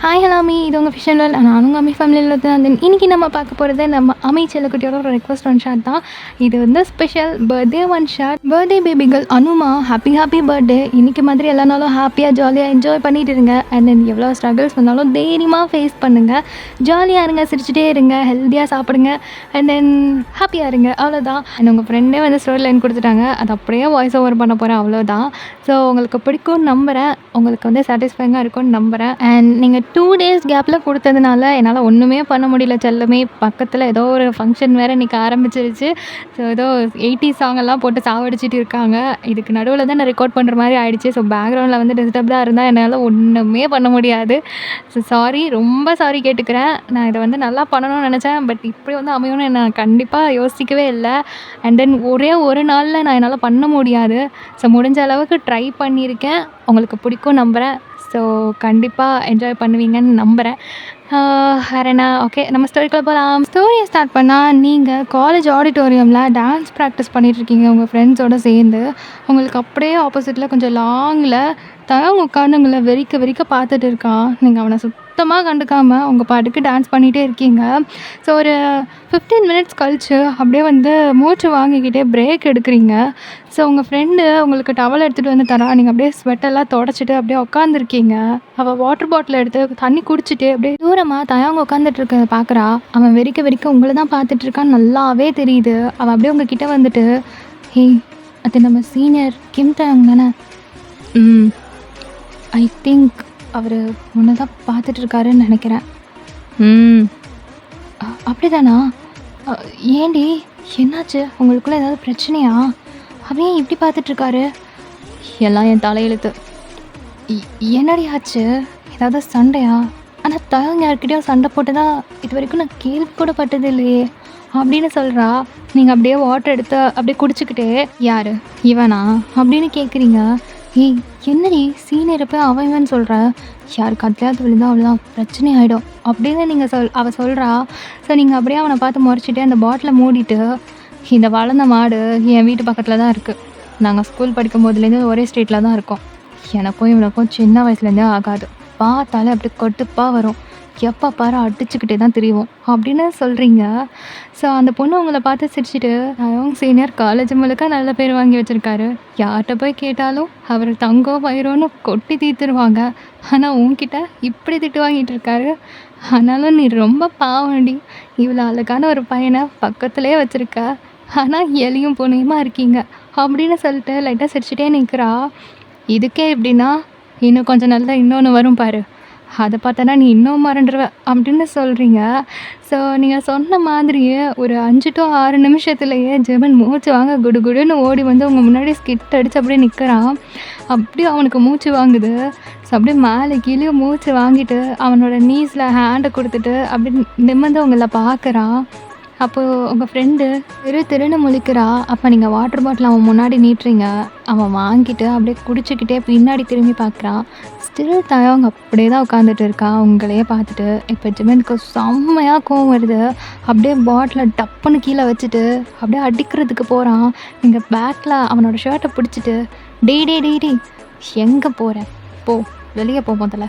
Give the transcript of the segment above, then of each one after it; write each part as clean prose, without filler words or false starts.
Hi ஹலாமி, இது உங்கள் fission வேல். நானும் உங்கள் அம்மி ஃபேமிலியில் தான். இன்றைக்கி நம்ம பார்க்க போகிறது நம்ம அம்மி செல்லக்குட்டியோட ஒரு ரெக்வஸ்ட் ஒன் ஷாட் தான். இது வந்து special birthday one shot. Birthday பேபிகள் அனுமா, ஹாப்பி ஹாப்பி பர்த்டே. இன்றைக்கி மாதிரி எல்லா நாளும் ஹாப்பியாக ஜாலியாக என்ஜாய் பண்ணிட்டு இருங்க. அண்ட் தென் எவ்வளோ ஸ்ட்ரகிள்ஸ் வந்தாலும் தைரியமாக ஃபேஸ் பண்ணுங்கள். ஜாலியாக இருங்க, சிரிச்சிட்டே இருங்க, ஹெல்த்தியாக சாப்பிடுங்க, அண்ட் தென் ஹாப்பியாக இருங்க. அவ்வளோதான். அண்ட் உங்கள் ஃப்ரெண்டே வந்து ஸ்டோரி லைன் கொடுத்துட்டாங்க, அது அப்படியே வாய்ஸ் ஓவர் பண்ண போகிறேன். அவ்வளோதான். ஸோ உங்களுக்கு பிடிக்கும்னு நம்புகிறேன், உங்களுக்கு வந்து சாட்டிஸ்ஃபைங்காக இருக்கும்னு நம்புகிறேன். அண்ட் நீங்கள் 2 days கேப்பில் கொடுத்ததுனால என்னால் ஒன்றுமே பண்ண முடியல செல்லமே. பக்கத்தில் ஏதோ ஒரு ஃபங்க்ஷன் வேறு இன்றைக்கி ஆரம்பிச்சிருச்சு. ஸோ ஏதோ 80 சாங்கெல்லாம் போட்டு சாவடிச்சிட்டு இருக்காங்க. இதுக்கு நடுவில் தான் நான் ரெக்கார்ட் பண்ணுற மாதிரி ஆகிடுச்சு. ஸோ பேக்ரவுண்டில் வந்து டிஸ்டர்ப்டாக இருந்தால் என்னால் ஒன்றுமே பண்ண முடியாது. ஸோ சாரி, ரொம்ப சாரி கேட்டுக்கிறேன். நான் இதை வந்து நல்லா பண்ணணும்னு நினச்சேன், பட் இப்படி வந்து அமையும்னு நான் கண்டிப்பாக யோசிக்கவே இல்லை. அண்ட் தென் ஒரே ஒரு நாளில் நான் என்னால் பண்ண முடியாது. ஸோ முடிஞ்ச அளவுக்கு ட்ரை பண்ணியிருக்கேன். உங்களுக்கு பிடிக்கும் நம்புகிறேன். ஸோ கண்டிப்பாக என்ஜாய் பண்ணுவீங்கன்னு நம்புகிறேன். வேறு என்ன? ஓகே, நம்ம ஸ்டோரிக்குள்ளே போகலாம். ஸ்டோரியை ஸ்டார்ட் பண்ணால், நீங்கள் காலேஜ் ஆடிட்டோரியமில் டான்ஸ் ப்ராக்டிஸ் பண்ணிகிட்ருக்கீங்க உங்கள் ஃப்ரெண்ட்ஸோடு சேர்ந்து. உங்களுக்கு அப்படியே ஆப்போசிட்டில் கொஞ்சம் லாங்கில் தவங்க உட்காந்து உங்களை வெறிக்க வெறிக்க பார்த்துட்டு இருக்கான். நீங்கள் அவனை சுத்தமாக கண்டுக்காமல் உங்கள் பாட்டுக்கு டான்ஸ் பண்ணிகிட்டே இருக்கீங்க. ஸோ ஒரு 15 minutes கழிச்சு அப்படியே வந்து மூச்சு வாங்கிக்கிட்டே பிரேக் எடுக்கிறீங்க. ஸோ உங்கள் ஃப்ரெண்டு உங்களுக்கு டவல் எடுத்துகிட்டு வந்து தரா. நீங்கள் அப்படியே ஸ்வெட்டெல்லாம் தொடச்சிட்டு அப்படியே உட்காந்துருக்கீங்க. அவள் வாட்டர் பாட்டில் எடுத்து தண்ணி குடிச்சிட்டு அப்படியே தூரமாக தயங்க உட்காந்துட்டு இருக்க பார்க்குறா. அவன் வெறிக்க வெறிக்க உங்களை தான் பார்த்துட்ருக்கான்னு நல்லாவே தெரியுது. அவன் அப்படியே உங்ககிட்ட வந்துட்டு, ஹேய், அது நம்ம சீனியர் கிம் தயங் தானே? ஐ திங்க் அவர் உன்னை தான் பார்த்துட்ருக்காருன்னு நினைக்கிறேன். அப்படிதானா? ஏண்டி, என்னாச்சு? உங்களுக்குள்ளே ஏதாவது பிரச்சனையா? அவன் ஏன் இப்படி பார்த்துட்ருக்காரு? எல்லாம் என் தலையெழுத்து. என்னடி ஆச்சு? ஏதாவது சண்டையா? ஆனால் தயங்க யார்கிட்டயும் சண்டை போட்டதா இது வரைக்கும் நான் கேள்வி கூட பட்டது இல்லையே அப்படின்னு சொல்கிறா. நீங்கள் அப்படியே வாட்டர் எடுத்து அப்படியே குடிச்சிக்கிட்டே, யார் இவனா அப்படின்னு கேட்குறீங்க. ஏய், என்னடி சீனியரை போய் அவன் சொல்கிற? யாருக்கு அதுலையாவது விழுந்தா அவ்வளோதான், பிரச்சனை ஆகிடும் அப்படின்னு நீங்கள் அவள் சொல்கிறா. ஸோ நீங்கள் அப்படியே அவனை பார்த்து முறைச்சிட்டு அந்த பாட்டிலை மூடிட்டு, இந்த வளர்ந்த மாடு என் வீட்டு பக்கத்தில் தான் இருக்குது. நாங்கள் ஸ்கூல் படிக்கும் போதுலேருந்து ஒரே ஸ்ட்ரீட்டில் தான் இருக்கோம். எனக்கும் இவனுக்கும் சின்ன வயசுலேருந்தே ஆகாது. பார்த்தாலே அப்படி கொட்டுப்பாக வரும். எப்போ பாரு அடிச்சுக்கிட்டே தான் தெரியும் அப்படின்னு சொல்கிறீங்க. ஸோ அந்த பொண்ணு உங்களை பார்த்து சிரிச்சிட்டு, அவங்க சீனியர் காலேஜ் முழுக்க நல்ல பேர் வாங்கி வச்சுருக்காரு. யார்கிட்ட போய் கேட்டாலும் அவர் தங்கம் வயிறோன்னு கொட்டி தீர்த்துருவாங்க. ஆனால் உன்கிட்ட இப்படி திட்டு வாங்கிட்டு இருக்காரு. ஆனாலும் நீ ரொம்ப பாவண்டி. இவ்வளோ அழகான ஒரு பையனை பக்கத்துலேயே வச்சுருக்க, ஆனால் எலியும் பொண்ணையுமா இருக்கீங்க அப்படின்னு சொல்லிட்டு லைட்டாக சிரிச்சிட்டே நிற்கிறா. இதுக்கே எப்படின்னா இன்னும் கொஞ்சம் நல்லா இன்னொன்று வரும் பாரு, அதை பார்த்தனா நீ இன்னும் மறந்துடுவ அப்படின்னு சொல்கிறீங்க. ஸோ நீங்கள் சொன்ன மாதிரியே ஒரு 5 to 6 நிமிஷத்துலேயே ஜெபன் மூச்சு வாங்க குடுகுடுன்னு ஓடி வந்து உங்கள் முன்னாடி ஸ்கிட் அடித்து அப்படியே நிற்கிறான். அப்படியே அவனுக்கு மூச்சு வாங்குது. ஸோ அப்படியே மேலே கீழே மூச்சு வாங்கிட்டு அவனோட நீஸில் ஹேண்டை கொடுத்துட்டு அப்படி நிமிர்ந்து உங்களை பார்க்குறான். அப்போது உங்கள் ஃப்ரெண்டு திருன்னு முழிக்கிறா. அப்போ நீங்கள் வாட்டர் பாட்டில் அவன் முன்னாடி நீட்டுறீங்க. அவன் வாங்கிட்டு அப்படியே குடிச்சிக்கிட்டே பின்னாடி திரும்பி பார்க்குறான். ஸ்டில் தயங்க அப்படியே தான் உட்காந்துட்டு இருக்கான் உங்களையே பார்த்துட்டு. இப்போ ஜிமெனுக்கு செம்மையாக கோவம் வருது. அப்படியே பாட்டிலை டப்புன்னு கீழே வச்சுட்டு அப்படியே அடிக்கிறதுக்கு போகிறான். நீங்கள் பேக்கில் அவனோட ஷர்ட்டை பிடிச்சிட்டு, டே எங்கே போகிறேன்? போ, வெளியே போ முதல்ல.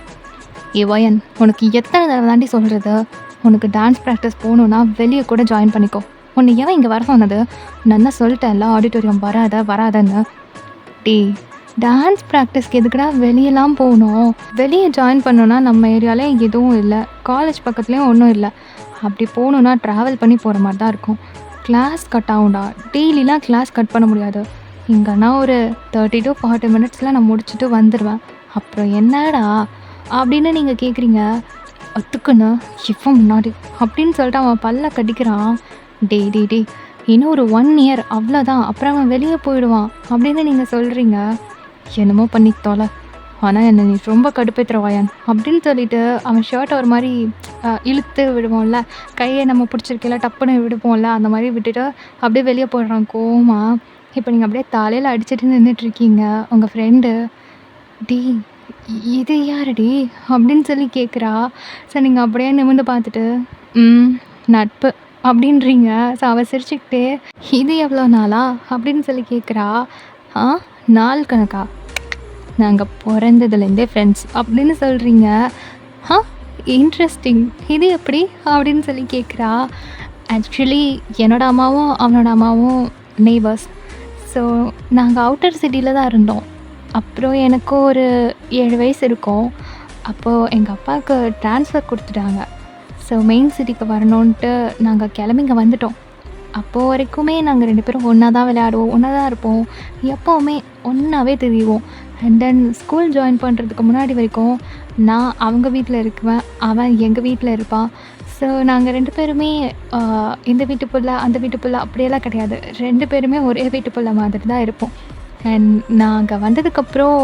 வயன், உனக்கு எத்தனை தடவை தாண்டி சொல்கிறது? உனக்கு டான்ஸ் ப்ராக்டிஸ் போகணுன்னா வெளியே கூட ஜாயின் பண்ணிக்கோ. உன்னை ஏன் இங்கே வர சொன்னது? நான் தான் சொல்லிட்டேன்ல ஆடிட்டோரியம் வராதன்னு. டான்ஸ் ப்ராக்டிஸ்க்கு எதுக்குடா வெளியெல்லாம் போகணும்? வெளியே ஜாயின் பண்ணோன்னா நம்ம ஏரியாவிலே எதுவும் இல்லை, காலேஜ் பக்கத்துலேயும் ஒன்றும் இல்லை. அப்படி போகணுன்னா ட்ராவல் பண்ணி போகிற மாதிரி தான் இருக்கும். கிளாஸ் கட் ஆகும்டா. டெய்லிலாம் கிளாஸ் கட் பண்ண முடியாது. இங்கன்னா ஒரு 30 to 40 minutes நான் முடிச்சுட்டு வந்துடுவேன். அப்புறம் என்னடா அப்படின்னு நீங்கள் கேட்குறீங்க. ஒத்துக்குன்னு இவன் முன்னாடி அப்படின்னு சொல்லிட்டு அவன் பல்ல கடிக்கிறான். டே இன்னும் ஒரு 1 year அவ்வளோதான், அப்புறம் அவன் வெளியே போயிடுவான் அப்படின்னு நீங்கள் சொல்கிறீங்க. என்னமோ பண்ணி தொலை, ஆனால் என்னை நீ ரொம்ப கடுப்பேற்றுவாயன் அப்படின்னு சொல்லிட்டு அவன் ஷர்ட்டை ஒரு மாதிரி இழுத்து விடுவோம்ல, கையை நம்ம பிடிச்சிருக்கல டப்புன்னு விடுவோம்ல, அந்த மாதிரி விட்டுட்டு அப்படியே வெளியே போடுறான் கோமா. இப்போ நீங்கள் அப்படியே தலையில் அடிச்சுட்டு நின்றுட்டுருக்கீங்க. உங்கள் ஃப்ரெண்டு, டி இது யாருடி அப்படின்னு சொல்லி கேட்குறா. ஸோ நீங்கள் அப்படியே நிமிர்ந்து பார்த்துட்டு, நட்பு அப்படின்றீங்க. ஸோ அவள் சிரிச்சுக்கிட்டே, இது எவ்வளோ நாளா அப்படின்னு சொல்லி கேட்குறா. நாள் கணக்கா? நாங்கள் பிறந்ததுலேருந்தே ஃப்ரெண்ட்ஸ் அப்படின்னு சொல்கிறீங்க. இன்ட்ரெஸ்டிங். இது எப்படி? அப்படின்னு சொல்லி கேட்குறா. ஆக்சுவலி என்னோட அம்மாவும், அவனோட அம்மாவும் நெய்பர்ஸ். ஸோ நாங்க அவுட்டர் சிட்டில தான் இருந்தோம். அப்புறம் எனக்கு ஒரு 7 வயசு இருக்கும். அப்போது எங்க அப்பாவுக்கு ட்ரான்ஸ்ஃபர் குடுத்துட்டாங்க. ஸோ மெயின் சிட்டிக்கு வரணுன்ட்டு நாங்க கிளம்பி இங்க வந்துட்டோம். அப்போ வரைக்குமே நாங்க 2 பேரும் ஒண்ணா தான் விளையாடுவோம். ஒண்ணா தான் இருப்போம். எப்பவுமே ஒண்ணாவே திரிவோம். அண்ட் தென் ஸ்கூல் ஜாயின் பண்ணுறதுக்கு முன்னாடி வரைக்கும் நான் அவங்க வீட்ல இருக்குவேன். அவன் எங்க வீட்ல இருப்பான். ஸோ நாங்க 2 பேருமே ஆ இந்த வீட்டு புள்ள, அந்த வீட்டு புள்ள அப்படியெல்லாம் கிடையாது. 2 பேருமே ஒரே வீட்டு புள்ள மாதிரி தான் இருப்போம். அண்ட் நாங்க வந்ததுக்கப்புறம்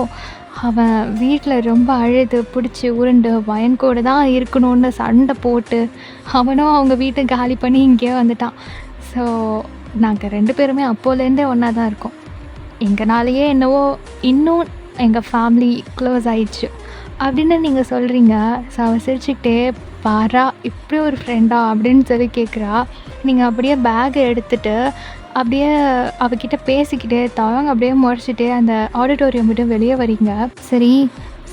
அவன் வீட்ல ரொம்ப அழுது பிடிச்சி உருண்டு என் கூட தான் இருக்கணும்னு சண்டை போட்டு அவனும் அவங்க வீட்டை காலி பண்ணி இங்கேயே வந்துட்டான். ஸோ நாங்கள் 2 பேருமே அப்போலேருந்தே ஒன்றா தான் இருக்கோம். எங்கனாலேயே என்னவோ இன்னும் எங்கள் ஃபேமிலி க்ளோஸ் ஆயிடுச்சு அப்படின்னு நீங்கள் சொல்கிறீங்க. ஸோ அவள் சிரிச்சுக்கிட்டே பாரா இப்படி ஒரு ஃப்ரெண்டா அப்படின்னு சொல்லி கேட்குறா. நீங்கள் அப்படியே பேக்கை எடுத்துகிட்டு அப்படியே அவகிட்ட பேசிக்கிட்டே தவங்க அப்படியே முறைச்சிட்டே அந்த ஆடிட்டோரியம் விட்டு வெளியே வரீங்க. சரி,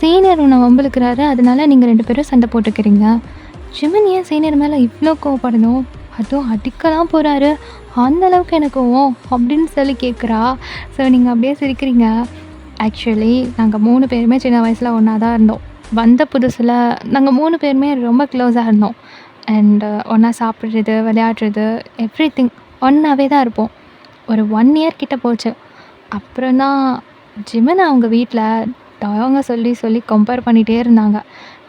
சீனியர் உன்னை வம்பிழுக்கிறாரு, அதனால நீங்கள் 2 பேரும் சண்டை போட்டுக்கிறீங்க. ஜிமன் ஏன் சீனியர் மேலே இவ்வளோ கோவப்படணும்? அதுவும் அடிக்கலாம் போகிறாரு, அந்த அளவுக்கு எனக்கு அப்படின்னு சொல்லி கேட்குறா. ஸோ நீங்கள் அப்படியே சிரிக்கிறீங்க. ஆக்சுவலி நாங்கள் 3 பேருமே சின்ன வயசில் ஒன்றா தான் இருந்தோம். வந்த புதுசில் நாங்கள் 3 பேருமே ரொம்ப க்ளோஸாக இருந்தோம். அண்டு ஒன்றா சாப்பிட்றது, விளையாடுறது, எவ்ரிதிங் ஒன்றாவே தான் இருப்போம். ஒரு 1 இயர் கிட்ட போச்சு. அப்புறம் தான் ஜிமன் அவங்க வீட்டில் டயோங்க சொல்லி சொல்லி கம்பேர் பண்ணிகிட்டே இருந்தாங்க.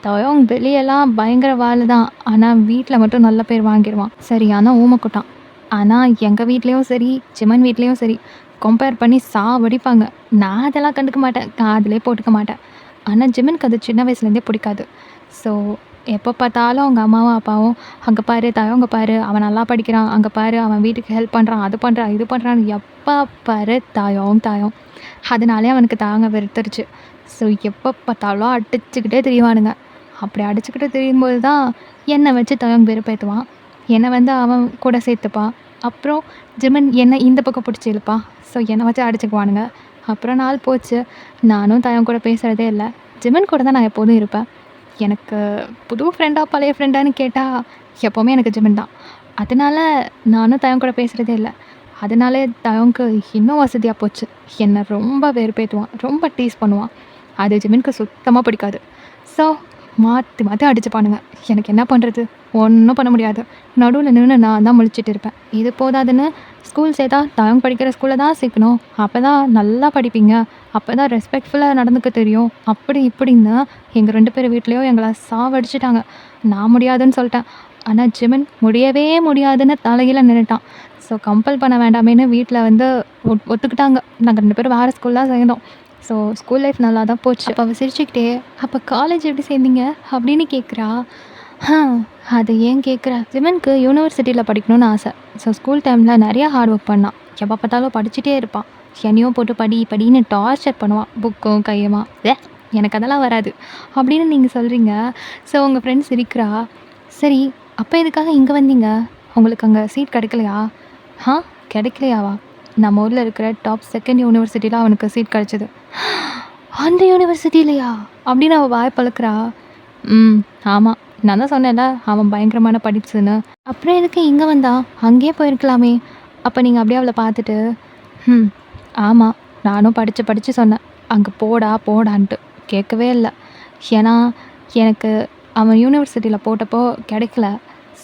டயோங் வெளியெல்லாம் பயங்கர வாலு தான், ஆனால் வீட்டில் மட்டும் நல்ல பேர் வாங்கிடுவான். சரியான ஊமைக்குட்டான். ஆனால் எங்கள் வீட்லேயும் சரி, ஜிமன் வீட்லேயும் சரி கம்பேர் பண்ணி சாவடிப்பாங்க. நான் அதெல்லாம் கண்டுக்க மாட்டேன், காதிலே போட்டுக்க மாட்டேன். ஆனால் ஜிமனுக்கு அது சின்ன வயசுலேருந்தே பிடிக்காது. ஸோ எப்போ பார்த்தாலும் அவங்க அம்மாவும் அப்பாவும் அங்கே பாரு தயங்க பாரு, அவன் நல்லா படிக்கிறான், அங்கே பாரு அவன் வீட்டுக்கு ஹெல்ப் பண்ணுறான், அது பண்ணுறான், இது பண்ணுறான்னு எப்போ பாரு தாயம். அதனாலே அவனுக்கு தாங்க வெறுத்துருச்சு. ஸோ எப்போ பார்த்தாலும் அடிச்சுக்கிட்டே திரிவானுங்க. அப்படி அடிச்சுக்கிட்டு திரியும்போது தான் என்னை வச்சு தயங்க வெறுப்பேற்றுவான். என்னை வந்து அவன் கூட சேர்த்துப்பான். அப்புறம் ஜிமன் என்னை இந்த பக்கம் பிடிச்சி இழுப்பான். ஸோ என்னை வச்சு அடிச்சுக்குவானுங்க. அப்புறம் நாள் போச்சு. நானும் தயங்க கூட பேசுகிறதே இல்லை. ஜிமன் கூட தான் நான் எப்போதும் இருப்பேன். எனக்கு புது ஃப்ரெண்டா பழைய ஃப்ரெண்டான்னு கேட்டால் எப்போவுமே எனக்கு ஜிமன் தான். அதனால நானும் தயங்க கூட பேசுகிறதே இல்லை. அதனாலே தயங்க்கு இன்னும் வசதியாக போச்சு. என்னை ரொம்ப வெறுப்பேற்றுவான், ரொம்ப டீஸ் பண்ணுவான். அது ஜிமனுக்கு சுத்தமாக பிடிக்காது. ஸோ மாற்றி மாற்றி அடிச்சுப்பானுங்க. எனக்கு என்ன பண்ணுறது? ஒன்றும் பண்ண முடியாது. நடுவில் நின்று நான் தான் முழிச்சிட்டு இருப்பேன். இது போதாதுன்னு ஸ்கூல் சேர்த்தா தயங்க படிக்கிற ஸ்கூலில் தான் சேர்க்கணும், அப்போ தான் நல்லா படிப்பீங்க, அப்போ தான் ரெஸ்பெக்ட்ஃபுல்லாக நடந்துக்க தெரியும், அப்படி இப்படின்னு எங்கள் 2 பேர் வீட்லேயும் எங்களை சாவடிச்சிட்டாங்க. நான் முடியாதுன்னு சொல்லிட்டேன். ஆனால் ஜிமன் முடியவே முடியாதுன்னு தலைகீழ நின்றுட்டான். ஸோ கம்பல் பண்ண வேண்டாமேன்னு வீட்டில் வந்து ஒத்துக்கிட்டாங்க. நாங்கள் 2 பேரும் வேறு ஸ்கூல் தான் சேர்ந்தோம். ஸோ ஸ்கூல் லைஃப் நல்லா தான் போச்சு. அப்போ அவள் சிரிச்சுக்கிட்டே, அப்போ காலேஜ் எப்படி சேர்ந்தீங்க அப்படின்னு கேட்குறா. அது ஏன் கேட்குற? ஜிமனுக்கு யூனிவர்சிட்டியில் படிக்கணும்னு ஆசை. ஸோ ஸ்கூல் டைமில் நிறையா ஹார்ட் ஒர்க் பண்ணான். எப்போ பார்த்தாலும் படிச்சுட்டே இருப்பான். என்னையும் போட்டு படின்னு டார்ச்சர் பண்ணுவான், புக்கும் கையுமா. எனக்கு அதெல்லாம் வராது அப்படின்னு நீங்கள் சொல்கிறீங்க. ஸோ உங்கள் ஃப்ரெண்ட்ஸ் சிரிக்கிறா. சரி, அப்போ எதுக்காக இங்கே வந்தீங்க? உங்களுக்கு அங்கே சீட் கிடைக்கலையா? கிடைக்கலையாவா? நம்ம ஊரில் இருக்கிற டாப் 2nd யூனிவர்சிட்டியில் அவனுக்கு சீட் கிடச்சிது. அந்த யூனிவர்சிட்டிலையா அப்படின்னு அவள் வாய் பழக்கிறா. ஆமாம், நான் தான் சொன்னேன்ல அவன் பயங்கரமான படிப்புன்னு. அப்புறம் எதுக்கு இங்கே வந்தா? அங்கேயே போயிருக்கலாமே. அப்போ நீங்கள் அப்படியே அவளை பார்த்துட்டு, ஆமாம், நானும் படித்து சொன்னேன் அங்கே போடான்ட்டு. கேட்கவே இல்லை. ஏன்னா எனக்கு அவன் யூனிவர்சிட்டியில் போட்டப்போ கிடைக்கல.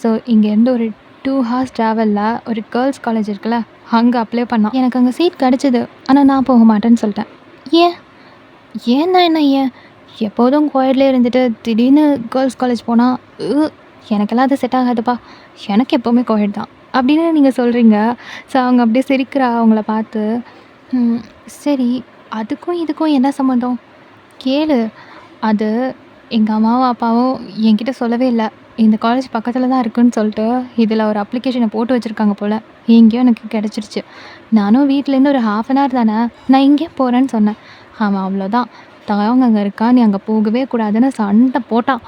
ஸோ இங்கேருந்து ஒரு 2 hours ட்ராவலில் ஒரு கேர்ள்ஸ் காலேஜ் இருக்குல்ல, அங்கே அப்ளை பண்ணான். எனக்கு அங்கே சீட் கிடச்சிது. ஆனால் நான் போக மாட்டேன்னு சொல்லிட்டேன். ஏன்னா என்ன ஏன்? எப்போதும் கோயட்லேயே இருந்துட்டு திடீர்னு கேர்ள்ஸ் காலேஜ் போனால் எனக்கெல்லாம் அது செட் ஆகாதுப்பா. எனக்கு எப்போவுமே கோயட் தான் அப்படின்னு நீங்கள் சொல்கிறீங்க. ஸோ அவங்க அப்படியே சிரிக்கிறா அவங்கள பார்த்து. சரி, அதுக்கும் இதுக்கும் என்ன சம்மந்தம்? கேளு. அது எங்கள் அம்மாவும் அப்பாவும் என்கிட்ட சொல்லவே இல்லை. இந்த காலேஜ் பக்கத்தில் தான் இருக்குன்னு சொல்லிட்டு இதில் ஒரு அப்ளிகேஷனை போட்டு வச்சுருக்காங்க போல். எங்கேயோ எனக்கு கிடச்சிருச்சு. நானும் வீட்டிலேருந்து ஒரு 1/2 hour தானே, நான் இங்கேயே போகிறேன்னு சொன்னேன். அவன் அவ்வளோதான், தயங்க அங்கே இருக்கா, நீ அங்கே போகவே கூடாதுன்னு சண்டை போட்டான்.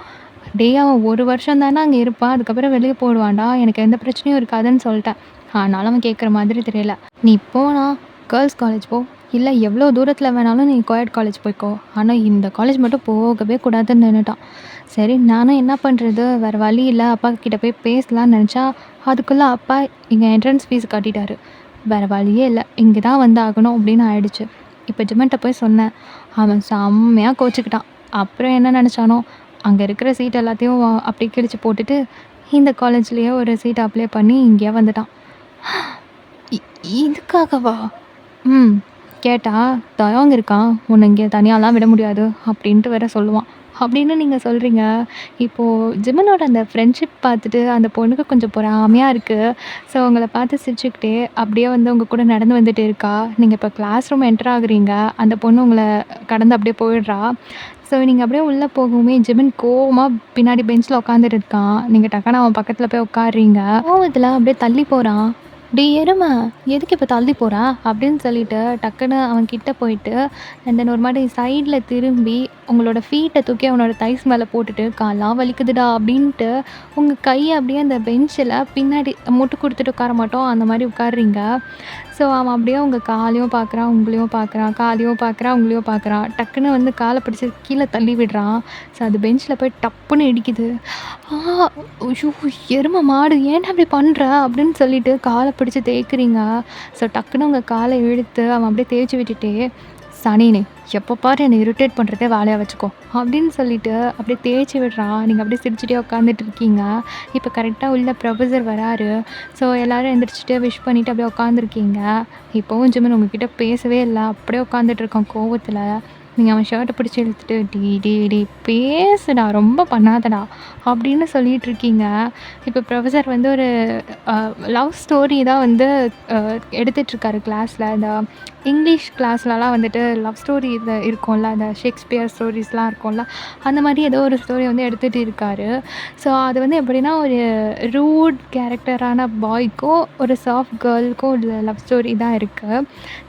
அவன் 1 வருஷம் தானே அங்கே இருப்பான், அதுக்கப்புறம் வெளியே போடுவான்டா, எனக்கு எந்த பிரச்சனையும் இருக்காதுன்னு சொல்லிட்டேன். ஆனாலும் அவன் கேட்குற மாதிரி தெரியல. நீ போனால் கேர்ள்ஸ் காலேஜ் போ, இல்ல எவ்வளோ தூரத்தில வேணாலும் நீ கோயட் காலேஜ் போய்க்கோ. ஆனா இந்த காலேஜ் மட்டும் போகவே கூடாதுன்னு நின்னுட்டான். சரி நானும் என்ன பண்றது? வேற வழி இல்ல. அப்பா கிட்ட போய் பேசலான்னு நெனச்சா, அதுக்குள்ள அப்பா இங்க என்ட்ரன்ஸ் ஃபீஸ் கட்டிட்டாரு. வேற வழியே இல்ல. இங்க தான் வந்து ஆகணும் அப்படின்னு ஆயிடுச்சு. இப்ப ஜிம்மன்ட்ட போய் சொன்னேன். அவன் செம்மையா கோச்சுக்கிட்டான். அப்புறம் என்ன நெனச்சானோ, அங்க இருக்கிற சீட் எல்லாத்தையும் அப்படியே கிழிச்சு போட்டுட்டு, இந்த காலேஜ்லயே ஒரு சீட் அப்ளை பண்ணி இங்கேயே வந்துட்டான். இ இதுக்காகவா? ம். கேட்டா, "தயாங் இருக்கான். உன்ன இங்க தனியாலாம் விட முடியாது." அப்படின்ட்டு வேற சொல்லுவான். அப்படின்னு நீங்க சொல்றீங்க. இப்போ ஜிம்மனோட அந்த ஃப்ரெண்ட்ஷிப் பார்த்துட்டு அந்த பொண்ணுக்கு கொஞ்சம் பொறாமையா இருக்கு. ஸோ உங்கள பார்த்து சிரிச்சுக்கிட்டே அப்படியே வந்து உங்க கூட நடந்து வந்துட்டு இருக்கா. நீங்க இப்போ கிளாஸ் ரூம் என்டர் ஆகுறீங்க. அந்த பொண்ணு உங்கள கடந்து அப்படியே போயிடுறா. ஸோ நீங்க அப்படியே உள்ள போகவுமே ஜிமின் கோவமா பின்னாடி பெஞ்ச்ல உட்காந்துட்டு இருக்கான். நீங்க டக்குனு அவன் பக்கத்துல போய் உட்கார்றீங்க. கோவத்துல அப்படியே தள்ளி போறான். "டேய் எரும! எதுக்கு இப்ப தள்ளி போற?" அப்படின்னு சொல்லிட்டு டக்குனு அவன் கிட்ட போயிட்டு, அண்ட் தென் ஒரு மாரி சைட்ல திரும்பி உங்களோட ஃபீட்ட தூக்கி அவனோட தைஸ் மேல போட்டுட்டு, "கால்லாம் வலிக்குதுடா" அப்படின்ட்டு உங்க கைய அப்படியே அந்த பெஞ்சில பின்னாடி முட்டு குடுத்துட்டு உட்கார மாட்டோம், அந்த மாரி உட்கார்றீங்க. ஸோ அவன் அப்படியே உங்க காலையும் பார்க்குறான், உங்களையும் பார்க்குறான், காலையும் பார்க்குறான், உங்களையும் பார்க்குறான். டக்குனு வந்து கால பிடிச்சு கீழ தள்ளி விடுறான். ஸோ அது பெஞ்ச்ல போய் டப்புன்னு இடிக்குது. "ஆ! ஐயோ! எரும மாடு ஏன்டா இப்படி பண்ற?" அப்படின்னு சொல்லிட்டு கால பிடிச்சு தேய்க்கிறீங்க. ஸோ டக்குனு உங்க கால இழுத்து அவன் அப்படியே தேய்ச்சு விட்டுட்டே, "சனியனே! எப்போ பாரு என்னை இரிட்டேட் பண்ணுறதே வேலையா வச்சுக்கோ" அப்படின்னு சொல்லிட்டு அப்படியே தேய்ச்சு விடுறான். நீங்க அப்படியே சிரிச்சுட்டே உட்காந்துட்டு இருக்கீங்க. இப்போ கரெக்ட்டா உள்ள ப்ரொஃபசர் வராரு. ஸோ எல்லாரும் எந்திரிச்சுட்டு விஷ் பண்ணிட்டு அப்படியே உட்காந்துருக்கீங்க. இப்போவும் ஜிமின் உங்ககிட்ட பேசவே இல்ல. அப்படியே உட்காந்துட்டு இருக்கான் கோவத்துல. நீங்க அவன் ஷர்ட்ட பிடிச்சு இழுத்துட்டு, "டேய் டேய் டேய் பேசுடா! ரொம்ப பண்ணாதடா" அப்படின்னு சொல்லிட்டுருக்கீங்க. இப்போ ப்ரொஃபசர் வந்து ஒரு அ லவ் ஸ்டோரி தான் வந்து அ எடுத்துட்ருக்காரு கிளாஸ்ல. இந்த இங்கிலீஷ் கிளாஸ்லலாம் வந்துட்டு லவ் ஸ்டோரி இது இருக்கும்ல, அந்த ஷேக்ஸ்பியர் ஸ்டோரீஸ்லாம் இருக்கும்ல, அந்த மாரி ஏதோ ஒரு ஸ்டோரி வந்து எடுத்துட்டு இருக்காரு. ஸோ அது வந்து எப்படின்னா, ஒரு ரூட் கேரக்டரான பாய்க்கும், ஒரு சாஃப்ட் கேர்ளுக்கும் உள்ள லவ் ஸ்டோரி தான் இருக்கு.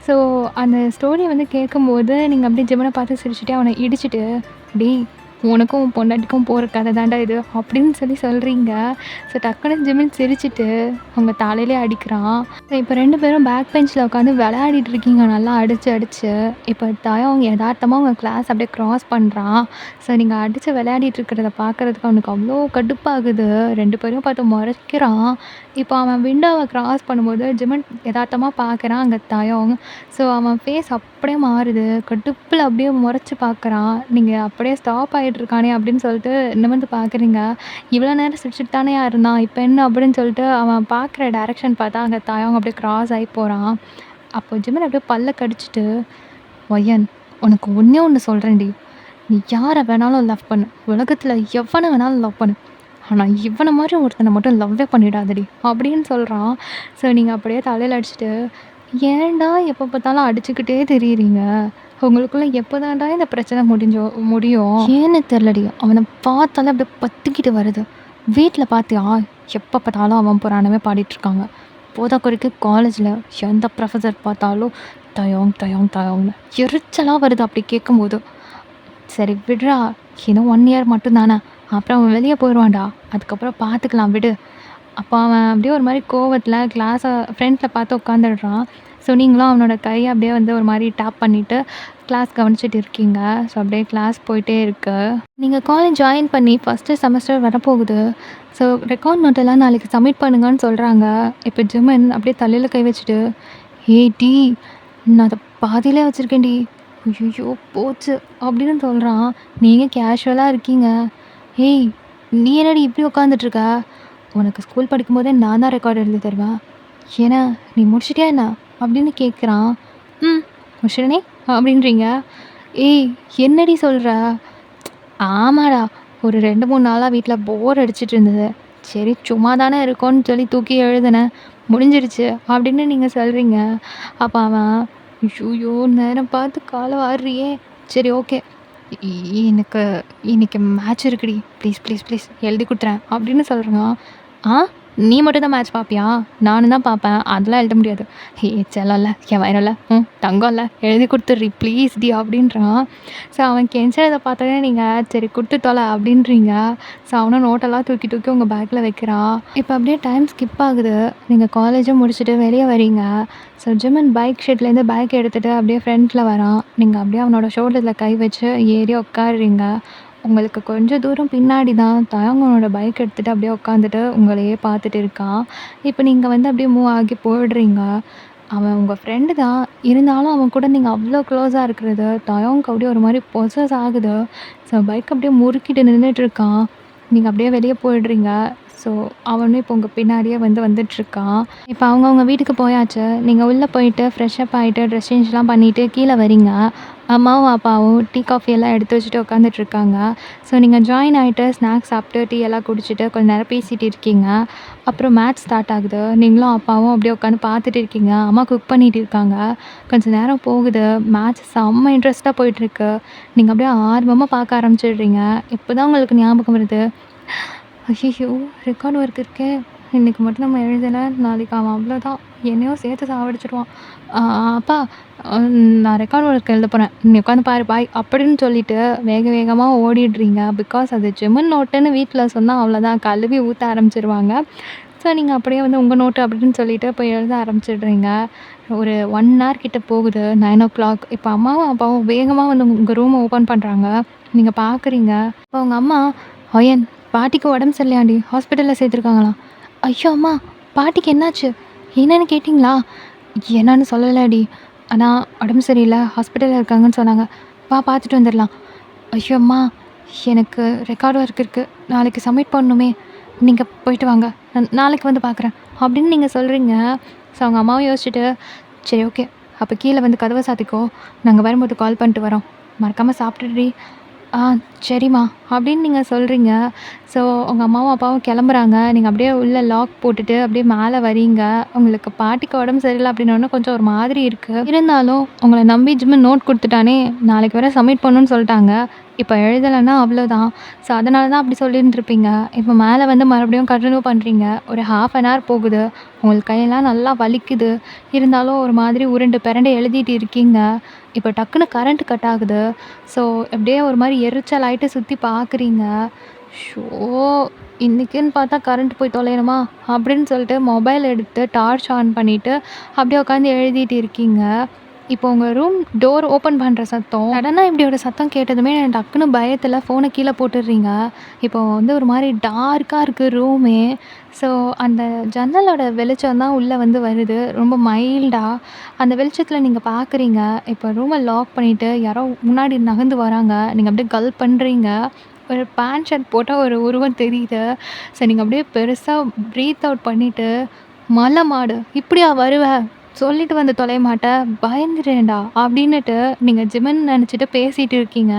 ஸோ அந்த ஸ்டோரி வந்து கேட்கும்போது, நீங்க அப்படியே ஜிம்மன பார்த்து சிரிச்சுட்டே அவன இடிச்சுட்டு, "டேய்! உனக்கும் உன் பொண்டாட்டிக்கும் போற கதை தான்டா இது" அப்படின்னு சொல்றீங்க. ஸோ டக்குனு ஜிமின் சிரிச்சுட்டு உங்க தலையிலே அடிக்கிறான். இப்போ 2 பேரும் பேக் பெஞ்ச்ல உட்காந்து விளையாடிட்டு இருக்கீங்க நல்லா அடிச்சு அடிச்சு. இப்போ தயாங் எதார்த்தமா உங்க கிளாஸ் அப்படியே கிராஸ் பண்றான். ஸோ நீங்க அடிச்சு விளையாடிட்டு இருக்கிறத பார்க்கறதுக்கு அவனுக்கு அவ்வளோ கடுப்பாகுது. 2 பேரையும் பார்த்து முறைக்கிறான். இப்போ அவன் விண்டோவ கிராஸ் பண்ணும்போது ஜிமின் எதார்த்தமா பார்க்குறான் அங்க தயாங். ஸோ அவன் ஃபேஸ் அப்படியே மாறுது. கடுப்புல அப்படியே முறைச்சு பார்க்குறான். நீங்க அப்படியே ஸ்டாப் ஆயிட்டுருக்கானே அப்படின்னு சொல்லிட்டு நிமிர்ந்து பார்க்குறீங்க. இவ்வளோ நேரம் சிரிச்சுட்டு தானேயா இருந்தான். இப்ப என்ன அப்படின்னு சொல்லிட்டு அவன் பார்க்குற டைரக்ஷன் பார்த்தா அங்க தயாங் அப்படியே கிராஸ் ஆகி போறான். அப்போ ஜிமின் அப்படியே பல்ல கடிச்சுட்டு, "ஒயன் உனக்கு ஒண்ணே ஒண்ணு சொல்றேன்டி. நீ யார வேணாலும் லவ் பண்ணு. உலகத்துல எவன வேணாலும் லவ் பண்ணு. ஆனா இவன மாரி ஒருத்தன மட்டும் லவ்வே பண்ணிடாதடி" அப்படின்னு சொல்றான். ஸோ நீங்க அப்படியே தலையில அடிச்சுட்டு, "ஏன்டா எப்ப பார்த்தாலும் அடிச்சுக்கிட்டே திரியிறீங்க? உங்களுக்குள்ள எப்போதான்டா இந்த பிரச்சனை முடியும்?" ஏன்னு தெரியலடி. அவன பார்த்தாலே அப்படியே பத்திக்கிட்டு வருது. வீட்ல பார்த்தியா? எப்ப பார்த்தாலும் அவன் புராணமே பாடிட்டுருக்காங்க. போதாக்குறைக்கு காலேஜ்ல எந்த ப்ரொஃபசர் பார்த்தாலும் தயாங் தயாங் தயாங்ன்னு எரிச்சலா வருது அப்படி கேட்கும்போது. "சரி விட்றா. இன்னும் 1 இயர் மட்டும் தானே. அப்புறம் அவன் வெளிய போயிருவான்டா. அதுக்கப்புறம் பார்த்துக்கலாம் விடு." அப்போ அவன் அப்படியே ஒரு மாரி கோவத்துல கிளாஸ ஃப்ரண்ட்ல பார்த்து உட்காந்துடுறான். ஸோ நீங்களும் அவனோட கைய அப்படியே வந்து ஒரு மாரி டேப் பண்ணிட்டு கிளாஸ் கவனிச்சுட்டு இருக்கீங்க. ஸோ அப்படியே கிளாஸ் போயிட்டே இருக்கு. நீங்க காலேஜ் ஜாயின் பண்ணி ஃபர்ஸ்ட்டு செமஸ்டர் வரப்போகுது. ஸோ ரெக்கார்ட் நோட் எல்லாம் நாளைக்கு சப்மிட் பண்ணுங்கன்னு சொல்றாங்க. இப்போ ஜிமின் அப்படியே தலையில கை வச்சுட்டு, "ஏய் டி! நான் அத பாதியிலே வச்சிருக்கேன்டி. ஐய்யய்யோ! போச்சு" அப்படின்னு சொல்றான். நீங்க கேஷுவலா இருக்கீங்க. "ஏய்! நீ என்னடி இப்படி உட்காந்துட்டு இருக்க? உனக்கு ஸ்கூல் படிக்கும்போதே நான் தான் ரெக்கார்ட் எழுதி தருவேன். ஏன்னா நீ முடிச்சிட்டியா என்ன?" அப்படின்னு கேட்குறான். "ம் முடிச்சிட்டேனே" அப்படின்றீங்க. "ஏய் என்னடி சொல்ற?" "ஆமாடா. ஒரு 2, 3 நாளா வீட்ல போர் அடிச்சிட்டு இருந்தது. சரி சும்மா தானே இருக்கோம்னு சொல்லி தூக்கி எழுதினேன். முடிஞ்சிருச்சு" அப்படின்னு நீங்க சொல்றீங்க. அப்ப அவன், "ஐய்யய்யோ! நேரம் பார்த்து கால வார்றியே. சரி ஓகே. இ எனக்கு இன்னைக்கு மேட்ச் இருக்குடி. ப்ளீஸ் ப்ளீஸ் ப்ளீஸ் எழுதி குடுத்துறேன்" அப்படின்னு சொல்றான். "ஆ நீ மட்டும் தான் மேட்ச் பார்ப்பியா? நானும் தான் பார்ப்பேன். அதெல்லாம் எழுத முடியாது. செல்லம்ல, என் வைரம்ல, தங்கம்ல எழுதி குடுத்துட்றீ ப்ளீஸ்டி அப்படின்றான். ஸோ அவன் கெஞ்சுறத பார்த்தோன்னே நீங்கள் சரி குடுத்து தொலை அப்படின்றீங்க. ஸோ அவனும் நோட்டெல்லாம் தூக்கி தூக்கி உங்கள் பேக்கில் வைக்கிறான். இப்போ அப்படியே டைம் ஸ்கிப் ஆகுது. நீங்கள் காலேஜும் முடிச்சுட்டு வெளியே வரீங்க. ஸோ ஜிமன் பைக் ஷெட்லேருந்து பைக் எடுத்துகிட்டு அப்படியே ஃப்ரண்ட்டில் வரான். நீங்கள் அப்படியே அவனோட ஷோல்டரில் கை வச்சு ஏறி உட்காருறீங்க. உங்களுக்கு கொஞ்சம் தூரம் பின்னாடி தான் தயங்கனோட பைக் எடுத்துகிட்டு அப்படியே உட்காந்துட்டு உங்களையே பார்த்துட்டு இருக்கான். இப்போ நீங்கள் வந்து அப்படியே மூவ் ஆகி போயிடுறீங்க. அவன் உங்கள் ஃப்ரெண்டு தான். இருந்தாலும் அவன் கூட நீங்கள் அவ்வளோ க்ளோஸாக இருக்கிறது தயங்க்கு அப்படியே ஒரு மாதிரி பொசஸ் ஆகுது. ஸோ பைக் அப்படியே முறுக்கிட்டு நின்றுட்டுருக்கான். நீங்கள் அப்படியே வெளியே போயிடுறீங்க. ஸோ அவனும் இப்போ உங்கள் பின்னாடியே வந்துட்டுருக்கான். இப்போ அவங்கவுங்க வீட்டுக்கு போயாச்சு. நீங்கள் உள்ளே போயிட்டு ஃப்ரெஷ்அப் ஆகிட்டு ட்ரெஸ் சேஞ்ச்லாம் பண்ணிவிட்டு கீழே வரீங்க. அம்மாவும் அப்பாவும் டீ காஃபி எல்லாம் எடுத்து வச்சுட்டு உட்காந்துட்ருக்காங்க. ஸோ நீங்கள் ஜாயின் ஆகிட்டு ஸ்நாக்ஸ் சாப்பிட்டு டீ எல்லாம் குடிச்சிட்டு கொஞ்சம் நேரம் பேசிகிட்டு இருக்கீங்க. அப்புறம் மேட்ச் ஸ்டார்ட் ஆகுது. நீங்களும் அப்பாவும் அப்படியே உட்காந்து பார்த்துட்டு இருக்கீங்க. அம்மா குக் பண்ணிகிட்டு இருக்காங்க. கொஞ்சம் நேரம் போகுது. மேட்ச் செம்ம இன்ட்ரெஸ்ட்டாக போயிட்டுருக்கு. நீங்கள் அப்படியே ஆர்வமாக பார்க்க ஆரம்பிச்சிடுறீங்க. இப்போ தான் உங்களுக்கு ஞாபகம் வருது, ஐயோ ரெக்கார்ட் ஒர்க் இருக்கே, இன்றைக்கி மட்டும் நம்ம எழுதலை, நாளைக்கு அவன் அவ்வளோதான் என்னையும் சேர்த்து சாவடிச்சிடுவான். அப்பா, நான் ரெக்கார்ட் ஒர்க் எழுத போகிறேன், நீ உட்காந்து பாரு பாய் அப்படின்னு சொல்லிட்டு வேக வேகமாக ஓடிடுறீங்க. பிகாஸ் அது ஜெமன் நோட்டுன்னு வீட்டில் சொன்னால் அவ்வளோதான், கழுவி ஊற்ற ஆரம்பிச்சிருவாங்க. ஸோ நீங்கள் அப்படியே வந்து உங்கள் நோட்டு அப்படின்னு சொல்லிட்டு போய் எழுத ஆரம்பிச்சிடுறீங்க. ஒரு 1 hour கிட்ட போகுது. 9 o'clock. இப்போ அம்மாவும் அப்பாவும் வேகமாக வந்து உங்கள் ரூமை ஓப்பன் பண்ணுறாங்க. நீங்கள் பார்க்குறீங்க. இப்போ உங்கள் அம்மா, அயன் பாட்டிக்கு உடம்பு சரியில்லையாண்டி, ஹாஸ்பிட்டலில் சேர்த்துருக்காங்களாம். ஐயோ அம்மா, பாட்டிக்கு என்னாச்சு, என்னன்னு கேட்டிங்களா? என்னன்னு சொல்லலடி, ஆனால் உடம்பு சரியில்லை, ஹாஸ்பிட்டலில் இருக்காங்கன்னு சொன்னாங்க. வா பார்த்துட்டு வந்துடலாம். ஐயோ அம்மா, எனக்கு ரெக்கார்ட் ஒர்க் இருக்குது, நாளைக்கு சப்மிட் பண்ணணுமே, நீங்கள் போயிட்டு வாங்க, நான் நாளைக்கு வந்து பார்க்குறேன் அப்படின்னு நீங்கள் சொல்கிறீங்க. ஸோ அவங்க அம்மாவும் யோசிச்சுட்டு, சரி ஓகே, அப்போ கீழே வந்து கதவை சாத்திக்கோ, நாங்கள் வரும்போது கால் பண்ணிட்டு வரோம், மறக்காமல் சாப்பிட்டுடுறி. சரிம்மா அப்படின்னு நீங்கள் சொல்கிறீங்க. ஸோ உங்கள் அம்மாவும் அப்பாவும் கிளம்புறாங்க. நீங்கள் அப்படியே உள்ளே லாக் போட்டுட்டு அப்படியே மேலே வரீங்க. உங்களுக்கு பாட்டிக்கு உடம்பு சரியில்லை அப்படின்னோடனே கொஞ்சம் ஒரு மாதிரி இருக்குது. இருந்தாலும் உங்களை நம்பி ஜிம்மு நோட் கொடுத்துட்டானே, நாளைக்கு வர சப்மிட் பண்ணணுன்னு சொல்லிட்டாங்க. இப்போ எழுதலைன்னா அவ்வளோதான். ஸோ அதனால தான் அப்படி சொல்லியிருந்துருப்பீங்க. இப்போ மேலே வந்து மறுபடியும் கண்டினியூ பண்ணுறீங்க. ஒரு 1/2 hour போகுது. உங்களுக்கு கையெல்லாம் நல்லா வலிக்குது. இருந்தாலும் ஒரு மாதிரி உருண்டு பிரண்டு எழுதிட்டு இருக்கீங்க. இப்போ டக்குன்னு கரண்ட் கட் ஆகுது. ஸோ அப்படியே ஒரு மாதிரி எரிச்சல் ஆகிட்டு சுற்றி பார்க்குறீங்க. ஷோ, இன்றைக்கின்னு பார்த்தா கரண்ட் போய் தொலையணுமா அப்படின்னு சொல்லிட்டு மொபைல் எடுத்து டார்ச் ஆன் பண்ணிவிட்டு அப்படியே உட்காந்து எழுதிட்டு இருக்கீங்க. இப்போ உங்கள் ரூம் டோர் ஓப்பன் பண்ணுற சத்தம், சடனாக இப்படி ஒரு சத்தம் கேட்டதுமே டக்குன்னு பயத்தில் ஃபோனை கீழே போட்டுடுறீங்க. இப்போ வந்து ஒரு மாதிரி டார்க்காக இருக்குது ரூமே. ஸோ அந்த ஜன்னலோட வெளிச்சம் தான் உள்ளே வந்து வருது, ரொம்ப மைல்டாக. அந்த வெளிச்சத்தில் நீங்கள் பார்க்குறீங்க. இப்போ ரூமை லாக் பண்ணிவிட்டு யாரோ முன்னாடி நகர்ந்து வராங்க. நீங்கள் அப்படியே கல் பண்ணுறீங்க. ஒரு பேண்ட் ஷர்ட் போட்டால் ஒரு உருவம் தெரியுது. ஸோ நீங்கள் அப்படியே பெருசாக ப்ரீத் அவுட் பண்ணிவிட்டு, மலை மாடு இப்படியா வருவ, சொல்லிட்டு வந்து தொலைய மாட்டேன், பயந்துட்டேன்டா அப்படின்னுட்டு நீங்கள் ஜிமன் நினச்சிட்டு பேசிகிட்டு இருக்கீங்க.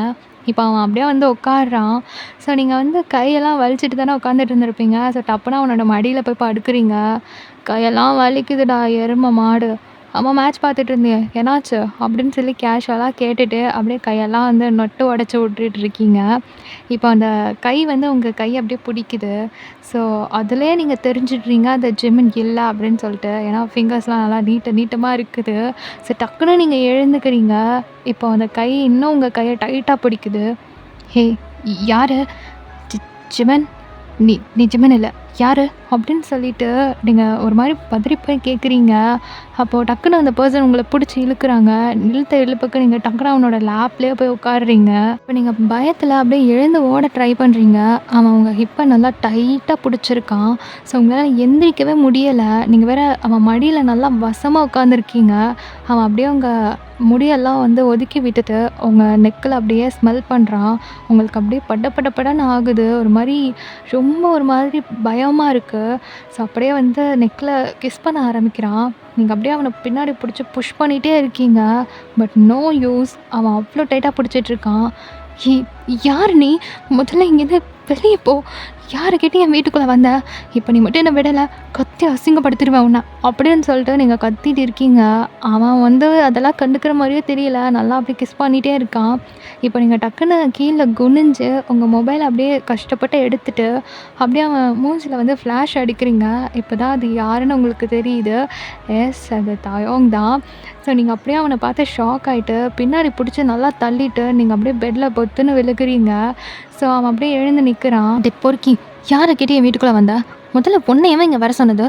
இப்போ அவன் அப்படியே வந்து உட்காடுறான். ஸோ நீங்கள் வந்து கையெல்லாம் வலிச்சிட்டு தானே உட்காந்துட்டு இருந்திருப்பீங்க. ஸோ டப்புன்னு அவனோட மடியில் போய் படுக்கிறீங்க. கையெல்லாம் வலிக்குதுடா எருமை மாடு, அம்மா மேட்ச் பார்த்துட்டு இருந்தியே என்னாச்சு அப்படின்னு சொல்லி கேஷுவலாக கேட்டுட்டு அப்படியே கையெல்லாம் வந்து நொட்டு உடச்சி விட்டுட்டு இருக்கீங்க. இப்போ அந்த கை வந்து உங்கள் கை அப்படியே பிடிக்குது. ஸோ அதிலே நீங்கள் தெரிஞ்சிடுறீங்க அந்த ஜிமின் இல்லை அப்படின்னு சொல்லிட்டு. ஏன்னா ஃபிங்கர்ஸ்லாம் நல்லா நீட்டமாக இருக்குது. ஸோ டக்குன்னு நீங்கள் எழுந்துக்கிறீங்க. இப்போ அந்த கை இன்னும் உங்கள் கையை டைட்டாக பிடிக்குது. ஹே, யார்? ஜிமன், நீ ஜிமன் இல்லை, யார் அப்படின்னு சொல்லிட்டு நீங்கள் ஒரு மாதிரி பதறி போய் கேட்குறீங்க. அப்போது டக்குன்னு அந்த பர்சன் உங்களை பிடிச்சி இழுக்கிறாங்க. இழுத்த இழுப்புக்கு நீங்கள் டக்குன்னு அவனோட லேப்லேயே போய் உட்காடுறீங்க. இப்போ நீங்கள் பயத்தில் அப்படியே எழுந்து ஓட ட்ரை பண்ணுறீங்க. அவன் உங்கள் ஹிப்பை நல்லா டைட்டாக பிடிச்சிருக்கான். ஸோ உங்களால் எந்திரிக்கவே முடியலை. நீங்கள் வேறு அவன் மடியில் நல்லா வசமாக உட்காந்துருக்கீங்க. அவன் அப்படியே உங்கள் முடியெல்லாம் வந்து ஒதுக்கி விட்டுட்டு உங்கள் நெக்கில் அப்படியே ஸ்மெல் பண்ணுறான். உங்களுக்கு அப்படியே படன்னு ஆகுது. ஒரு மாதிரி ரொம்ப ஒரு மாதிரி பயமாக இருக்குது. ஸோ அப்படியே வந்து நெக்கில் கிஸ் பண்ண ஆரம்பிக்கிறான். நீங்கள் அப்படியே அவனை பின்னாடி பிடிச்சி புஷ் பண்ணிகிட்டே இருக்கீங்க. But no use. அவன் அவ்வளோ டைட்டாக பிடிச்சிட்ருக்கான். யார் நீ? முதல்ல இங்கேருந்து வெளியே போ. யாரை கேட்டு என் வீட்டுக்குள்ளே வந்த? இப்போ நீ மட்டும் என்ன விடலை, கத்தி அசிங்கப்படுத்திடுவேன் உன்னை அப்படின்னு சொல்லிட்டு நீங்கள் கத்திட்டு இருக்கீங்க. அவன் வந்து அதெல்லாம் கண்டுக்கிற மாதிரியே தெரியல, நல்லா அப்படியே கிஸ் பண்ணிகிட்டே இருக்கான். இப்போ நீங்கள் டக்குன்னு கீழே குனிஞ்சு உங்கள் மொபைலை அப்படியே கஷ்டப்பட்டு எடுத்துட்டு அப்படியே அவன் மூஞ்சில் வந்து ஃப்ளாஷ் அடிக்கிறீங்க. இப்போ தான் அது யாருன்னு உங்களுக்கு தெரியுது. எஸ், அது தயோங் தான். ஸோ நீங்கள் அப்படியே அவனை பார்த்து ஷாக் ஆகிட்டு பின்னாடி பிடிச்சி நல்லா தள்ளிட்டு நீங்கள் அப்படியே பெட்டில் பொத்துன்னு விழுகிறீங்க. ஸோ அவன் அப்படியே எழுந்து நிற்கிறான். டெட் பொறுக்கி, யாரை கேட்டு என் வீட்டுக்குள்ளே வந்த? முதல்ல பொண்ணையவன் இங்கே வர சொன்னது?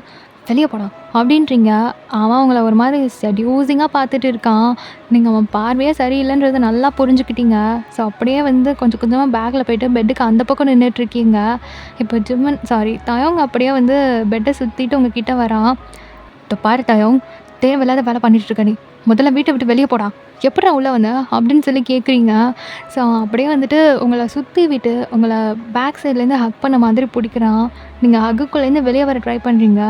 வெளியே போடான் அப்படின்றீங்க. அவன் அவங்கள ஒரு மாதிரி செடியூசிங்காக பார்த்துட்டு இருக்கான். நீங்கள் அவன் பார்வையே சரியில்லைன்றது நல்லா புரிஞ்சுக்கிட்டீங்க. ஸோ அப்படியே வந்து கொஞ்சம் கொஞ்சமாக பேக்கில் போயிட்டு பெட்டுக்கு அந்த பக்கம் நின்றுட்டுருக்கீங்க. இப்போ தயோங் அப்படியே வந்து பெட்டை சுற்றிட்டு உங்கள் கிட்டே வரான். இப்போ பாரு தயோங், தேவையில்லாத வேலை பண்ணிட்டு இருக்க நீ. முதல்ல வீட்டை விட்டு வெளியே போடா. எப்படா உள்ளே வந்த அப்படின்னு சொல்லி கேட்குறீங்க. ஸோ அப்படியே வந்துட்டு உங்களை சுற்றி விட்டு உங்களை பேக் சைட்லேருந்து ஹக் பண்ண மாதிரி பிடிக்கிறான். நீங்கள் ஹக்குக்குள்ளேருந்து வெளியே வர ட்ரை பண்ணுறீங்க.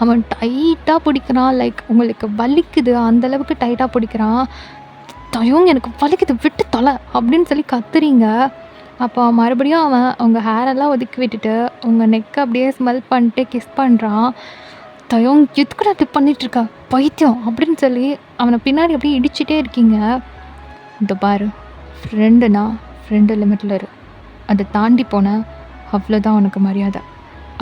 அவன் டைட்டாக பிடிக்கிறான். லைக் உங்களுக்கு வலிக்குது, அந்தளவுக்கு டைட்டாக பிடிக்கிறான். தயோங் எனக்கு வலிக்குது, விட்டு தொலை அப்படின்னு சொல்லி கத்துறீங்க. அப்போ மறுபடியும் அவன் உங்கள் ஹேரெல்லாம் ஒதுக்கி விட்டுட்டு உங்கள் நெக்கை அப்படியே ஸ்மெல் பண்ணிட்டு கிஸ் பண்ணுறான். தயோங், எதுக்குடா இப்படி பண்ணிகிட்ருக்க பைத்தியம் அப்படின்னு சொல்லி அவனை பின்னாடி அப்படியே இடிச்சிட்டே இருக்கீங்க. இந்த பாரு, ஃப்ரெண்டுனா ஃப்ரெண்டு லிமிட்டில் இரு, அதை தாண்டி போனேன் அவ்வளோதான் உனக்கு மரியாதை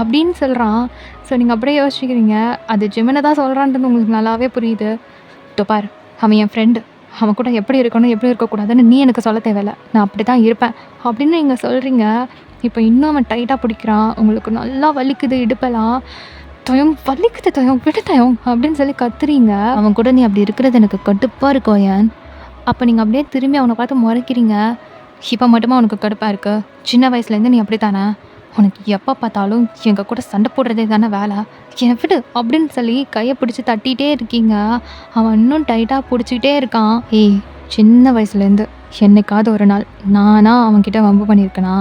அப்படின்னு சொல்கிறான். ஸோ நீங்கள் அப்படியே யோசிக்கிறீங்க, அது ஜிமினை தான் சொல்கிறான்றது உங்களுக்கு நல்லாவே புரியுது. இந்த பாரு, அவன் என் ஃப்ரெண்டு, அவன் கூட எப்படி இருக்கணும் எப்படி இருக்கக்கூடாதுன்னு நீ எனக்கு சொல்ல தேவையில்லை, நான் அப்படி தான் இருப்பேன் அப்படின்னு நீங்கள் சொல்கிறீங்க. இப்போ இன்னும் அவன் டைட்டாக பிடிக்கிறான். உங்களுக்கு நல்லா வலிக்குது இடுப்பெல்லாம். தயோங், வலிக்குது தயோங், விடு தயோங் அப்படின்னு சொல்லி கத்துறீங்க. அவன் கூட நீ அப்படி இருக்கிறது எனக்கு கடுப்பாக இருக்கோயன். அப்போ நீங்கள் அப்படியே திரும்பி அவனை பார்த்து முறைக்கிறீங்க. இப்போ மட்டுமா உனக்கு கடுப்பாக இருக்கு? சின்ன வயசுலேருந்து நீ அப்படி தானே? உனக்கு எப்போ பார்த்தாலும் எங்கள் கூட சண்டை போடுறதே தானே வேலை, என் விடு அப்படின்னு சொல்லி கையை பிடிச்சி தட்டிகிட்டே இருக்கீங்க. அவன் இன்னும் டைட்டாக பிடிச்சிக்கிட்டே இருக்கான். ஏய், சின்ன வயசுலேருந்து என்னைக்காவது ஒரு நாள் நானா அவன்கிட்ட வம்பு பண்ணியிருக்கேனா?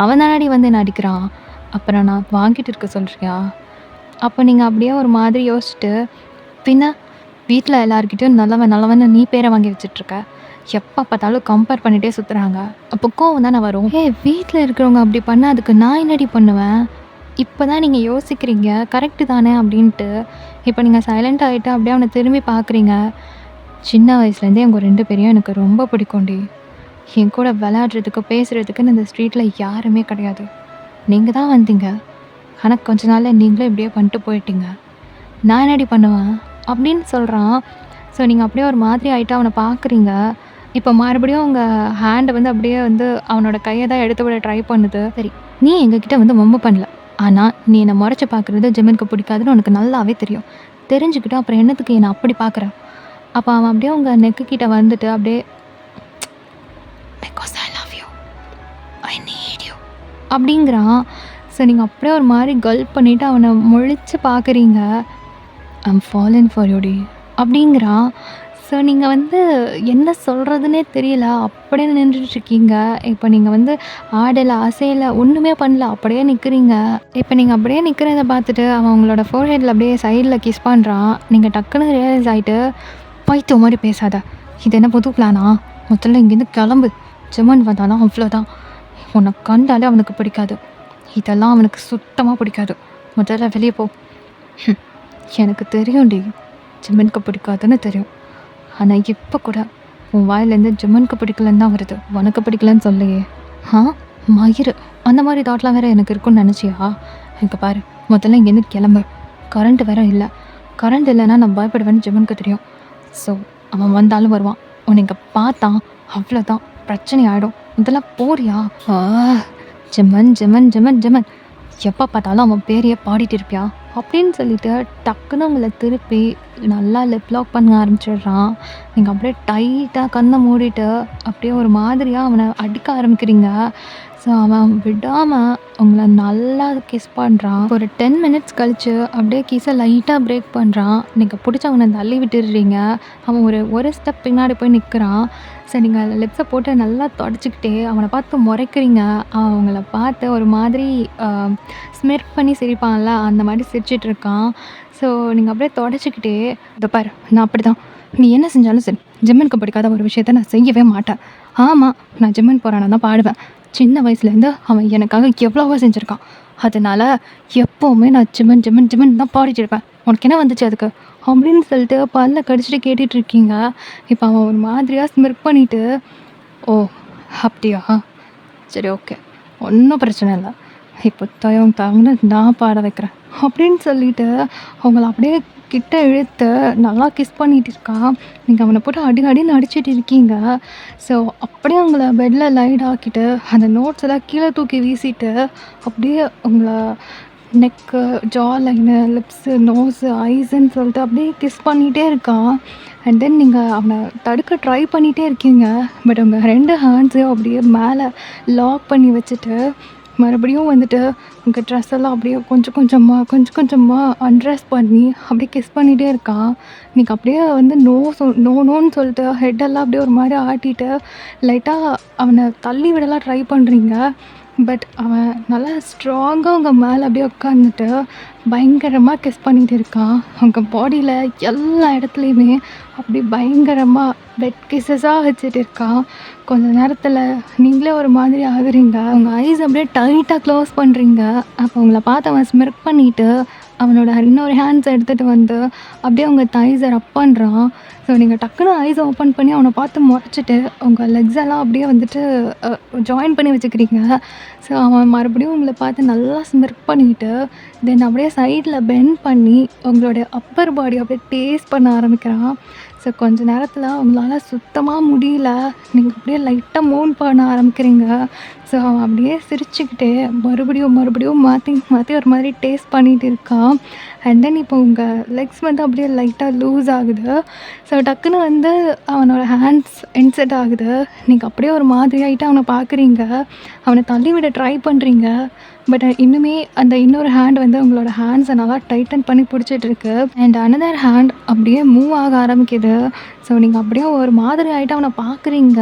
அவன் தானடி வந்து என்ன அடிக்கிறான், அப்புறம் நான் வாங்கிட்டு இருக்க சொல்கிறியா? அப்போ நீங்கள் அப்படியே ஒரு மாதிரி யோசிச்சுட்டு, பின்ன வீட்டில் எல்லாருக்கிட்டையும் நல்லவன்னு நீ பேரை வாங்கி வச்சிட்ருக்க, எப்போ பார்த்தாலும் கம்பேர் பண்ணிகிட்டே சுற்றுறாங்க, அப்போ கோவம் தானே வரும். வீட்டில் இருக்கிறவங்க அப்படி பண்ணால் அதுக்கு நான் என்னடி பண்ணுவேன்? இப்போ தான் நீங்கள் யோசிக்கிறீங்க கரெக்டு தானே அப்படின்ட்டு. இப்போ நீங்கள் சைலண்ட் ஆகிட்டு அப்படியே அவனை திரும்பி பார்க்குறீங்க. சின்ன வயசுலேருந்தே அவங்க 2 பேரையும் எனக்கு ரொம்ப பிடிக்கும்டி. என் கூட விளையாடுறதுக்கு பேசுகிறதுக்குன்னு இந்த ஸ்ட்ரீட்டில் யாருமே கிடையாது. நீங்கள் தான் வந்தீங்க, ஆனால் கொஞ்ச நாளில் நீங்களும் இப்படியே பண்ணிட்டு போயிட்டீங்க. நான் என்னடி பண்ணுவேன் அப்படின்னு சொல்கிறான். ஸோ நீங்கள் அப்படியே ஒரு மாதிரி ஆகிட்டு அவனை பார்க்குறீங்க. இப்போ மறுபடியும் உங்கள் ஹேண்டை வந்து அப்படியே வந்து அவனோட கையை தான் எடுத்து விட ட்ரை பண்ணுது. சரி, நீ எங்ககிட்ட வந்து வம்பு பண்ணல, ஆனால் நீ என்னை முறைச்சி பார்க்குறது ஜிமினுக்கு பிடிக்காதுன்னு உனக்கு நல்லாவே தெரியும். தெரிஞ்சுக்கிட்டு அப்புறம் என்னத்துக்கு என்னை அப்படி பார்க்குறேன்? அப்போ அவன் அப்படியே உங்கள் நெக்கு கிட்ட வந்துட்டு அப்படியே because I love you, I need you அப்படிங்கிறான். ஸோ நீங்கள் அப்படியே ஒரு மாதிரி கல்ப் பண்ணிவிட்டு அவனை முழிச்சு பார்க்குறீங்க. ஐம் ஃபாலன் ஃபார் யூ டி அப்படிங்கிறான். ஸோ நீங்கள் வந்து என்ன சொல்கிறதுனே தெரியல, அப்படியே நின்றுட்டுருக்கீங்க. இப்போ நீங்கள் வந்து ஆடலை அசையலை ஒன்றுமே பண்ணல, அப்படியே நிற்கிறீங்க. இப்போ நீங்கள் அப்படியே நிற்கிறத பார்த்துட்டு அவன் உங்களோட ஃபோர்ஹெட்டில் அப்படியே சைடில் கிஸ் பண்ணுறான். நீங்கள் டக்குன்னு ரியலைஸ் ஆகிட்டு, பைத்தியம் மாதிரி பேசாத, இது என்ன புது பிளானா? முதல்ல இங்கேருந்து கிளம்பு, ஜிமன் வந்தாலும் அவ்வளோதான், உன்னை கண்டாலே அவனுக்கு பிடிக்காது, இதெல்லாம் அவனுக்கு சுத்தமாக பிடிக்காது, முதல்ல வெளியே போ. எனக்கு தெரியும்டி ஜிமனுக்கு பிடிக்காதுன்னு தெரியும், ஆனால் இப்போ கூட உன் வாயிலேருந்து ஜிமனுக்கு பிடிக்கலன்னு தான் வருது, உனக்கு பிடிக்கலன்னு சொல்லையே. மயிறு அந்த மாதிரி தாட்லாம் வேறு எனக்கு இருக்குன்னு நினச்சியா? எனக்கு பாரு, முதல்ல இங்கேருந்து கிளம்பு, கரண்ட் வேறு இல்லை, கரண்ட் இல்லைன்னா நான் பயப்படுவேன்னு ஜிமனுக்கு தெரியும். ஸோ அவன் வந்தாலும் வருவான், உன்னை இங்கே பார்த்தான் அவ்வளோதான், பிரச்சனை ஆகிடும், இதெல்லாம் போறியா? ஜிமன் ஜிமன் ஜிமன் ஜிமன் எப்போ பார்த்தாலும் அவன் பேரையே பாடிட்டு இருப்பியா அப்படின்னு சொல்லிட்டு டக்குன்னு உங்களை திருப்பி நல்லா லிப் லாக் பண்ண ஆரம்பிச்சிடுறான். நீங்கள் அப்படியே டைட்டாக கண்ணை மூடிட்டு அப்படியே ஒரு மாதிரியாக அவனை அடிக்க ஆரம்பிக்கிறீங்க. ஸோ அவன் விடாமல் உங்களை நல்லா கிஸ் பண்ணுறான். ஒரு 10 மினிட்ஸ் கழித்து அப்படியே கிஸை லைட்டாக பிரேக் பண்ணுறான். நீங்கள் பிடிச்சவனை தள்ளி விட்டுடுறீங்க. அவன் ஒரு ஸ்டெப் பின்னாடி போய் நிற்கிறான். ஸோ நீங்கள் லிப்ஸை போட்டு நல்லா தொடச்சிக்கிட்டே அவனை பார்த்து முறைக்கிறீங்க. அவன் அவங்கள பார்த்து ஒரு மாதிரி ஸ்மிர்க் பண்ணி சிரிப்பான்ல, அந்த மாதிரி சிரிச்சிட்டு இருக்கான். ஸோ நீங்கள் அப்படியே தொடச்சிக்கிட்டே, இதை பாரு, நான் அப்படி தான், நீ என்ன செஞ்சாலும் சரி, ஜிம்மனுக்கு பிடிக்காத ஒரு விஷயத்த நான் செய்யவே மாட்டேன். ஆமாம், நான் ஜிம்மன் போகிறானா தான் பாடுவேன். சின்ன வயசுலேருந்து அவன் எனக்காக எவ்வளவோ செஞ்சுருக்கான், அதனால எப்போவுமே நான் ஜிமன் ஜிமன் ஜிமன் தான் பாடிட்டு இருப்பேன். உனக்கு என்ன வந்துச்சு அதுக்கு? அப்படின்னு சொல்லிட்டு பல்ல கடிச்சிட்டு கேட்டுட்டு இருக்கீங்க. இப்போ அவன் ஒரு மாதிரியா ஸ்மிர்க் பண்ணிட்டு, ஓ! அப்படியா? சரி, ஓகே. ஒன்றும் பிரச்சனை இல்ல. இப்போ தயவும் தாங்கன்னு நான் பாட வைக்கிறேன். அப்படின்னு சொல்லிட்டு அவங்கள அப்படியே கிட்ட இழுத்து நல்லா கிஸ் பண்ணிட்டு இருக்கான். நீங்க அவன போட்டு அடி அடின்னு அடிச்சிட்டு இருக்கீங்க. ஸோ அப்படியே அவங்கள பெட்ல லைட் ஆக்கிட்டு, அந்த நோட்ஸ் எல்லாம் கீழ தூக்கி வீசிட்டு, அப்படியே உங்கள நெக்கு, ஜா லைனு, லிப்ஸு, நோஸு, ஐஸுன்னு சொல்லிட்டு அப்படியே கிஸ் பண்ணிட்டே இருக்கான். அண்ட் தென் நீங்க அவன தடுக்க ட்ரை பண்ணிட்டே இருக்கீங்க. பட் உங்க 2 ஹேண்ட்ஸையும் அப்படியே மேல லாக் பண்ணி வச்சுட்டு, மறுபடியும் வந்துட்டு உங்க ட்ரெஸ் எல்லாம் அப்படியே கொஞ்சம் கொஞ்சமா, கொஞ்சம் கொஞ்சமா அன்ட்ரெஸ் பண்ணி அப்படியே கிஸ் பண்ணிட்டே இருக்கான். நீங்க அப்படியே வந்து நோ நோன்னு சொல்லிட்டு ஹெட்டெல்லாம் அப்படியே ஒரு மாரி ஆட்டிட்டு, லைட்டா அவன தள்ளி விடலாம் ட்ரை பண்றீங்க. பட் அவன் நல்லா ஸ்ட்ராங்கா உங்க மேல அப்படியே உட்காந்துட்டு, பயங்கரமா கிஸ் பண்ணிட்டு இருக்கான். உங்க பாடியில எல்லா இடத்துலயுமே அப்படியே பயங்கரமா வெட் கிஸ்ஸஸா வச்சுட்டு இருக்கான். கொஞ்ச நேரத்துல நீங்களே ஒரு மாதிரி ஆகுறீங்க. உங்க ஐஸ் அப்படியே டைட்டா க்ளோஸ் பண்றீங்க. அப்போ உங்கள பார்த்து அவன் ஸ்மிர்க் பண்ணிட்டு, அவனோட இன்னொரு ஹேண்ட்ஸ எடுத்துட்டு வந்து அப்படியே உங்க தைஸ ரப் பண்றான். ஸோ நீங்க டக்குனு ஐஸ ஓப்பன் பண்ணி அவன பார்த்து மொறச்சிட்டு, உங்க லெக்ஸ் எல்லாம் அப்படியே வந்துட்டு ஜாயின் பண்ணி வச்சுக்கிறீங்க. ஸோ அவன் மறுபடியும் உங்கள பார்த்து நல்லா ஸ்மிர்க் பண்ணிட்டு, தென் அப்படியே சைட்ல பெண்ட் பண்ணி உங்களுடைய அப்பர் பாடி அப்படியே டேஸ்ட் பண்ண ஆரம்பிக்கிறான். ஸோ கொஞ்ச நேரத்துல உங்களால சுத்தமா முடியல. நீங்க அப்படியே லைட்டா மூவ் பண்ண ஆரம்பிக்கிறீங்க. ஸோ அவன் அப்படியே சிரிச்சுக்கிட்டே மறுபடியும் மாத்தி மாத்தி ஒரு மாதிரி டேஸ்ட் பண்ணிட்டு இருக்கான். அண்ட் தென் இப்போ உங்க லெக்ஸ் வந்து அப்படியே லைட்டா லூஸ் ஆகுது. ஸோ டக்குனு வந்து அவனோட ஹேண்ட்ஸ் இன்செர்ட் ஆகுது. நீங்க அப்படியே ஒரு மாதிரியாயிட்டு அவன பார்க்குறீங்க. அவன தள்ளி விட ட்ரை பண்றீங்க. பட் இன்னுமே அந்த இன்னொரு ஹேண்ட் வந்து உங்களோட ஹேண்ட்ஸை நல்லா டைட்டன் பண்ணி பிடிச்சிட்டு இருக்கு. அண்ட் அனதர் ஹேண்ட் அப்படியே மூவ் ஆக ஆரம்பிக்குது. ஸோ நீங்கள் அப்படியே ஒரு மாதிரி ஆகிட்டு அவனை பார்க்குறீங்க.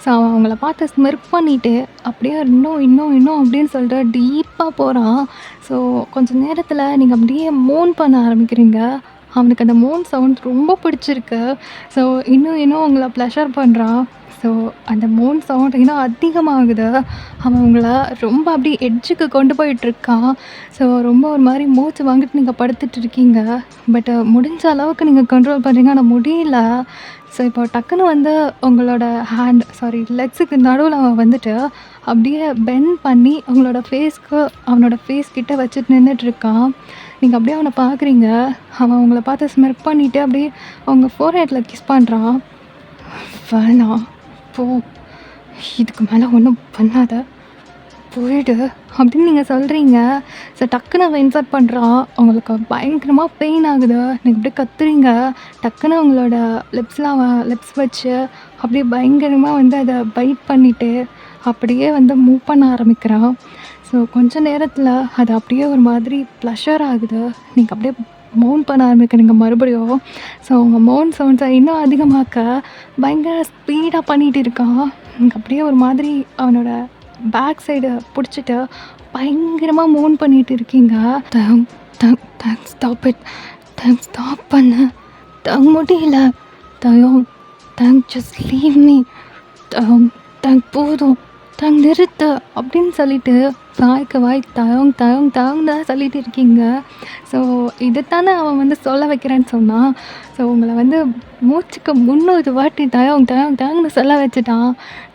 ஸோ அவன் அவங்கள பார்த்து ஸ்மிர்க் பண்ணிவிட்டு அப்படியே இன்னும் அப்படின்னு சொல்லிட்டு டீப்பாக போகிறான். ஸோ கொஞ்சம் நேரத்தில் நீங்கள் அப்படியே மோன் பண்ண ஆரம்பிக்கிறீங்க. அவனுக்கு அந்த மோன் சவுண்ட் ரொம்ப பிடிச்சிருக்கு. ஸோ இன்னும் உங்களை ப்ளஷர் பண்ணுறான். ஸோ அந்த மோன் சவுண்ட் இன்னும் அதிகமாகுது. அவன் உங்கள ரொம்ப அப்படியே எட்ஜுக்கு கொண்டு போயிட்டுருக்கான். ஸோ ரொம்ப ஒரு மாதிரி மூச்சு வாங்கிட்டு நீங்கள் படுத்துட்டு இருக்கீங்க. பட் முடிஞ்ச அளவுக்கு நீங்கள் கண்ட்ரோல் பண்ணுறீங்க. ஆனால் முடியல. ஸோ இப்போ டக்குன்னு வந்து உங்களோட லெக்ஸுக்கு நடுவில் அவன் வந்துட்டு அப்படியே பெண்ட் பண்ணி உங்களோட ஃபேஸ்க்கு அவனோட ஃபேஸ் கிட்ட வச்சுட்டு நின்றுட்டுருக்கான். நீங்கள் அப்படியே அவனை பார்க்குறீங்க. அவன் உங்களை பார்த்து ஸ்மிர்க் பண்ணிவிட்டு அப்படியே அவங்க ஃபோர்ஹெட்டில் கிஸ் பண்ணுறான். வேணாம், போ, இதுக்கு மேலே ஒன்றும் பண்ணாத, போயிடு அப்படின்னு நீங்கள் சொல்கிறீங்க. ஸோ டக்குன்னு அவன் இன்சர்ட் பண்ணுறான். உங்களுக்கு பயங்கரமாக பெயின் ஆகுது. நீங்கள் அப்படியே கத்துறீங்க. டக்குன்னு அவங்களோட லிப்ஸ் வச்சு அப்படியே பயங்கரமாக வந்து அதை பைட் பண்ணிவிட்டு அப்படியே வந்து மூவ் பண்ண ஆரம்பிக்கிறான். ஸோ கொஞ்ச நேரத்தில் அது அப்படியே ஒரு மாதிரி ப்ளஷர் ஆகுது. நீங்கள் அப்படியே மவுன் பண்ண ஆரம்பிக்கிறீங்க மறுபடியும். ஸோ அவங்க மவுன் சவுண்ட்ஸை இன்னும் அதிகமாக்க பயங்கர ஸ்பீடாக பண்ணிகிட்டு இருக்கான். நீங்கள் அப்படியே ஒரு மாதிரி அவனோட பேக் சைடு பிடிச்சிட்டு பயங்கரமாக மவுன் பண்ணிகிட்டு இருக்கீங்க. ஸ்டாப் பண்ண முடியல. Just leave me. போதும், நிறுத்து அப்படின்னு சொல்லிட்டு வாய்க்கு வாய் தான் சொல்லிட்டு இருக்கீங்க. ஸோ இதைத்தானே அவன் வந்து சொல்ல வைக்கிறேன்னு சொன்னான். ஸோ உங்களை வந்து மூச்சுக்கு 300 வாட்டி தாங்கன்னு சொல்ல வச்சுட்டான்.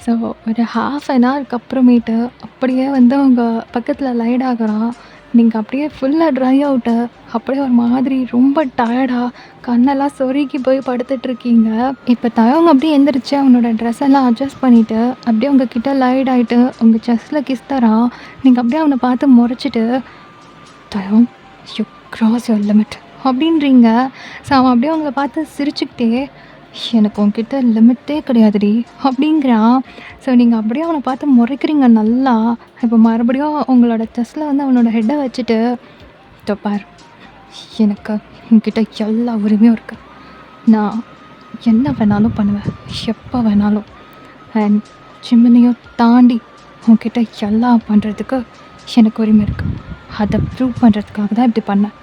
ஸோ ஒரு 1/2 ஹவருக்கு அப்புறமேட்டு அப்படியே வந்து அவங்க பக்கத்தில் லைட் ஆகுறான். நீங்கள் அப்படியே ஃபுல்லாக ட்ரை அவுட்டு, அப்படியே ஒரு மாதிரி ரொம்ப டயர்டாக கண்ணெல்லாம் சொருகி போய் படுத்துட்ருக்கீங்க. இப்போ தயவங்க அப்படியே எந்திரிச்சு அவனோட ட்ரெஸ் எல்லாம் அட்ஜஸ்ட் பண்ணிவிட்டு அப்படியே உங்கள் கிட்ட லைட் ஆகிட்டு உங்கள் செஸ்ட்டில் கிஸ் தரான். நீங்கள் அப்படியே அவனை பார்த்து முறைச்சிட்டு, தயம், யூ கிராஸ் யுவர் லிமிட் அப்படின்றீங்க. ஸோ அவன் அப்படியே அவங்கள பார்த்து சிரிச்சுக்கிட்டே, எனக்கு உன்கிட்ட லிமிட்டே கிடையாதுடி அப்படிங்கிறான். ஸோ நீங்கள் அப்படியே அவனை பார்த்து முறைக்கிறீங்க நல்லா. இப்போ மறுபடியும் உங்களோட செஸ்ட்டில் வந்து அவனோட ஹெட்டை வச்சுட்டு, பார், எனக்கு உன்கிட்ட எல்லா உரிமையும் இருக்குது. நான் என்ன வேணாலும் பண்ணுவேன், எப்போ வேணாலும். அண்ட் ஜிம்மினையும் தாண்டி உன்கிட்ட எல்லாம் பண்ணுறதுக்கு எனக்கு உரிமை இருக்குது. அதை ப்ரூவ் பண்ணுறதுக்காக தான் இப்படி பண்ணேன்,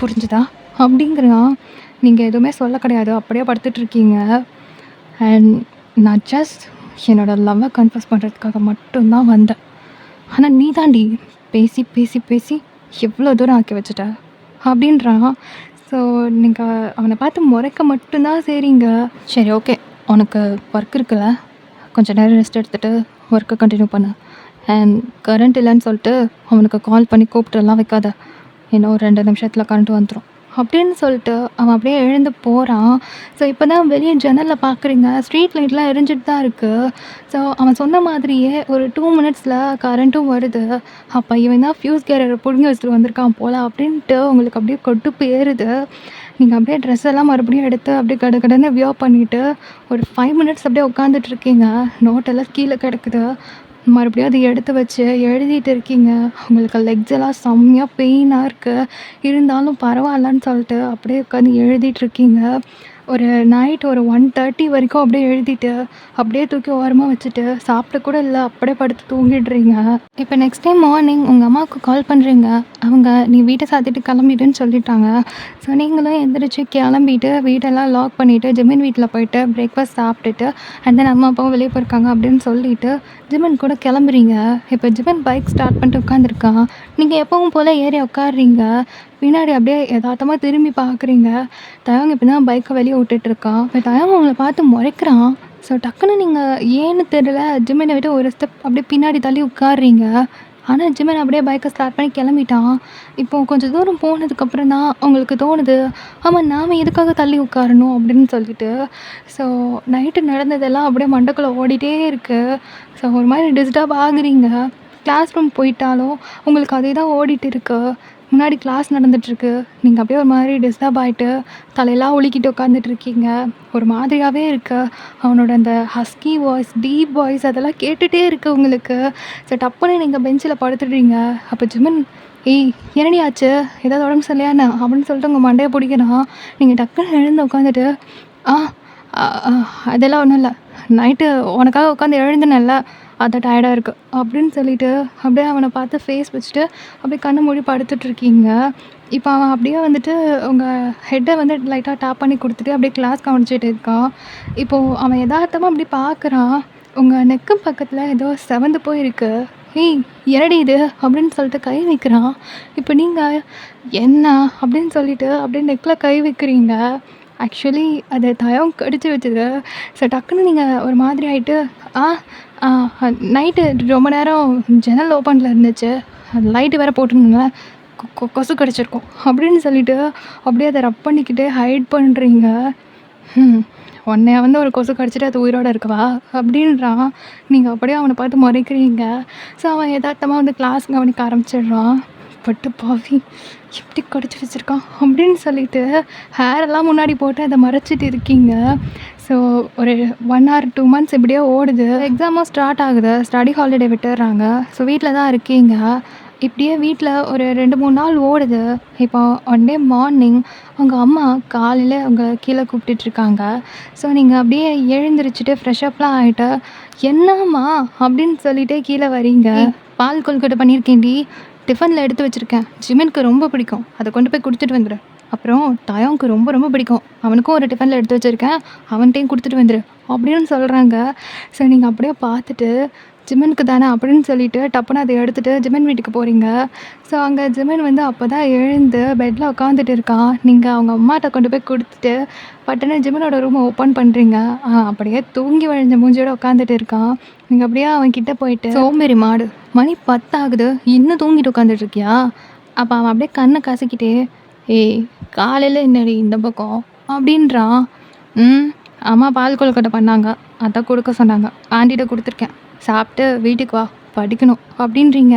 புரிஞ்சுதா அப்படிங்கிறான். நீங்கள் எதுவுமே சொல்ல கிடையாது. அப்படியே படுத்துட்ருக்கீங்க. அண்ட் நான் ஜஸ்ட் என்னோடய லவ்வை கன்ஃபஸ் பண்ணுறதுக்காக மட்டும்தான் வந்தேன். ஆனால் நீ தாண்டி பேசி பேசி பேசி எவ்வளோ தூரம் ஆக்கி வச்சுட்ட அப்படின்றான். ஸோ நீங்கள் அவனை பார்த்து முறைக்க மட்டும்தான் சரிங்க. சரி ஓகே, உனக்கு ஒர்க் இருக்குல்ல, கொஞ்சம் நேரம் ரெஸ்ட் எடுத்துகிட்டு ஒர்க்கை கண்டினியூ பண்ணு. அண்ட் கரண்ட் இல்லைன்னு சொல்லிட்டு அவனுக்கு கால் பண்ணி கூப்பிட்டுலாம் வைக்காத, இன்னும் 2 நிமிஷத்தில் கரண்ட் வந்துடும் அப்படின்னு சொல்லிட்டு அவன் அப்படியே எழுந்து போகிறான். ஸோ இப்போ தான் வெளியே ஜன்னலில் பார்க்குறீங்க, ஸ்ட்ரீட் லைட்லாம் எரிஞ்சிட்டு தான் இருக்குது. ஸோ அவன் சொன்ன மாதிரியே ஒரு 2 மினிட்ஸில் கரண்ட்டும் வருது. அப்போ இவன் தான் ஃப்யூஸ் கேரியரை பிடுங்கி வச்சுட்டு வந்திருக்கான் போல் அப்படின்ட்டு உங்களுக்கு அப்படியே கடுப்பு ஏறுது. நீங்கள் அப்படியே ட்ரெஸ் எல்லாம் மறுபடியும் எடுத்து அப்படியே கடகடன்னு வியர் பண்ணிவிட்டு ஒரு 5 மினிட்ஸ் அப்படியே உட்காந்துட்ருக்கீங்க. நோட்டெல்லாம் கீழே கிடக்குது. மறுபடியும் அதை எடுத்து வச்சு எழுதிட்டு இருக்கீங்க. உங்களுக்கு லெக்ஸ் எல்லாம் செம்மையாக பெயினாக இருக்குது. இருந்தாலும் பரவாயில்லன்னு சொல்லிட்டு அப்படியே உட்காந்து எழுதிட்டுருக்கீங்க. ஒரு நைட் ஒரு 1:30 வரைக்கும் அப்படியே எழுதிட்டு அப்படியே தூக்கி ஓரமாக வச்சுட்டு சாப்பிட கூட இல்லை, அப்படியே படுத்து தூங்கிடுறீங்க. இப்போ நெக்ஸ்ட் டைம் மார்னிங் உங்கள் அம்மாவுக்கு கால் பண்ணுறீங்க. அவங்க நீ வீட்டை சாத்திட்டு கிளம்பிடுன்னு சொல்லிட்டாங்க. ஸோ நீங்களும் எந்திரிச்சு கிளம்பிட்டு வீடெல்லாம் லாக் பண்ணிவிட்டு ஜிமின் வீட்டில் போயிட்டு பிரேக்ஃபாஸ்ட் சாப்பிட்டுட்டு அண்ட் தென் அம்மா அப்பாவும் வெளியே போயிருக்காங்க அப்படின்னு சொல்லிட்டு ஜிமின் கூட கிளம்புறீங்க. இப்போ ஜிமின் பைக் ஸ்டார்ட் பண்ணிட்டு உட்காந்துருக்கான். நீங்கள் எப்பவும் போல் ஏறி உட்காடுறீங்க. பின்னாடி அப்படியே யதார்த்தமாக திரும்பி பார்க்குறீங்க. தயவங்க இப்போ தான் பைக்கை வெளியே விட்டுட்ருக்கான். இப்போ தயவங்க உங்களை பார்த்து முறைக்கிறான். ஸோ டக்குன்னு நீங்கள் ஏன்னு தெரியல ஜிமினை விட்டு ஒரு ஸ்டெப் அப்படியே பின்னாடி தள்ளி உட்காடுறீங்க. ஆனால் ஜிமின் அப்படியே பைக்கை ஸ்டார்ட் பண்ணி கிளம்பிட்டான். இப்போது கொஞ்சம் தூரம் போனதுக்கப்புறம் தான் உங்களுக்கு தோணுது, ஆமாம் நாம் எதுக்காக தள்ளி உட்காரணும் அப்படின்னு சொல்லிட்டு. ஸோ நைட்டு நடந்ததெல்லாம் அப்படியே மண்டைக்குள்ளே ஓடிட்டே இருக்குது. ஸோ ஒரு மாதிரி டிஸ்டர்ப் ஆகுறீங்க. கிளாஸ் ரூம் போயிட்டாலும் உங்களுக்கு அதே தான் ஓடிட்டு இருக்கு. முன்னாடி கிளாஸ் நடந்துகிட்ருக்கு. நீங்கள் அப்படியே ஒரு மாதிரி டிஸ்டர்ப் ஆகிட்டு தலையெல்லாம் ஒலிக்கிட்டு உட்காந்துட்ருக்கீங்க. ஒரு மாதிரியாகவே இருக்கு. அவனோட அந்த ஹஸ்கி வாய்ஸ், டீப் வாய்ஸ் அதெல்லாம் கேட்டுகிட்டே இருக்குது உங்களுக்கு. ஸோ டப்புன்னு நீங்கள் பெஞ்சில் படுத்துடுறீங்க. அப்போ ஜிமின், ஏய் என்னடி ஆச்சு, ஏதாவது உடம்பு சரியில்லையாண்ணா அப்படின்னு சொல்லிட்டு உங்கள் மண்டையை பிடிக்கிறான். நீங்கள் டக்குன்னு எழுந்து உட்காந்துட்டு ஆ அதெல்லாம் ஒன்றும் இல்லை, நைட்டு உனக்காக உட்காந்து எழுந்துனேன்ல அதான் டயர்டாக இருக்குது அப்படின்னு சொல்லிட்டு அப்படியே அவனை பார்த்து ஃபேஸ் வச்சுட்டு அப்படியே கண்ணை மூடி படுத்துட்ருக்கீங்க. இப்போ அவன் அப்படியே வந்துட்டு உங்கள் ஹெட்டை வந்து லைட்டாக டேப் பண்ணி கொடுத்துட்டு அப்படியே கிளாஸ் கவனிச்சிட்டு இருக்கான். இப்போது அவன் யதார்த்தமாக அப்படி பார்க்குறான். உங்கள் நெக்கு பக்கத்தில் ஏதோ செவந்து போயிருக்கு. ஏய் என்னடி இது அப்படின்னு சொல்லிட்டு கை வைக்கிறான். இப்போ நீங்கள் என்ன அப்படின்னு சொல்லிட்டு அப்படியே நெக்கில் கை வைக்கிறீங்க. ஆக்சுவலி அது தயம் கடிச்சு வச்சுது. ஸோ டக்குன்னு நீங்கள் ஒரு மாதிரி ஆகிட்டு நைட்டு ரொம்ப நேரம் ஜன்னல் ஓப்பனில் இருந்துச்சு, அது லைட்டு வேறு போட்டுருந்தீங்களா, கொசு கடிச்சிருக்கும் அப்படின்னு சொல்லிட்டு அப்படியே அதை ரப் பண்ணிக்கிட்டு ஹைட் பண்ணுறீங்க. உன்னைய வந்து ஒரு கொசு கடிச்சிட்டு அது உயிரோடு இருக்கவா அப்படின்றான். நீங்கள் அப்படியே அவனை பார்த்து முறைக்கிறீங்க. ஸோ அவன் யதார்த்தமாக வந்து கிளாஸ் கவனிக்க ஆரம்பிச்சிடுறான். பட்டு பாவி எப்படி கடிச்சு வச்சுருக்கான் அப்படின்னு சொல்லிட்டு ஹேரெல்லாம் முன்னாடி போட்டு அதை மறைச்சிட்டு இருக்கீங்க. ஸோ ஒரு 1 or 2 months இப்படியே ஓடுது. எக்ஸாமும் ஸ்டார்ட் ஆகுது. ஸ்டடி ஹாலிடே விட்டுடுறாங்க. ஸோ வீட்டில் தான் இருக்கீங்க. இப்படியே வீட்டில் ஒரு 2-3 நாள் ஓடுது. இப்போ ஒன் டே மார்னிங் உங்கள் அம்மா காலையில் அவங்க கீழே கூப்பிட்டுட்ருக்காங்க. ஸோ நீங்கள் அப்படியே எழுந்திரிச்சிட்டு ஃப்ரெஷ்அப்லாம் ஆகிட்டு என்னம்மா அப்படின்னு சொல்லிட்டே கீழே வரீங்க. பால் கொல்கட்டை பண்ணியிருக்கேன்டி, டிஃபனில் எடுத்து வச்சுருக்கேன், ஜிமினுக்கு ரொம்ப பிடிக்கும், அதை கொண்டு போய் கொடுத்துட்டு வந்துடு. அப்புறம் தயாவுக்கு ரொம்ப ரொம்ப பிடிக்கும், அவனுக்கும் ஒரு டிஃபனில் எடுத்து வச்சுருக்கேன், அவன்கிட்டையும் கொடுத்துட்டு வந்துடு அப்படின்னு சொல்கிறாங்க. ஸோ நீங்கள் அப்படியே பார்த்துட்டு ஜிமினுக்கு தானே அப்படின்னு சொல்லிட்டு டப்புன்னு அதை எடுத்துகிட்டு ஜிமின் வீட்டுக்கு போகிறீங்க. ஸோ அங்கே ஜிமின் வந்து அப்போ தான் எழுந்து பெட்டில் உட்காந்துட்டு இருக்கான். நீங்கள் அவங்க அம்மாட்ட கொண்டு போய் கொடுத்துட்டு பட்டுன்னு ஜிமினோட ரூமை ஓப்பன் பண்ணுறீங்க. அப்படியே தூங்கி வழிஞ்ச மூஞ்சியோட உட்காந்துட்டு இருக்கான். நீங்கள் அப்படியே அவன்கிட்ட போயிட்டு, சோம்பேறி மாடு, மணி 10 ஆகுது, இன்னும் தூங்கிட்டு உட்காந்துட்டு இருக்கியா? அப்போ அவன் அப்படியே கண்ணை கசக்கிட்டே, ஏய் காலையில் என்னடி இந்த பக்கம் அப்படின்றான். அம்மா பால் கொழுக்கட்டை பண்ணாங்க, அதான் கொடுக்க சொன்னாங்க, ஆண்டிகிட்ட கொடுத்துருக்கேன், சாப்பிட்டு வீட்டுக்கு வா, படிக்கணும் அப்படின்றீங்க.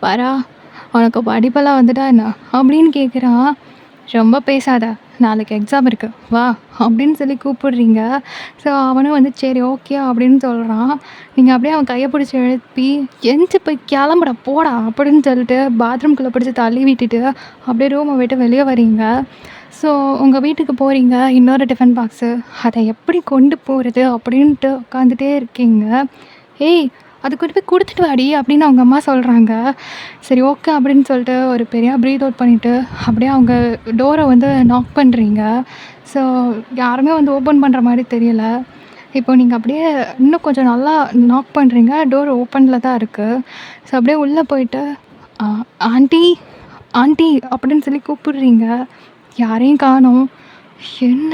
வரா உனக்கு படிப்பெல்லாம் வந்துட்டா என்ன அப்படின்னு கேட்குறான். ரொம்ப பேசாத, நாளைக்கு எக்ஸாம் இருக்குது வா அப்படின்னு சொல்லி கூப்பிடுறீங்க. ஸோ அவனும் வந்து சரி ஓகே அப்படின்னு சொல்கிறான். நீங்கள் அப்படியே அவன் கையை பிடிச்சி எழுப்பி எந்திச்சு போய் கிளம்புட போடா அப்படின்னு சொல்லிட்டு பாத்ரூம்குள்ளே பிடிச்சி தள்ளி விட்டுட்டு அப்படியே ரூமை விட்டு வெளியே வரீங்க. ஸோ உங்கள் வீட்டுக்கு போகிறீங்க. இன்னொரு டிஃபன் பாக்ஸு, அதை எப்படி கொண்டு போகிறது அப்படின்ட்டு உட்காந்துட்டே இருக்கீங்க. ஏய் அது கொண்டு போய் கொடுத்துட்டு வாடி அப்படின்னு அவங்க அம்மா சொல்கிறாங்க. சரி ஓகே அப்படின்னு சொல்லிட்டு ஒரு பெரிய ப்ரீத் அவுட் பண்ணிவிட்டு அப்படியே அவங்க டோரை வந்து நாக் பண்ணுறீங்க. ஸோ யாருமே வந்து ஓப்பன் பண்ணுற மாதிரி தெரியல. இப்போ நீங்கள் அப்படியே இன்னும் கொஞ்சம் நல்லா நாக் பண்ணுறீங்க. டோர் ஓப்பனில் தான் இருக்குது. ஸோ அப்படியே உள்ளே போயிட்டு ஆ ஆண்டி, ஆண்டி அப்படின்னு சொல்லி கூப்பிடுறீங்க. யாரையும் காணோம். என்ன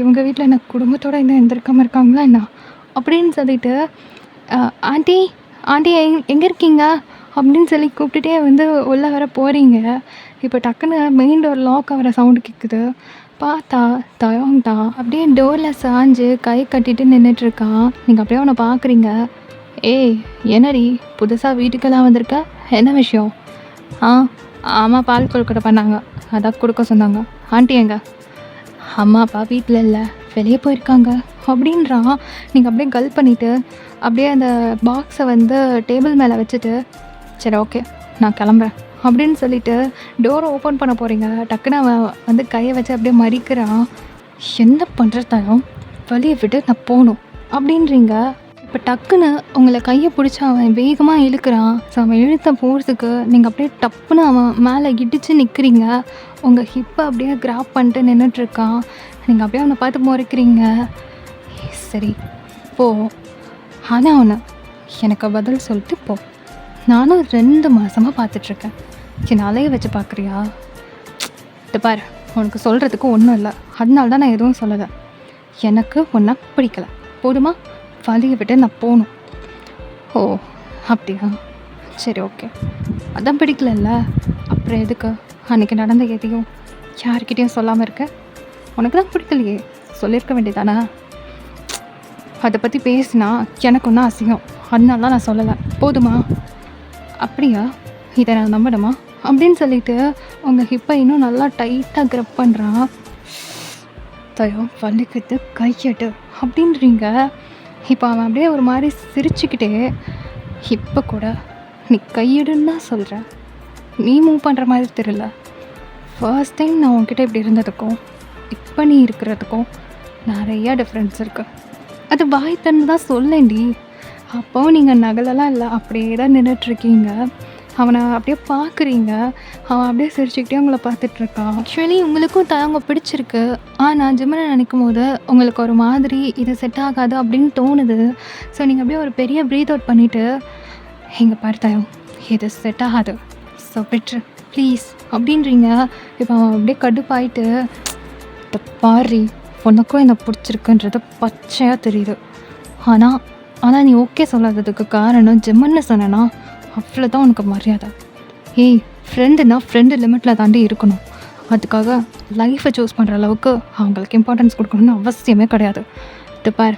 இவங்க வீட்ல என்ன குடும்பத்தோட இன்னும் எந்திரிக்காம இருக்காங்களா என்ன? அப்படின்னு சொல்லிட்டு, அ ஆண்டி, ஆண்டி எங்க இருக்கீங்க? அப்படின்னு சொல்லி கூப்பிட்டுட்டே வந்து உள்ள வர போறீங்க. இப்போ டக்குனு மெயின் டோர் லாக் ஆகுற சவுண்டு கேட்குது. பார்த்தா தயங் தான் அப்படியே டோர்ல சாஞ்சு கை கட்டிட்டு நின்னுட்டுருக்கான். நீங்க அப்படியே அவன பார்க்குறீங்க. "ஏய் என்னடி புதுசா வீட்டுக்கெல்லாம் வந்திருக்க? என்ன விஷயம்?" "ஆ ஆமா பால் கொழுக்கட்டை பண்ணாங்க. அதான் குடுக்க சொன்னாங்க. ஆண்டி எங்க?" "அம்மா அப்பா வீட்ல இல்ல. வெளிய போயிருக்காங்க" அப்படின்றான். நீங்க அப்படியே கல் பண்ணிட்டு, அப்படியே அந்த பாக்ஸை வந்து டேபிள் மேல வச்சுட்டு, "சரி ஓகே நான் கிளம்புறேன்" அப்படின்னு சொல்லிட்டு டோரை ஓப்பன் பண்ண போறீங்க. டக்குனு அவன் வந்து கையை வச்சு அப்படியே மறிக்கிறான். "என்ன பண்ற தயம்? வழிய விடு நான் போணும்" அப்படின்றீங்க. இப்போ டக்குன்னு உங்களை கையை பிடிச்சி அவன் வேகமாக இழுக்கிறான். ஸோ அவன் இழுத்த போகிறதுக்கு நீங்கள் அப்படியே டப்புன்னு அவன் மேலே இடித்து நிற்கிறீங்க. உங்கள் ஹிப்பை அப்படியே கிராப் பண்ணிட்டு நின்றுட்டுருக்கான். நீங்கள் அப்படியே அவனை பார்த்து முறைக்கிறீங்க. சரி போ, ஆனால் அவனை எனக்கு பதில் சொல்லிட்டு போ. நானும் 2 மாதமாக பார்த்துட்ருக்கேன். என்னை அலைய வச்சு பார்க்குறியா? இது பாரு, உனக்கு சொல்கிறதுக்கு ஒன்றும் இல்லை. அதனால தான் நான் எதுவும் சொல்லலை. எனக்கு ஒன்றை பிடிக்கலை. போதுமா? வழியை விட்டு நான் போகணும். ஓ அப்படியா? சரி ஓகே. அதான் பிடிக்கலல்ல, அப்புறம் எதுக்கு அன்றைக்கி நடந்த எதையும் யார்கிட்டையும் சொல்லாமல் இருக்க? உனக்கு தான் பிடிக்கலையே, சொல்லியிருக்க வேண்டியதானே? அதை பற்றி பேசினா எனக்கு ஒன்றும் அசிங்கம். அதனால தான் நான் சொல்லலை. போதுமா? அப்படியா? இதை நான் நம்பணுமா? அப்படின்னு சொல்லிட்டு உங்கள் ஹிப்பை இன்னும் நல்லா டைட்டாக கிரப் பண்ணுறான். தயம் வலிக்குது கையெடு அப்படின்றீங்க. இப்போ அவன் அப்படியே ஒரு மாதிரி சிரிச்சுக்கிட்டே, இப்போ கூட நீ கையெடுன்னு தான் சொல்கிற, நீ மூவ் பண்ணுற மாதிரி தெரியல. ஃபர்ஸ்ட் டைம் நான் உன்கிட்ட இப்படி இருந்ததுக்கும் இப்போ நீ இருக்கிறதுக்கும் நிறையா டிஃப்ரென்ஸ் இருக்குது. அது வாய் தந்து தான் சொல்லேன்டி. அப்போவும் நீங்கள் நகலெல்லாம் இல்லை, அப்படியே தான் நின்றுட்டுருக்கீங்க. அவனை அப்படியே பார்க்குறீங்க. அவன் அப்படியே சிரிச்சுக்கிட்டே உங்களை பார்த்துட்ருக்கான். ஆக்சுவலி உங்களுக்கும் அவங்க பிடிச்சிருக்கு. ஆனால் ஜிம்மனை நினைக்கும் போது உங்களுக்கு ஒரு மாதிரி இது செட் ஆகாது அப்படின்னு தோணுது. ஸோ நீங்கள் அப்படியே ஒரு பெரிய ப்ரீத் அவுட் பண்ணிவிட்டு, எங்கள் பாரு தயம், இது செட் ஆகாது, ஸோ விட்ரு ப்ளீஸ் அப்படின்றீங்க. இப்போ அவன் அப்படியே கடுப்பாயிட்டு, இந்த பாரி உனக்கும் என்னை பிடிச்சிருக்குன்றது பச்சையாக தெரியுது. ஆனால் நீ ஓகே சொல்லாததுக்கு காரணம் ஜிம்மன்னு சொன்னேன்னா அவ்வளோதான் உனக்கு மரியாதை. ஏய் ஃப்ரெண்டுனா ஃப்ரெண்டு லிமிட்டில் தாண்டி இருக்கணும். அதுக்காக லைஃப்பை சூஸ் பண்ணுற அளவுக்கு அவங்களுக்கு இம்பார்ட்டன்ஸ் கொடுக்கணும்னு அவசியமே கிடையாது. இது பார்,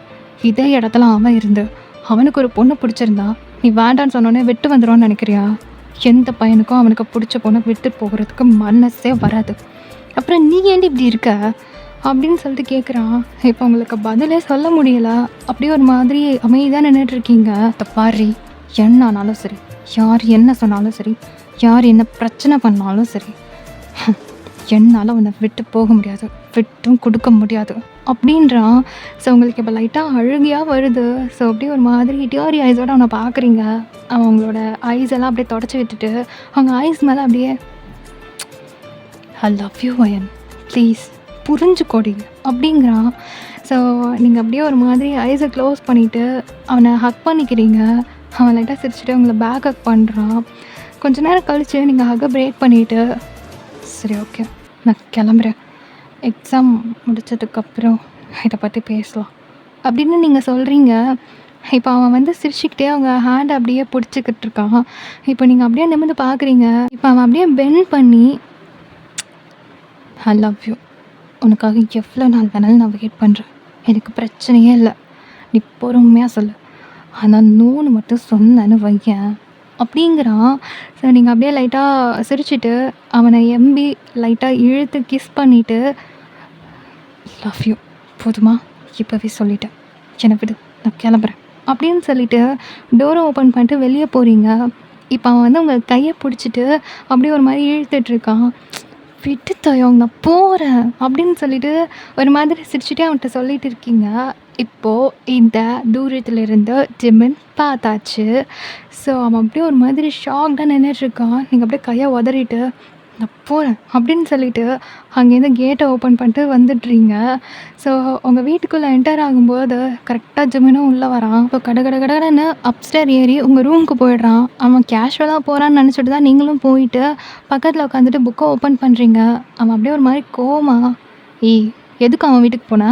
இதே இடத்துல அவன் இருந்து அவனுக்கு ஒரு பொண்ணு பிடிச்சிருந்தா நீ வேண்டான்னு சொன்னோன்னே விட்டு வந்துடும்னு நினைக்கிறியா? எந்த பையனுக்கும் அவனுக்கு பிடிச்ச பொண்ணை விட்டு போகிறதுக்கு மனசே வராது. அப்புறம் நீ ஏன்டி இப்படி இருக்க அப்படின்னு சொல்லிட்டு கேட்குறான். இப்போ உங்களுக்கு பதிலே சொல்ல முடியல. அப்படியே ஒரு மாதிரி அமைதியாக நின்றுட்டுருக்கீங்க. தப்பாரி, என்ன ஆனாலும் சரி, யார் என்ன சொன்னாலும் சரி, யார் என்ன பிரச்சனை பண்ணாலும் சரி, என்னால் அவனை விட்டு போக முடியாது, விட்டும் கொடுக்க முடியாது அப்படின்றான். ஸோ உங்களுக்கு இப்போ லைட்டாக அழுகையாக வருது. ஸோ அப்படியே ஒரு மாதிரி டியரி ஐஸோடு அவனை பார்க்குறீங்க. அவங்களோட ஐஸ் எல்லாம் அப்படியே தொடச்சி விட்டுட்டு அவங்க ஐஸ் மேலே அப்படியே, I love you Ayan, please புரிஞ்சுக்கோடி அப்படிங்கிறான். ஸோ நீங்கள் அப்படியே ஒரு மாதிரி ஐஸை க்ளோஸ் பண்ணிவிட்டு அவனை ஹக் பண்ணிக்கிறீங்க. அவன் லைட்டாக சிரிச்சுட்டு உங்களை பேக் ஹக் பண்ணுறான். கொஞ்ச நேரம் கழித்து நீங்கள் ஹக்கை பிரேக் பண்ணிவிட்டு, சரி ஓகே நான் கிளம்புறேன், எக்ஸாம் முடித்ததுக்கப்புறம் இதை பற்றி பேசலாம் அப்படின்னு நீங்கள் சொல்கிறீங்க. இப்போ அவன் வந்து சிரிச்சுக்கிட்டே அவங்க ஹேண்டை அப்படியே பிடிச்சிக்கிட்டு இருக்கான். இப்போ நீங்கள் அப்படியே நிமிர்ந்து பார்க்குறீங்க. இப்போ அவன் அப்படியே பெண்ட் பண்ணி, ஐ லவ் யூ, உனக்காக எவ்வளோ நாள் வேணாலும் நான் வெயிட் பண்ணுறேன், எனக்கு பிரச்சனையே இல்லை, நீ பொறுமையாக சொல்லு, ஆனால் நோன்னு மட்டும் சொன்னேன்னு வையன் அப்படிங்கிறான். ஸோ நீங்கள் அப்படியே லைட்டாக சிரிச்சுட்டு அவனை எம்பி லைட்டாக இழுத்து கிஸ் பண்ணிவிட்டு, லவ் யூ போதுமா, இப்போவே சொல்லிட்டேன், என்னை விடு நான் கிளம்புறேன் அப்படின்னு சொல்லிவிட்டு டோரை ஓப்பன் பண்ணிட்டு வெளியே போகிறீங்க. இப்போ அவன் வந்து உங்கள் கையை பிடிச்சிட்டு அப்படியே ஒரு மாதிரி இழுத்துட்ருக்கான். விட்டு தயம் நான் போகிறேன் அப்படின்னு சொல்லிட்டு ஒரு மாதிரி சிரிச்சுட்டே அவன்கிட்ட சொல்லிட்டு இருக்கீங்க. இப்போது இந்த தூரத்துலேருந்து ஜிம்மன் பார்த்தாச்சு. ஸோ அவன் அப்படியே ஒரு மாதிரி ஷாக்டாக நின்றுட்டுருக்கான். நீங்கள் அப்படியே கையை உதறிட்டு, நான் போறேன் அப்படின்னு சொல்லிட்டு அங்கேருந்து கேட்ட ஓப்பன் பண்ணிட்டு வந்துடுறீங்க. ஸோ உங்க வீட்டுக்குள்ள என்டர் ஆகும்போது கரெக்ட்டா ஜிமினும் உள்ள வரான். இப்போ கட கட கடன்னு அப்ஸ்டேர் ஏறி உங்க ரூமுக்கு போயிடுறான். அவன் கேஷுவலா போறான்னு நெனச்சுட்டு தான் நீங்களும் போயிட்டு பக்கத்துல உட்காந்துட்டு புக்க ஓப்பன் பண்றீங்க. அவன் அப்படியே ஒரு மாரி கோவமா, "ஏய் எதுக்கு அவன் வீட்டுக்கு போன?"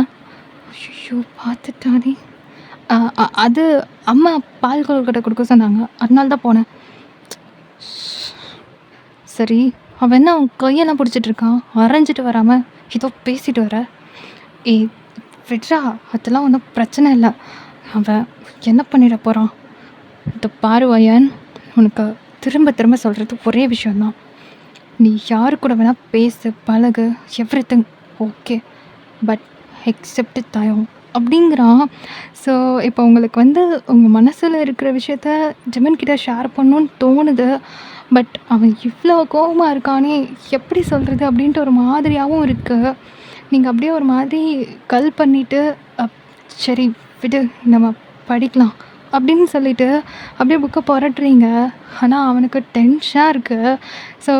ஐயய்யோ! பார்த்துட்டானே! அ அ அது அம்மா பால் கொழுக்கட்டை குடுக்க சொன்னாங்க. அதனால தான் போனேன். சரி, அவன் என்ன அவன் கையெல்லாம் புடிச்சிட்டு இருக்கான்? அரைஞ்சிட்டு வராம, ஏதோ பேசிட்டு வர. ஏய் விட்றா! அதெல்லாம் ஒண்ணும் பிரச்சனை இல்ல. அவன் என்ன பண்ணிட போறான்? இதோ பாரு வயன், உனக்கு திரும்ப திரும்ப சொல்றது ஒரே விஷயம் தான். நீ யாரு கூட வேணா பேசு, பழகு, எவ்ரிதிங் ஓகே. பட் எக்செப்ட் தயம் அப்படிங்கிறான். ஸோ இப்போ உங்களுக்கு வந்து உங்க மனசுல இருக்கிற விஷயத்த ஜிமின் கிட்ட ஷேர் பண்ணணும்னு தோணுது. பட் அவன் இவ்ளோ கோவமா இருக்கானே, எப்படி சொல்றது? அப்படின்ட்டு ஒரு மாதிரியாவும் இருக்கு. நீங்க அப்படியே ஒரு மாதிரி கல் பண்ணிட்டு, அப் சரி விடு நம்ம படிக்கலாம் அப்படின்னு சொல்லிட்டு அப்படியே புக்க புரட்டுறீங்க. ஆனா அவனுக்கு டென்ஷனா இருக்கு. ஸோ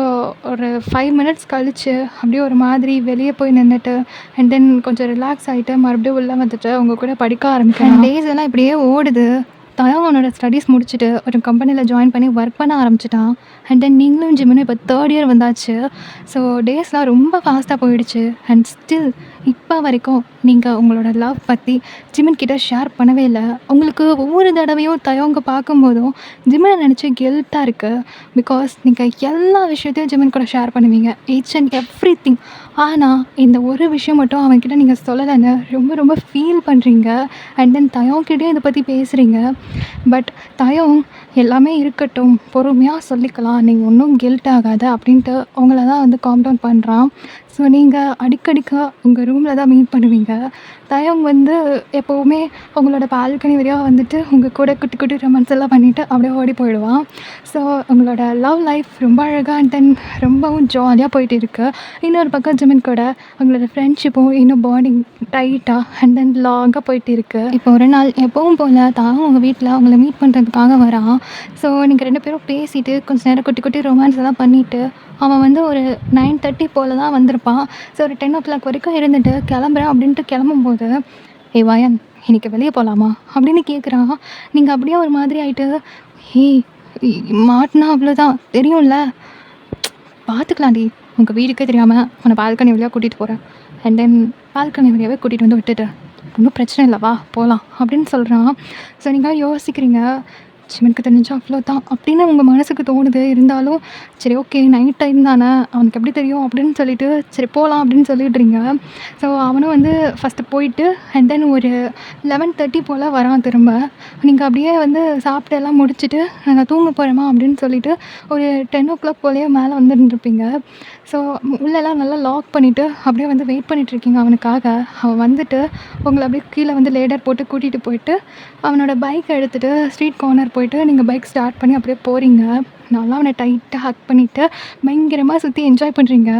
ஒரு 5 மினிட்ஸ் கழிச்சு அப்படியே ஒரு மாதிரி வெளிய போய் நின்னுட்டு அண்ட் தென் கொஞ்சம் ரிலாக்ஸ் ஆயிட்டு மறுபடியும் உள்ள வந்துட்டு உங்க கூட படிக்க ஆரம்பிக்கிறான். டேஸ் எல்லாம் இப்படியே ஓடுது. தயம் அவனோட ஸ்டடீஸ் முடிச்சுட்டு ஒரு கம்பெனில ஜாயின் பண்ணி ஒர்க் பண்ண ஆரம்பிச்சுட்டான். அண்ட் தென் நீங்களும் ஜிமினும் இப்போ 3rd இயர் வந்தாச்சு. ஸோ டேஸ்லாம் ரொம்ப ஃபாஸ்ட்டாக போயிடுச்சு. அண்ட் ஸ்டில் இப்போ வரைக்கும் நீங்கள் உங்களோட லவ் பற்றி ஜிமின் கிட்ட ஷேர் பண்ணவே இல்ல. உங்களுக்கு ஒவ்வொரு தடவையும் தயவங்க பார்க்கும்போதும் ஜிமினை நினச்சி கில்ட்டாக இருக்குது. பிகாஸ் நீங்கள் எல்லா விஷயத்தையும் ஜிமின் கூட ஷேர் பண்ணுவீங்க, ஈச் அண்ட் எவ்ரிதிங். ஆனால் இந்த ஒரு விஷயம் மட்டும் அவன்கிட்ட நீங்கள் சொல்லலைன்னு ரொம்ப ரொம்ப ஃபீல் பண்ணுறீங்க. அண்ட் தென் தயவங்கிட்டேயும் இதை பற்றி பேசுகிறீங்க. பட் தயம் எல்லாமே இருக்கட்டும், பொறுமையாக சொல்லிக்கலாம், நீங்கள் ஒன்றும் கில்ட் ஆகாத அப்படின்ட்டு உங்கள தான் வந்து காம் டவுன் பண்ணுறான். ஸோ நீங்கள் அடிக்கடிக்க உங்கள் ரூமில் தான் மீட் பண்ணுவீங்க. தயம் வந்து எப்போவுமே உங்களோட பால்கனி வழியாக வந்துட்டு உங்கள் கூட குட்டி குட்டி ரொமான்ஸ் எல்லாம் பண்ணிவிட்டு அப்படியே ஓடி போயிடுவான். ஸோ உங்களோட லவ் லைஃப் ரொம்ப அழகாக அண்ட் தென் ரொம்பவும் ஜாலியாக போயிட்டு இருக்கு. இன்னொரு பக்கம் ஜிமின் கூட உங்களோட ஃப்ரெண்ட்ஷிப்பும் இன்னும் பாண்டிங் டைட்டாக அண்ட் தென் லாங்காக போயிட்டு இருக்கு. இப்போ ஒரு நாள் எப்பவும் போல் தான் உங்கள் வீட்டில் அவங்கள மீட் பண்ணுறதுக்காக வரான். ஸோ நீங்கள் 2 பேரும் பேசிட்டு கொஞ்சம் நேரம் குட்டி குட்டி ரொமான்ஸ் எல்லாம் பண்ணிவிட்டு அவன் வந்து ஒரு 9:30 போல் தான் வந்திருப்பான். ஸோ ஒரு 10 வரைக்கும் இருந்துட்டு கிளம்புறேன் அப்படின்ட்டு கிளம்பும்போது, "ஏய் வாயன், இன்னைக்கு வெளியே போகலாமா?" அப்படின்னு கேட்குறான். நீங்கள் அப்படியே ஒரு மாதிரி ஆயிட்டு, "ஏய் மாட்டினா அவ்வளோதான் தெரியும்ல, பார்த்துக்கலாம்டி, உங்கள் வீட்டுக்கே தெரியாமல் உன்னை பால்கனி வழியாக கூட்டிகிட்டு போகிறேன். அண்ட் தென் பால்கனி வழியாகவே கூட்டிகிட்டு வந்து விட்டுட்டு ஒன்றும் பிரச்சனை இல்லை, வா போகலாம்" அப்படின்னு சொல்கிறான். ஸோ நீங்கள் யோசிக்கிறீங்க, ஜிமினுக்கு தெரிஞ்சா அவ்வளோதான் அப்படின்னு உங்கள் மனசுக்கு தோணுது. இருந்தாலும் சரி ஓகே, நைட் டைம் தானே, அவனுக்கு எப்படி தெரியும் அப்படின்னு சொல்லிட்டு சரி போகலாம் அப்படின்னு சொல்லிடுறீங்க. ஸோ அவனும் வந்து ஃபஸ்ட்டு போயிட்டு அண்ட் தென் ஒரு 11:30 போல் வரான் திரும்ப. நீங்கள் அப்படியே வந்து சாப்பிட்டு எல்லாம் முடிச்சுட்டு நான் தூங்க போகிறேம்மா அப்படின்னு சொல்லிட்டு ஒரு 10 போலயே மேலே வந்துருந்துருப்பீங்க. ஸோ உள்ளெல்லாம் நல்லா லாக் பண்ணிவிட்டு அப்படியே வந்து வெயிட் பண்ணிகிட்ருக்கீங்க அவனுக்காக. அவன் வந்துட்டு உங்களை அப்படியே கீழே வந்து லேடர் போட்டு கூட்டிகிட்டு போயிட்டு அவனோட பைக்கை எடுத்துகிட்டு ஸ்ட்ரீட் கார்னர் போயிட்டு நீங்கள் பைக் ஸ்டார்ட் பண்ணி அப்படியே போகிறீங்க. நல்லா அவனை டைட்டாக ஹக் பண்ணிவிட்டு பயங்கரமாக சுற்றி என்ஜாய் பண்ணுறீங்க.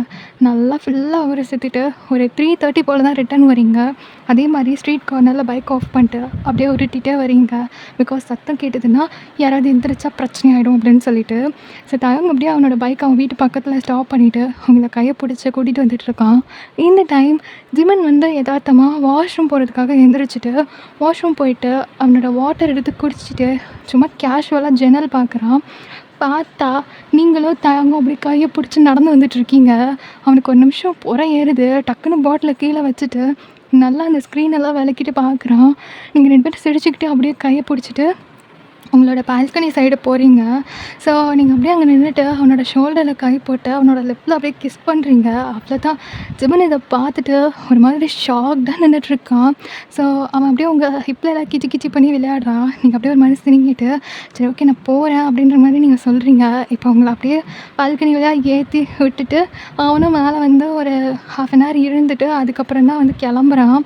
நல்லா ஃபுல்லாக ஊரை சுற்றிட்டு ஒரு 3:30 போல் தான் ரிட்டர்ன் வரீங்க. அதே மாதிரி ஸ்ட்ரீட் கார்னரில் பைக் ஆஃப் பண்ணிட்டு அப்படியே உருட்டிகிட்டே வரீங்க. பிகாஸ் சத்தம் கேட்டதுன்னா யாராவது எந்திரிச்சா பிரச்சனை ஆகிடும் அப்படின்னு சொல்லிட்டு. ஸோ தயங்க அப்படியே அவனோட பைக் அவன் வீட்டு பக்கத்தில் ஸ்டாப் பண்ணிவிட்டு அவங்கள கையை பிடிச்சி கூட்டிகிட்டு வந்துட்டுருக்கான். இந்த டைம் ஜிமன் வந்து யதார்த்தமாக வாஷ்ரூம் போகிறதுக்காக எந்திரிச்சிட்டு வாஷ்ரூம் போயிட்டு அவனோட வாட்டர் எடுத்து குடிச்சிட்டு சும்மா கேஷுவலாக ஜன்னல் பார்க்குறான். பார்த்தா நீங்களும் தயங்கம் அப்படி கையை பிடிச்சி நடந்து வந்துட்டுருக்கீங்க. அவனுக்கு ஒரு நிமிஷம் புறை ஏறுது. டக்குன்னு பாட்டிலை கீழே வச்சுட்டு நல்லா அந்த ஸ்க்ரீனெல்லாம் விளக்கிட்டு பார்க்குறான். நீங்கள் 2 பேரும் சிரிச்சுக்கிட்டு அப்படியே கையை பிடிச்சிட்டு உங்களோட பால்கனி சைடு போகிறீங்க. ஸோ நீங்கள் அப்படியே அங்கே நின்றுட்டு அவனோட ஷோல்டரில் கை போட்டு அவனோட லிப்பில் அப்படியே கிஸ் பண்ணுறீங்க. அவ்வளோதான். ஜிமன் இதை பார்த்துட்டு ஒரு மாதிரி ஷாக்டாக நின்றுட்டுருக்கான். ஸோ அவன் அப்படியே உங்கள் ஹிப்பில் எல்லாம் கிச்சி கிச்சி பண்ணி விளையாடுறான். நீங்கள் அப்படியே ஒரு மாதிரி சிரிங்கிட்டு சரி ஓகே நான் போகிறேன் அப்படின்ற மாதிரி நீங்கள் சொல்கிறீங்க. இப்போ அவங்கள அப்படியே பால்கனி வழியாக ஏற்றி விட்டுட்டு அவனும் மேலே வந்து ஒரு 1/2 hour இருந்துட்டு அதுக்கப்புறம் தான் வந்து கிளம்புறான்.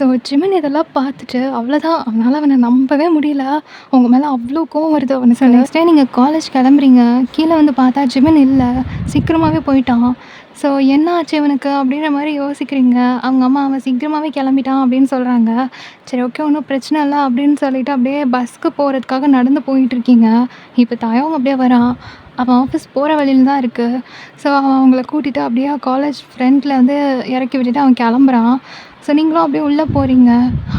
ஸோ ஜிமன் இதெல்லாம் பார்த்துட்டு அவ்வளோதான், அவனால் அவனை நம்பவே முடியல. அவங்க மேலே அவ்வளோ கோவம் வருது அவனுக்கு. நெக்ஸ்ட் டே நீங்கள் காலேஜ் கிளம்புறீங்க. கீழே வந்து பார்த்தா ஜிமன் இல்லை, சீக்கிரமாகவே போயிட்டான். ஸோ என்ன ஆச்சு இவனுக்கு அப்படின்ற மாதிரி யோசிக்கிறீங்க. அவங்க அம்மா அவன் சீக்கிரமாகவே கிளம்பிட்டான் அப்படின்னு சொல்கிறாங்க. சரி ஓகே ஒன்றும் பிரச்சனை இல்லை அப்படின்னு சொல்லிட்டு அப்படியே பஸ்ஸுக்கு போகிறதுக்காக நடந்து போயிட்டுருக்கீங்க. இப்போ தயவங்க அப்படியே வரான். அவன் ஆஃபீஸ் போகிற வழியில தான் இருக்குது. ஸோ அவன் அவங்கள கூட்டிகிட்டு அப்படியே காலேஜ் ஃப்ரண்ட்டில் வந்து இறக்கி விட்டுட்டு அவன் கிளம்புறான். ஸோ நீங்களும் அப்படியே உள்ளே போகிறீங்க.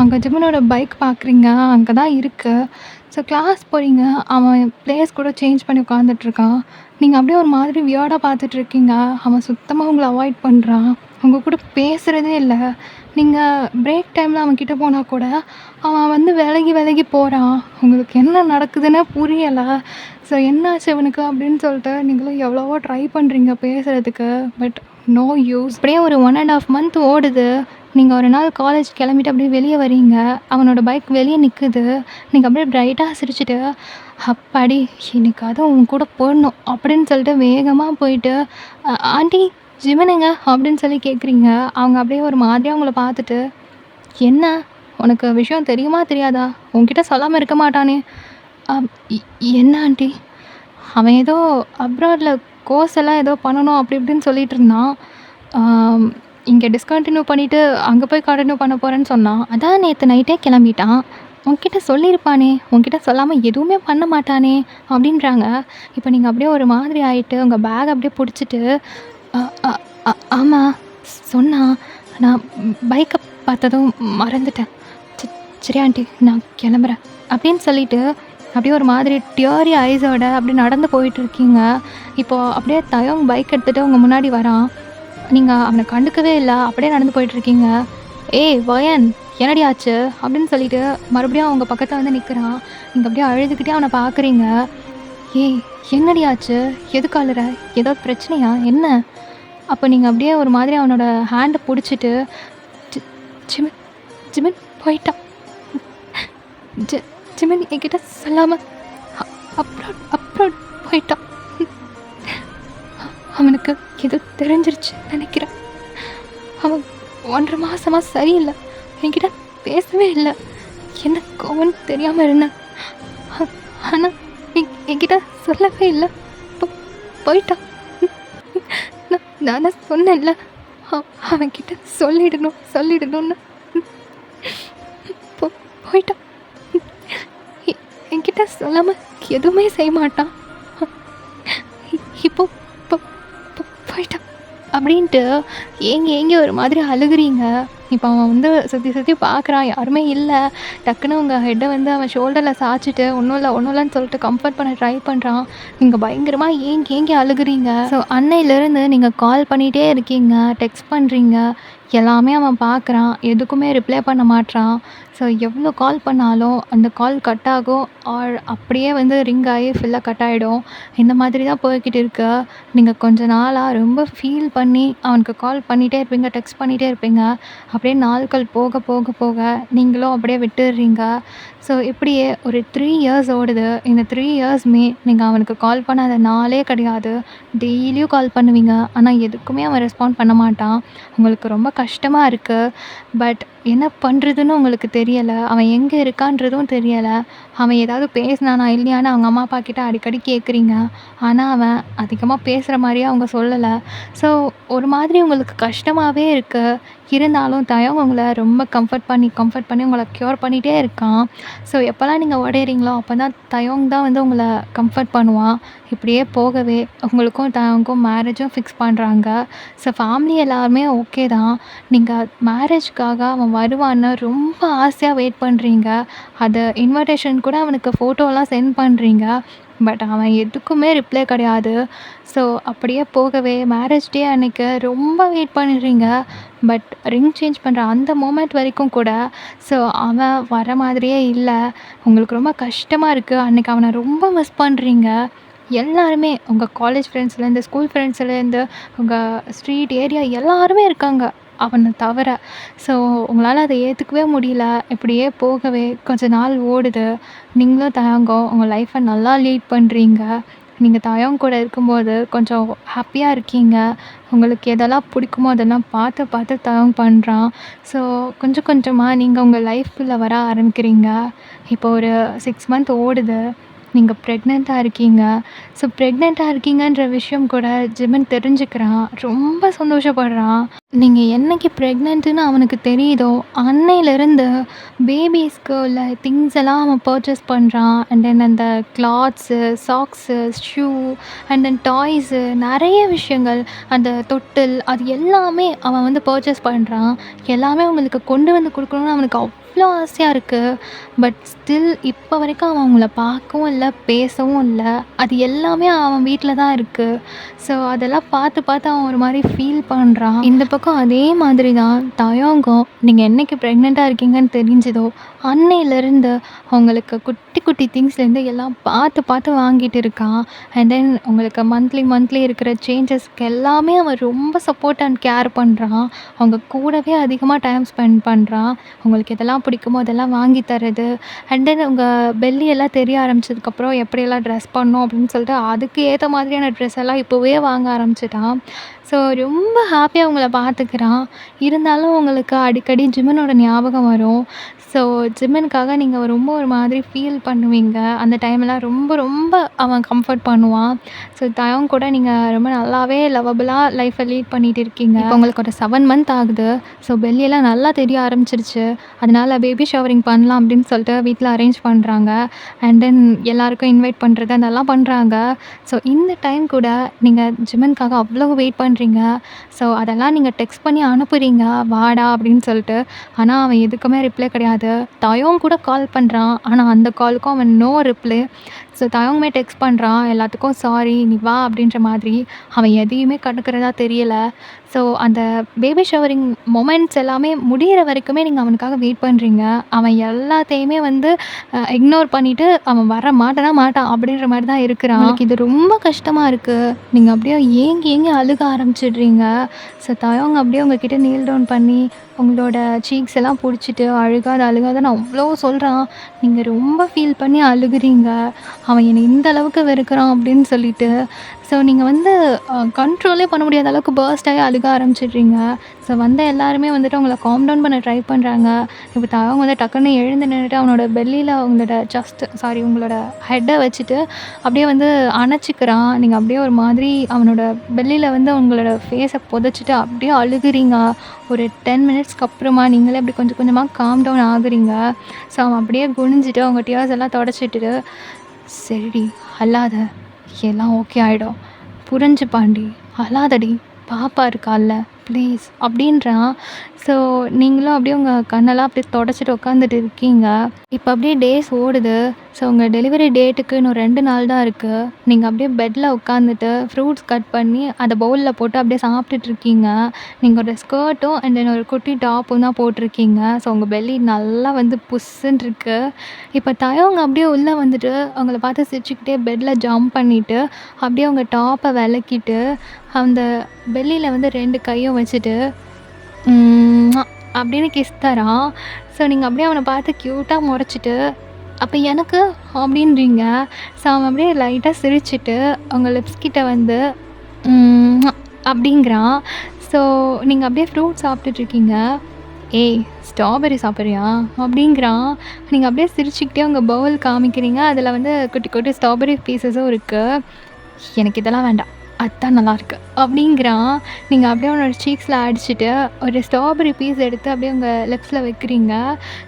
அங்கே ஜிமினோட பைக் பார்க்குறீங்க, அங்கே தான் இருக்குது. ஸோ கிளாஸ் போகிறீங்க, அவன் பிளேஸ் கூட சேஞ்ச் பண்ணி உட்காந்துட்ருக்கான். நீங்கள் அப்படியே ஒரு மாதிரி வியர்டாக பார்த்துட்ருக்கீங்க. அவன் சுத்தமாக உங்களை அவாய்ட் பண்ணுறான், உங்கள் கூட பேசுகிறதே இல்லை. நீங்கள் பிரேக் டைமில் அவன்கிட்ட போனால் கூட அவன் வந்து விலகி விலகி போகிறான். உங்களுக்கு என்ன நடக்குதுன்னே புரியலை. ஸோ என்னாச்சு இவனுக்கு அப்படின்னு சொல்லிட்டு நீங்களும் எவ்வளவோ ட்ரை பண்ணுறீங்க பேசுகிறதுக்கு. But no use. அப்படியே ஒரு 1.5 மந்த் ஓடுது. நீங்கள் ஒரு நாள் காலேஜ் கிளம்பிட்டு அப்படியே வெளியே வரீங்க. அவனோட பைக் வெளியே நிற்குது. நீங்கள் அப்படியே பிரைட்டாக சிரிச்சுட்டு, அப்பாடி இன்னைக்கு அதுவும் உன் கூட போடணும் அப்படின்னு சொல்லிட்டு வேகமாக போயிட்டு, ஆண்டி ஜிமினுங்க அப்படின்னு சொல்லி கேட்குறீங்க. அவங்க அப்படியே ஒரு மாதிரியாக உங்களை பார்த்துட்டு, என்ன உனக்கு விஷயம் தெரியுமா தெரியாதா? உன்கிட்ட சொல்லாமல் இருக்க மாட்டானே. அம், "இ- என்ன ஆண்டி?" அவன் ஏதோ அப்ராடில் கோர்ஸ் எல்லாம் ஏதோ பண்ணணும் அப்படி இப்படின்னு சொல்லிட்டு இருந்தான். இங்கே டிஸ்கண்டினியூ பண்ணிவிட்டு அங்கே போய் கண்டினியூ பண்ண போகிறேன்னு சொன்னான். அதான் நேற்று நைட்டே கிளம்பிட்டான். உன்கிட்ட சொல்லியிருப்பானே, உன்கிட்ட சொல்லாமல் எதுவுமே பண்ண மாட்டானே அப்படின்றாங்க. இப்போ நீங்கள் அப்படியே ஒரு மாதிரி ஆகிட்டு உங்கள் பேக் அப்படியே பிடிச்சிட்டு, ஆமாம் சொன்னான், நான் பைக்கை பார்த்ததும் மறந்துட்டேன். சரி ஆண்டி நான் கிளம்புறேன் அப்படின்னு சொல்லிட்டு அப்படியே ஒரு மாதிரி டியரி ஐஸோட அப்படி நடந்து போயிட்டுருக்கீங்க. இப்போது அப்படியே தயோங் பைக் எடுத்துகிட்டு உங்கள் முன்னாடி வரான். நீங்கள் அவனை கண்டுக்கவே இல்லை, அப்படியே நடந்து போயிட்டுருக்கீங்க. ஏய் வயன் என்னடி ஆச்சு அப்படின்னு சொல்லிட்டு மறுபடியும் அவங்க பக்கத்தில் வந்து நிற்கிறான். நீங்கள் அப்படியே அழுதுகிட்டே அவனை பார்க்குறீங்க. ஏய் என்னடி ஆச்சு, எதுக்கு அழுற, ஏதாவது பிரச்சனையா என்ன? அப்போ நீங்கள் அப்படியே ஒரு மாதிரி அவனோட ஹேண்டை பிடிச்சிட்டு, "ஜி- ஜிமின் ஜிமின் போயிட்டான். ஜிமின் என்கிட்ட சொல்லாமல் அப்ராட் அப்ராட் போயிட்டான். அவனுக்கு ஏதோ தெரிஞ்சிருச்சு நினைக்கிறேன். அவன் 1.5 மாதமாக சரியில்லை, என்கிட்ட பேசவே இல்லை. என்ன கோவன்னு தெரியாமல் இருந்தேன். ஆனால் என்கிட்ட சொல்லவே இல்லை. போயிட்டான். நான் தான் சொன்னேன்ல, அவன்கிட்ட சொல்லிடணும்னு. போயிட்டான். என்கிட்ட சொல்லாமல் எதுவுமே செய்ய மாட்டான். இப்போ போயிட்டான் அப்படின்ட்டு ஏங்கி ஒரு மாதிரி அழுகுறீங்க. இப்போ அவன் வந்து சுற்றி பார்க்குறான், யாருமே இல்லை. டக்குன்னு உங்கள் ஹெட்டை வந்து அவன் ஷோல்டரில் சாய்ச்சிட்டு ஒன்றும் இல்லைன்னு சொல்லிட்டு கம்ஃபர்ட் பண்ண ட்ரை பண்ணுறான். நீங்கள் பயங்கரமாக ஏங்கி அழுகுறீங்க. ஸோ அன்னையிலேருந்து நீங்கள் கால் பண்ணிகிட்டே இருக்கீங்க, டெக்ஸ்ட் பண்ணுறீங்க, எல்லாமே அவன் பார்க்குறான், எதுக்குமே ரிப்ளை பண்ண மாட்றான். ஸோ எவ்வளோ கால் பண்ணாலும் அந்த கால் கட் ஆகும், ஆர் அப்படியே வந்து ரிங் ஆகி ஃபுல்லாக கட் ஆகிடும். இந்த மாதிரி தான் போய்கிட்டு இருக்கு. நீங்கள் கொஞ்ச நாளாக ரொம்ப ஃபீல் பண்ணி அவனுக்கு கால் பண்ணிகிட்டே இருப்பீங்க, டெக்ஸ்ட் பண்ணிகிட்டே இருப்பீங்க. அப்படியே நாட்கள் போக போக போக நீங்களும் அப்படியே விட்டுடுறீங்க. ஸோ இப்படியே ஒரு 3 இயர்ஸ் ஓடுது. இந்த 3 இயர்ஸுமே நீங்கள் அவனுக்கு கால் பண்ணாத நாளே கிடையாது. டெய்லியும் கால் பண்ணுவீங்க, ஆனால் எதுக்குமே அவன் ரெஸ்பாண்ட் பண்ண மாட்டான். உங்களுக்கு ரொம்ப கஷ்டமாக இருக்குது. பட் என்ன பண்ணுறதுன்னு உங்களுக்கு தெரியலை. அவன் எங்கே இருக்கான்றதும் தெரியலை. அவன் ஏதாவது பேசினானா இல்லையான்னு அவங்க அம்மா அப்பா கிட்ட அடிக்கடி கேட்குறீங்க. ஆனால் அவன் அதிகமாக பேசுகிற மாதிரியே அவங்க சொல்லலை. ஸோ ஒரு மாதிரி உங்களுக்கு கஷ்டமாகவே இருக்குது. இருந்தாலும் தயவு உங்களை ரொம்ப கம்ஃபர்ட் பண்ணி உங்களை க்யூர் பண்ணிகிட்டே இருக்கான். ஸோ எப்போல்லாம் நீங்கள் உடையிறீங்களோ அப்போ தான் தயோங் தான் வந்து உங்களை கம்ஃபர்ட் பண்ணுவான். இப்படியே போகவே உங்களுக்கும் தயவுக்கும் மேரேஜும் ஃபிக்ஸ் பண்ணுறாங்க. ஸோ ஃபேமிலி எல்லாருமே ஓகே தான். நீங்கள் மேரேஜ்க்காக அவன் வருவான்னு ரொம்ப ஆசையாக வெயிட் பண்ணுறீங்க. அது இன்விடேஷன் கூட அவனுக்கு ஃபோட்டோலாம் சென்ட் பண்ணுறீங்க. பட் அவன் எதுக்குமே ரிப்ளை கிடையாது. ஸோ அப்படியே போகவே மேரேஜ் டே அன்றைக்கி ரொம்ப வெயிட் பண்ணிடுறீங்க. பட் ரிங் சேஞ்ச் பண்ணுற அந்த மோமெண்ட் வரைக்கும் கூட ஸோ அவன் வர மாதிரியே இல்லை. உங்களுக்கு ரொம்ப கஷ்டமாக இருக்குது. அன்றைக்கி அவனை ரொம்ப மிஸ் பண்ணுறீங்க. எல்லாருமே உங்கள் காலேஜ் ஃப்ரெண்ட்ஸ்லேருந்து, ஸ்கூல் ஃப்ரெண்ட்ஸ்லேருந்து, உங்கள் ஸ்ட்ரீட் ஏரியா எல்லாருமே இருக்காங்க அவனை தவிர. ஸோ உங்களால் அதை ஏற்றுக்கவே முடியல. இப்படியே போகவே கொஞ்ச நாள் ஓடுது. நீங்களும் தயங்கம் உங்கள் லைஃப்பை நல்லா லீட் பண்ணுறீங்க. நீங்கள் தயங்க கூட இருக்கும்போது கொஞ்சம் ஹாப்பியாக இருக்கீங்க. உங்களுக்கு எதெல்லாம் பிடிக்குமோ அதெல்லாம் பார்த்து தயங்க பண்ணுறான். ஸோ கொஞ்சமாக நீங்கள் உங்கள் லைஃப்குள்ளே வர ஆரம்பிக்கிறீங்க. இப்போ ஒரு 6 மந்த் ஓடுது. நீங்க ப்ரெக்னென்ட்டா இருக்கீங்க. ஸோ ப்ரெக்னென்ட்டா இருக்கீங்கன்ற விஷயம் கூட ஜிமின் தெரிஞ்சுக்கிறான். ரொம்ப சந்தோஷப்படுறான். நீங்க என்னைக்கு ப்ரெக்னென்ட்டுன்னு அவனுக்கு தெரியுதோ, அன்னையிலேருந்து பேபீஸ்க்கு உள்ள திங்ஸ் எல்லாம் அவன் பர்ச்சேஸ் பண்ணுறான். அண்ட் தென் அந்த clothes, socks, shoe and then toys நெறைய விஷயங்கள், அந்த தொட்டில் அது எல்லாமே அவன் வந்து பர்ச்சேஸ் பண்ணுறான். எல்லாமே அவங்களுக்கு கொண்டு வந்து குடுக்கணும்னு அவனுக்கு அவ்ளோ ஆசையா இருக்கு. பட் ஸ்டில் இப்போ வரைக்கும் அவன் அவங்கள பார்க்கவும் இல்ல, பேசவும் இல்ல. அது எல்லாமே அவன் வீட்ல தான் இருக்கு. ஸோ அதெல்லாம் பார்த்து பார்த்து அவன் ஒரு மாரி ஃபீல் பண்றான். இந்த பக்கம் அதே மாதிரி தான் தயங்கும். நீங்க என்னைக்கு ப்ரெக்னென்ட்டா இருக்கீங்கன்னு தெரிஞ்சதோ, அன்னையிலேருந்து அவங்களுக்கு குட்டி குட்டி திங்ஸ்லேருந்து எல்லாம் பார்த்து பார்த்து வாங்கிட்டு இருக்கான். அண்ட் தென் உங்களுக்கு மந்த்லி இருக்கிற சேஞ்சஸ்க்கு எல்லாமே அவன் ரொம்ப சப்போர்ட் அண்ட் கேர் பண்றான். அவங்க கூடவே அதிகமா டைம் ஸ்பெண்ட் பண்றான். அவங்களுக்கு எதெல்லாம் பிடிக்குமோ அதெல்லாம் வாங்கி தர்றது. அண்ட் தென் உங்க பெல்லி எல்லாம் தெரிய ஆரம்பிச்சதுக்கப்புறம் எப்படியெல்லாம் ட்ரெஸ் பண்ணணும் அப்படின்னு சொல்லிட்டு அதுக்கு ஏற்ற மாதிரியான ட்ரெஸ் எல்லாம் இப்போவே வாங்க ஆரம்பிச்சிட்டான். ஸோ ரொம்ப ஹாப்பியாக அவங்கள பார்த்துக்கிறான். இருந்தாலும் உங்களுக்கு அடிக்கடி ஜிமினோட ஞாபகம் வரும். ஸோ ஜிமினுக்காக நீங்கள் ரொம்ப ஒரு மாதிரி ஃபீல் பண்ணுவீங்க. அந்த டைம்லாம் ரொம்ப ரொம்ப அவன் கம்ஃபர்ட் பண்ணுவான். ஸோ தயங் கூட நீங்கள் ரொம்ப நல்லாவே லவ்வபுளாக லைஃப்பை லீட் பண்ணிகிட்டு இருக்கீங்க. இப்போ உங்களுக்கு ஒரு 7 மந்த் ஆகுது. ஸோ பெல்லியெல்லாம் நல்லா தெரிய ஆரம்பிச்சிருச்சு. அதனால பேபி ஷவரிங் பண்ணலாம் அப்படின்னு சொல்லிட்டு வீட்டில் அரேஞ்ச் பண்ணுறாங்க. அண்ட் தென் எல்லாருக்கும் இன்வைட் பண்ணுறது அதெல்லாம் பண்ணுறாங்க. ஸோ இந்த டைம் கூட நீங்கள் ஜிமினுக்காக அவ்வளோ வெயிட் பண்ணுறீங்க. ஸோ அதெல்லாம் நீங்கள் டெக்ஸ்ட் பண்ணி அனுப்புகிறீங்க, வாடா அப்படின்னு சொல்லிட்டு. ஆனால் அவன் எதுக்குமே ரிப்ளை கிடையாது. தயோங் கூட கால் பண்ணுறான். ஆனால் அந்த காலுக்கும் அவன் நோ ரிப்ளை. ஸோ தயோங்குமே டெக்ஸ்ட் பண்ணுறான், எல்லாத்துக்கும் சாரி நீ வா அப்படின்ற மாதிரி. அவன் எதையுமே கண்டுக்கிறதா தெரியல. ஸோ அந்த பேபி ஷவரிங் மொமெண்ட்ஸ் எல்லாமே முடியிற வரைக்குமே நீங்கள் அவனுக்காக வெயிட் பண்ணுறீங்க. அவன் எல்லாத்தையுமே வந்து இக்னோர் பண்ணிவிட்டு அவன் வர மாட்டான் அப்படின்ற மாதிரி தான் இருக்கிறான். எனக்கு இது ரொம்ப கஷ்டமாக இருக்குது. நீங்கள் அப்படியே ஏங்கி அழுக ஆரம்பிச்சிடுறீங்க. ஸோ தயோங் அப்படியே உங்ககிட்ட நீல் டவுன் பண்ணி உங்களோட சீக்ஸ் எல்லாம் பிடிச்சிட்டு அழுகாதன்னு அவ்வளோ சொல்கிறான். நீங்கள் ரொம்ப ஃபீல் பண்ணி அழுகுறீங்க. அவன் என்னை இந்த அளவுக்கு வெறுக்கிறான் அப்படின்னு சொல்லிட்டு. ஸோ நீங்கள் வந்து கண்ட்ரோலே பண்ண முடியாத அளவுக்கு பர்ஸ்ட் ஆகி அழுக ஆரம்பிச்சிடுறீங்க. ஸோ வந்த எல்லாருமே வந்துட்டு அவங்கள காம் டவுன் பண்ண ட்ரை பண்ணுறாங்க. இப்போ தயங் வந்து டக்குன்னு எழுந்து நின்றுட்டு அவனோட பெல்லியில் உங்களோட ஹெட்டை வச்சுட்டு அப்படியே வந்து அணைச்சிக்கிறான். நீங்கள் அப்படியே ஒரு மாதிரி அவனோட பெல்லியில் வந்து உங்களோட ஃபேஸை புதைச்சிட்டு அப்படியே அழுகுறீங்க. ஒரு 10 மினிட்ஸ்க்கு அப்புறமா நீங்களே அப்படி கொஞ்சம் கொஞ்சமாக காம் டவுன் ஆகுறீங்க. ஸோ அவன் அப்படியே குனிஞ்சிட்டு அவங்க டியர்ஸ் எல்லாம் தொடச்சிட்டு, சரிடி அழாத, எல்லாம் ஓகே ஆகிடும், புரிஞ்சுப்பாண்டி, அழாதடி, பாப்பா இருக்கால்ல ப்ளீஸ் அப்படின்றான். ஸோ நீங்களும் அப்படியே உங்கள் கண்ணெல்லாம் அப்படியே தொடச்சிட்டு உட்காந்துட்டு இருக்கீங்க. இப்போ அப்படியே டேஸ் ஓடுது. ஸோ உங்கள் டெலிவரி டேட்டுக்கு இன்னும் 2 நாள் தான் இருக்குது. நீங்கள் அப்படியே பெட்டில் உட்காந்துட்டு ஃப்ரூட்ஸ் கட் பண்ணி அதை பவுலில் போட்டு அப்படியே சாப்பிட்டுட்ருக்கீங்க. நீங்கள் ஒரு ஸ்கர்ட்டும் அண்ட் தென் ஒரு குட்டி டாப்பும் தான் போட்டிருக்கீங்க. ஸோ உங்கள் பெல்லி நல்லா வந்து புஷ்ஷுன்னு இருக்கு. இப்போ தயவங்க அப்படியே உள்ளே வந்துட்டு அவங்கள பார்த்து சிரிச்சுக்கிட்டே பெட்டில் ஜம்ப் பண்ணிவிட்டு அப்படியே அவங்க டாப்பை விலக்கிட்டு அந்த பெல்லியில் வந்து 2 கையும் வச்சுட்டு அப்படின்னு கிஸ் தரான். ஸோ நீங்கள் அப்படியே அவனை பார்த்து க்யூட்டாக முறைச்சிட்டு, அப்போ எனக்கு அப்படின்றீங்க. ஸோ அவன் அப்படியே லைட்டாக சிரிச்சிட்டு அவங்க லிப்ஸ் கிட்ட வந்து அப்படிங்கிறான். ஸோ நீங்கள் அப்படியே ஃப்ரூட் சாப்பிட்டுட்ருக்கீங்க. ஏய் ஸ்ட்ராபெர்ரி சாப்பிட்றியா அப்படிங்கிறான். நீங்கள் அப்படியே சிரிச்சுக்கிட்டே உங்கள் பவுல் காமிக்கிறீங்க. அதில் வந்து குட்டி குட்டி ஸ்ட்ராபெர்ரி பீசஸும் இருக்குது. எனக்கு இதெல்லாம் வேண்டாம், அதுதான் நல்லாயிருக்கு அப்படிங்கிறான். நீங்கள் அப்படியே அவனோட சீக்ஸில் அடிச்சுட்டு ஒரு ஸ்ட்ராபெர்ரி பீஸ் எடுத்து அப்படியே உங்கள் லிப்ஸில் வைக்கிறீங்க.